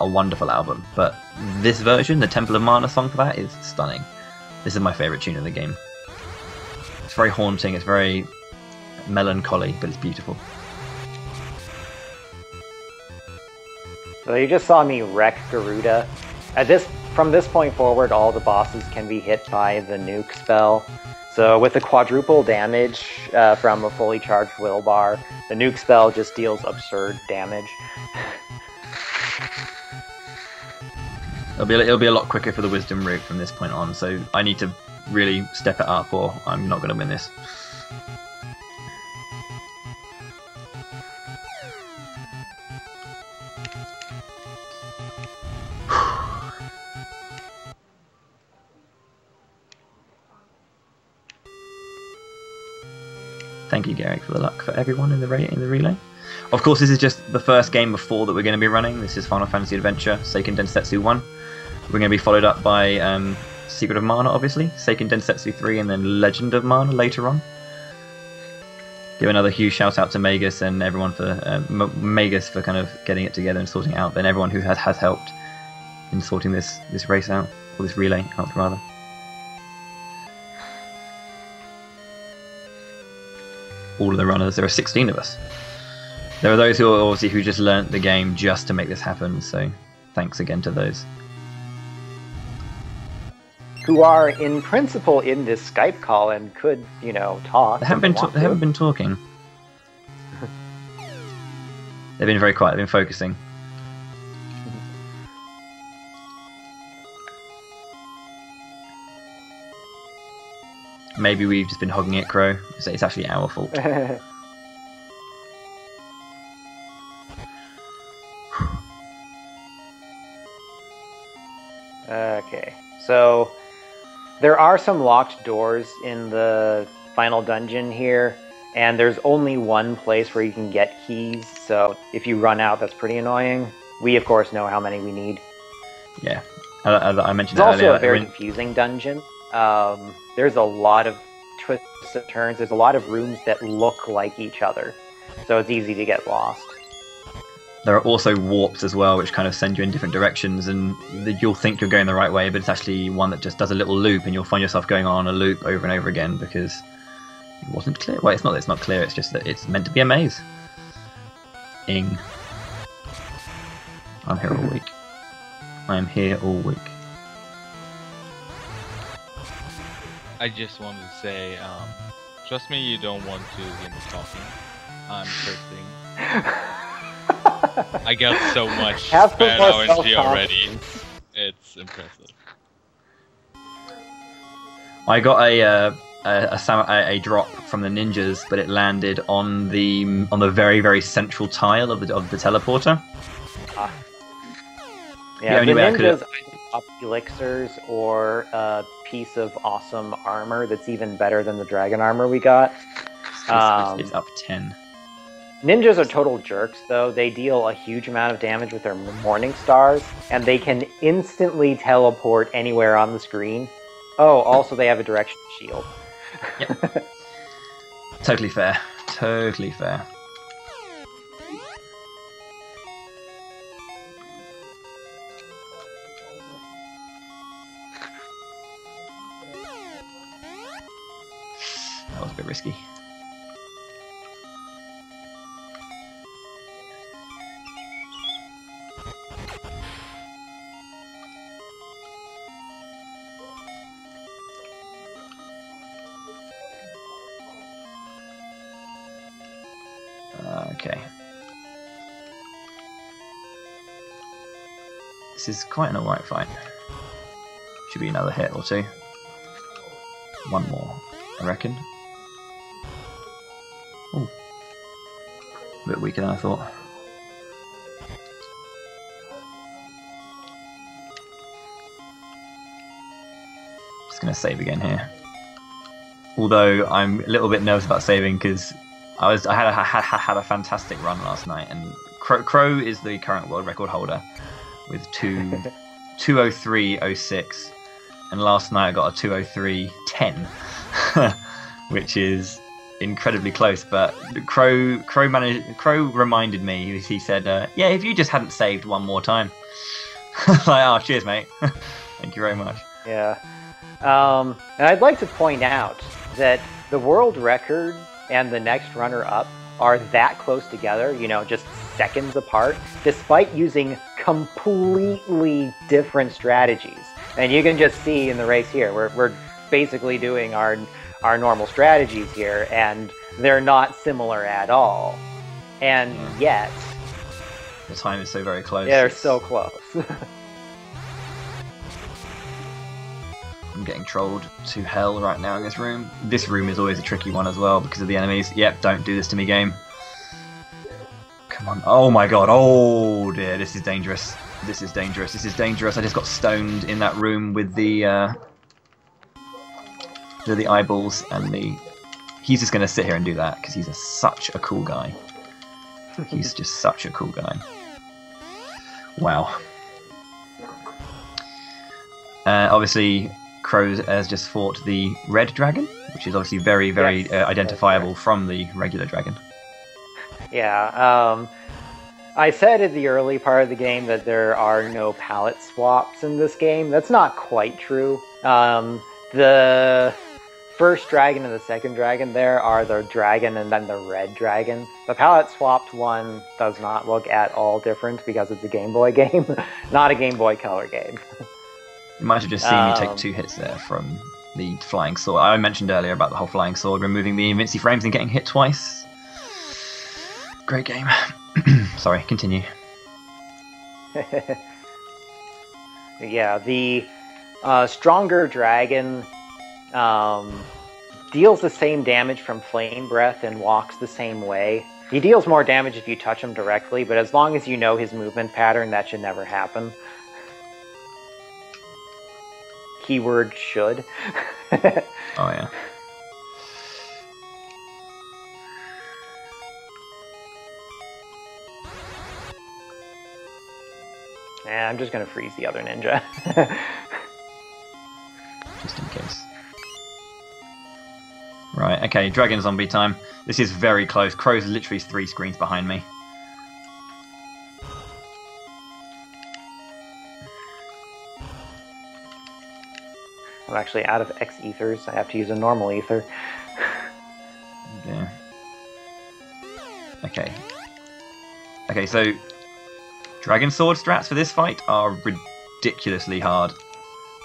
a wonderful album. But this version, the Temple of Mana song for that, is stunning. This is my favourite tune in the game. It's very haunting, it's very melancholy, but it's beautiful. So you just saw me wreck Garuda. From this point forward, all the bosses can be hit by the nuke spell. So with the quadruple damage from a fully charged will bar, the nuke spell just deals absurd damage. It'll be a lot quicker for the wisdom route from this point on, so I need to really step it up or I'm not going to win this. Thank you, Garrick, for the luck for everyone in the relay. Of course, this is just the first game of 4 that we're going to be running. This is Final Fantasy Adventure, Seiken Densetsu 1. We're going to be followed up by Secret of Mana, obviously, Seiken Densetsu 3, and then Legend of Mana later on. Give another huge shout out to Magus and everyone for Magus for kind of getting it together and sorting it out, and everyone who has helped in sorting this race out, or this relay out rather. All of the runners, there are 16 of us. There are those who just learnt the game just to make this happen, so thanks again to those. Who are in principle in this Skype call and could, talk. They haven't been talking. They've been very quiet. They've been focusing. Maybe we've just been hogging it, Crow. It's actually our fault. Okay, so there are some locked doors in the final dungeon here, and there's only one place where you can get keys, so if you run out, that's pretty annoying. We, of course, know how many we need. Yeah, I mentioned It's it also earlier. a very confusing dungeon. There's a lot of twists and turns. There's a lot of rooms that look like each other, so it's easy to get lost. There are also warps as well, which kind of send you in different directions, and you'll think you're going the right way, but it's actually one that just does a little loop, and you'll find yourself going on a loop over and over again because it wasn't clear. Well, it's not that it's not clear, it's just that it's meant to be a maze. I'm here all week. I'm here all week. I just wanted to say, trust me, you don't want to hear me talking. I'm cursing. I got so much Have some fan more energy already. self-confidence. It's impressive. I got a drop from the ninjas, but it landed on the very, very central tile of the teleporter. Yeah, The only the way I could've- ninjas either up elixirs or a piece of awesome armor that's even better than the dragon armor we got. It's up 10. Ninjas are total jerks, though. They deal a huge amount of damage with their morning stars, and they can instantly teleport anywhere on the screen. Oh, also they have a direction shield. Yep. Totally fair. Totally fair. That was a bit risky. Okay. This is quite an alright fight. Should be another hit or two. One more, I reckon. Ooh. A bit weaker than I thought. Just gonna save again here. Although I'm a little bit nervous about saving because I had a fantastic run last night, and Crow is the current world record holder with 2:03.06, and last night I got a 2:03.10, which is incredibly close. But Crow reminded me. He said, "Yeah, if you just hadn't saved one more time." Like, oh, cheers, mate. Thank you very much. Yeah. And I'd like to point out that the world record and the next runner-up are that close together, you know, just seconds apart, despite using completely different strategies. And you can just see in the race here, we're basically doing our normal strategies here, and they're not similar at all. And yet... The time is so very close. Yeah, they're so close. I'm getting trolled to hell right now in this room. This room is always a tricky one as well because of the enemies. Yep, don't do this to me, game. Come on. Oh my god. Oh dear, this is dangerous. This is dangerous. This is dangerous. I just got stoned in that room with the eyeballs and the... He's just going to sit here and do that because he's such a cool guy. He's just such a cool guy. Wow. Obviously... Crow has just fought the red dragon, which is obviously very, very Yes, identifiable from the regular dragon. Yeah, I said at the early part of the game that there are no palette swaps in this game. That's not quite true. The first dragon and the second dragon there are the dragon and then the red dragon. The palette swapped one does not look at all different because it's a Game Boy game, not a Game Boy Color game. You might have just seen me take 2 hits there from the flying sword. I mentioned earlier about the whole flying sword, removing the invinci frames and getting hit twice. Great game. Sorry, continue. Yeah, the stronger dragon deals the same damage from flame breath and walks the same way. He deals more damage if you touch him directly, but as long as you know his movement pattern, that should never happen. Keyword should. Oh yeah. I'm just gonna freeze the other ninja. Just in case. Right, okay, dragon zombie time. This is very close. Crow's literally 3 screens behind me. I'm actually out of X ethers. I have to use a normal ether. Yeah. Okay. Okay, so dragon sword strats for this fight are ridiculously hard.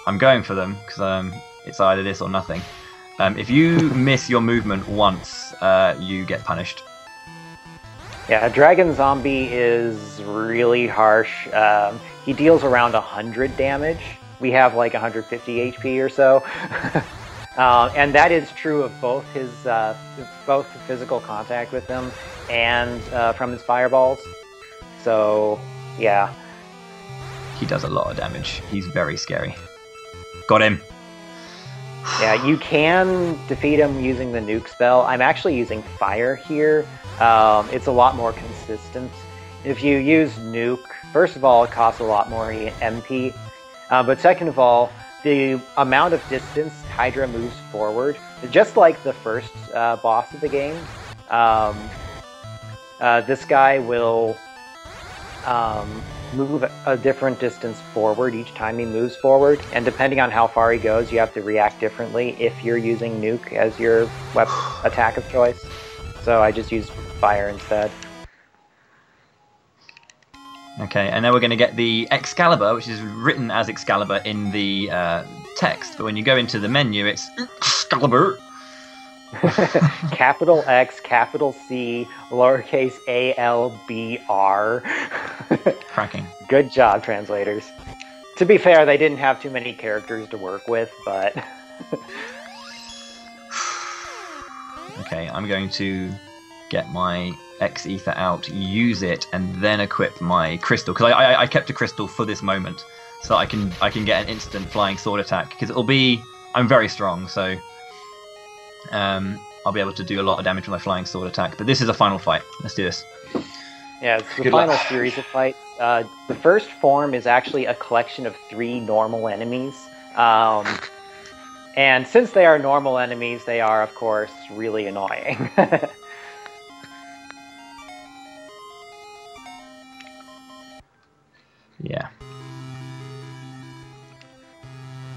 I'm going for them because it's either this or nothing. If you miss your movement once, you get punished. Yeah, Dragon Zombie is really harsh. He deals around 100 damage. We have like 150 HP or so. And that is true of both his both physical contact with him and from his fireballs. So, yeah. He does a lot of damage. He's very scary. Got him. Yeah, you can defeat him using the nuke spell. I'm actually using fire here. It's a lot more consistent. If you use nuke, first of all, it costs a lot more MP. But second of all, the amount of distance Hydra moves forward, just like the first boss of the game, this guy will move a different distance forward each time he moves forward, and depending on how far he goes, you have to react differently if you're using nuke as your attack of choice. So I just use fire instead. Okay, and now we're going to get the Excalibur, which is written as Excalibur in the text, but when you go into the menu, it's Excalibur. Capital X, capital C, lowercase a, l, b, r. Cracking. Good job, translators. To be fair, they didn't have too many characters to work with, but... Okay, I'm going to get my X Ether out, use it, and then equip my crystal, because I kept a crystal for this moment, so I can get an instant flying sword attack, because it'll be... I'm very strong, so... I'll be able to do a lot of damage with my flying sword attack. But this is a final fight. Let's do this. Yeah, it's the final series of fights. The first form is actually a collection of 3 normal enemies. And since they are normal enemies, they are, of course, really annoying. Yeah.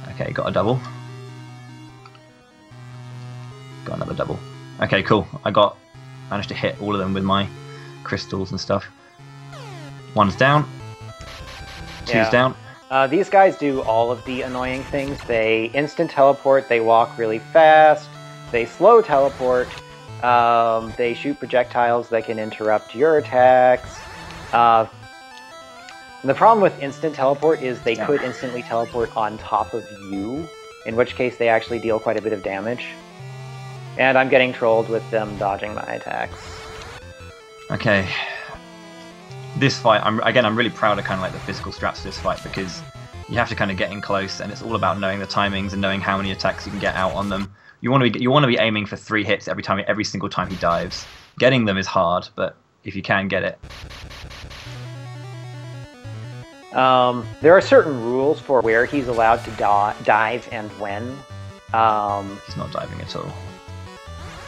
Okay, got a double. Got another double. Okay, cool. Managed to hit all of them with my crystals and stuff. One's down. Two's down. These guys do all of the annoying things. They instant teleport, they walk really fast, they slow teleport, they shoot projectiles that can interrupt your attacks. The problem with instant teleport is they could instantly teleport on top of you, in which case they actually deal quite a bit of damage. And I'm getting trolled with them dodging my attacks. Okay. This fight, I'm really proud of kind of like the physical strats of this fight, because you have to kind of get in close, and it's all about knowing the timings and knowing how many attacks you can get out on them. You want to be aiming for 3 hits every single time he dives. Getting them is hard, but if you can get it. There are certain rules for where he's allowed to dive and when. He's not diving at all.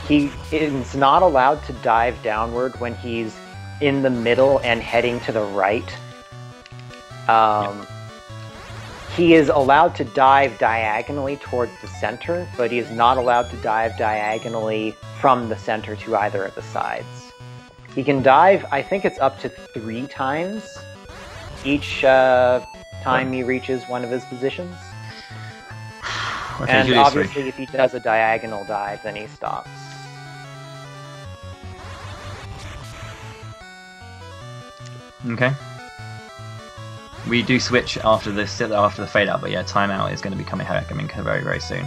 He is not allowed to dive downward when he's in the middle and heading to the right. He is allowed to dive diagonally towards the center, but he is not allowed to dive diagonally from the center to either of the sides. He can dive, I think it's up to 3 times each time he reaches one of his positions. Okay, and obviously if he does a diagonal dive, then he stops. Okay. We do switch after the fade out, but yeah, timeout is going to be coming very, very soon.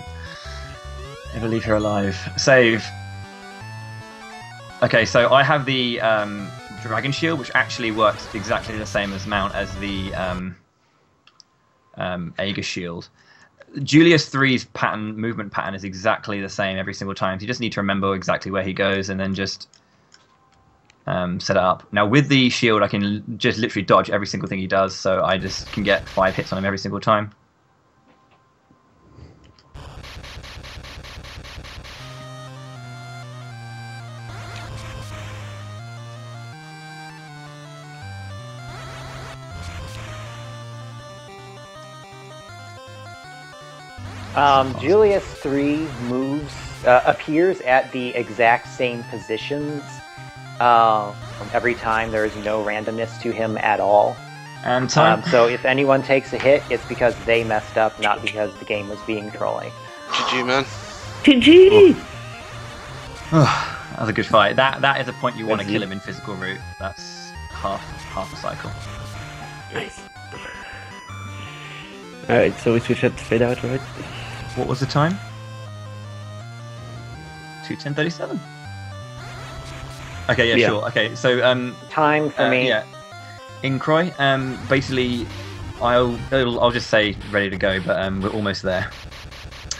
Never leave her alive. Save. Okay, so I have the Dragon Shield, which actually works exactly the same amount as the Aegis Shield. Julius 3's movement pattern is exactly the same every single time. So you just need to remember exactly where he goes, and then just set it up. Now with the shield, I can just literally dodge every single thing he does, so I just can get 5 hits on him every single time. Julius 3 appears at the exact same positions every time. There is no randomness to him at all. And time. So if anyone takes a hit, it's because they messed up, not because the game was being trolling. GG, man. GG! That was a good fight. That is a point you want to kill him in physical route. That's half a cycle. Nice. Alright, so we switch at fade out, right? What was the time? 2:10:37. Okay, yeah, sure. Okay, so Time for me. Yeah, Incroy. Basically, I'll just say ready to go, but we're almost there.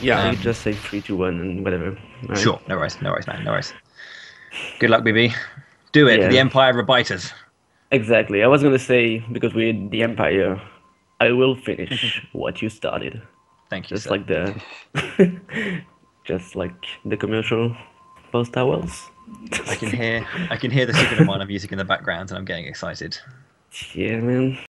Yeah, you just say 3, 2, 1, and whatever. Right? Sure, no worries, man, no worries. Good luck, BB. Do it. Yeah. The Empire Rabiters. Exactly. I was gonna say, because we're the Empire, I will finish what you started. Thank you. Just sir. like the, just like the commercial for Star Wars. I can hear the Secret of Mana music in the background, and I'm getting excited. Yeah, man.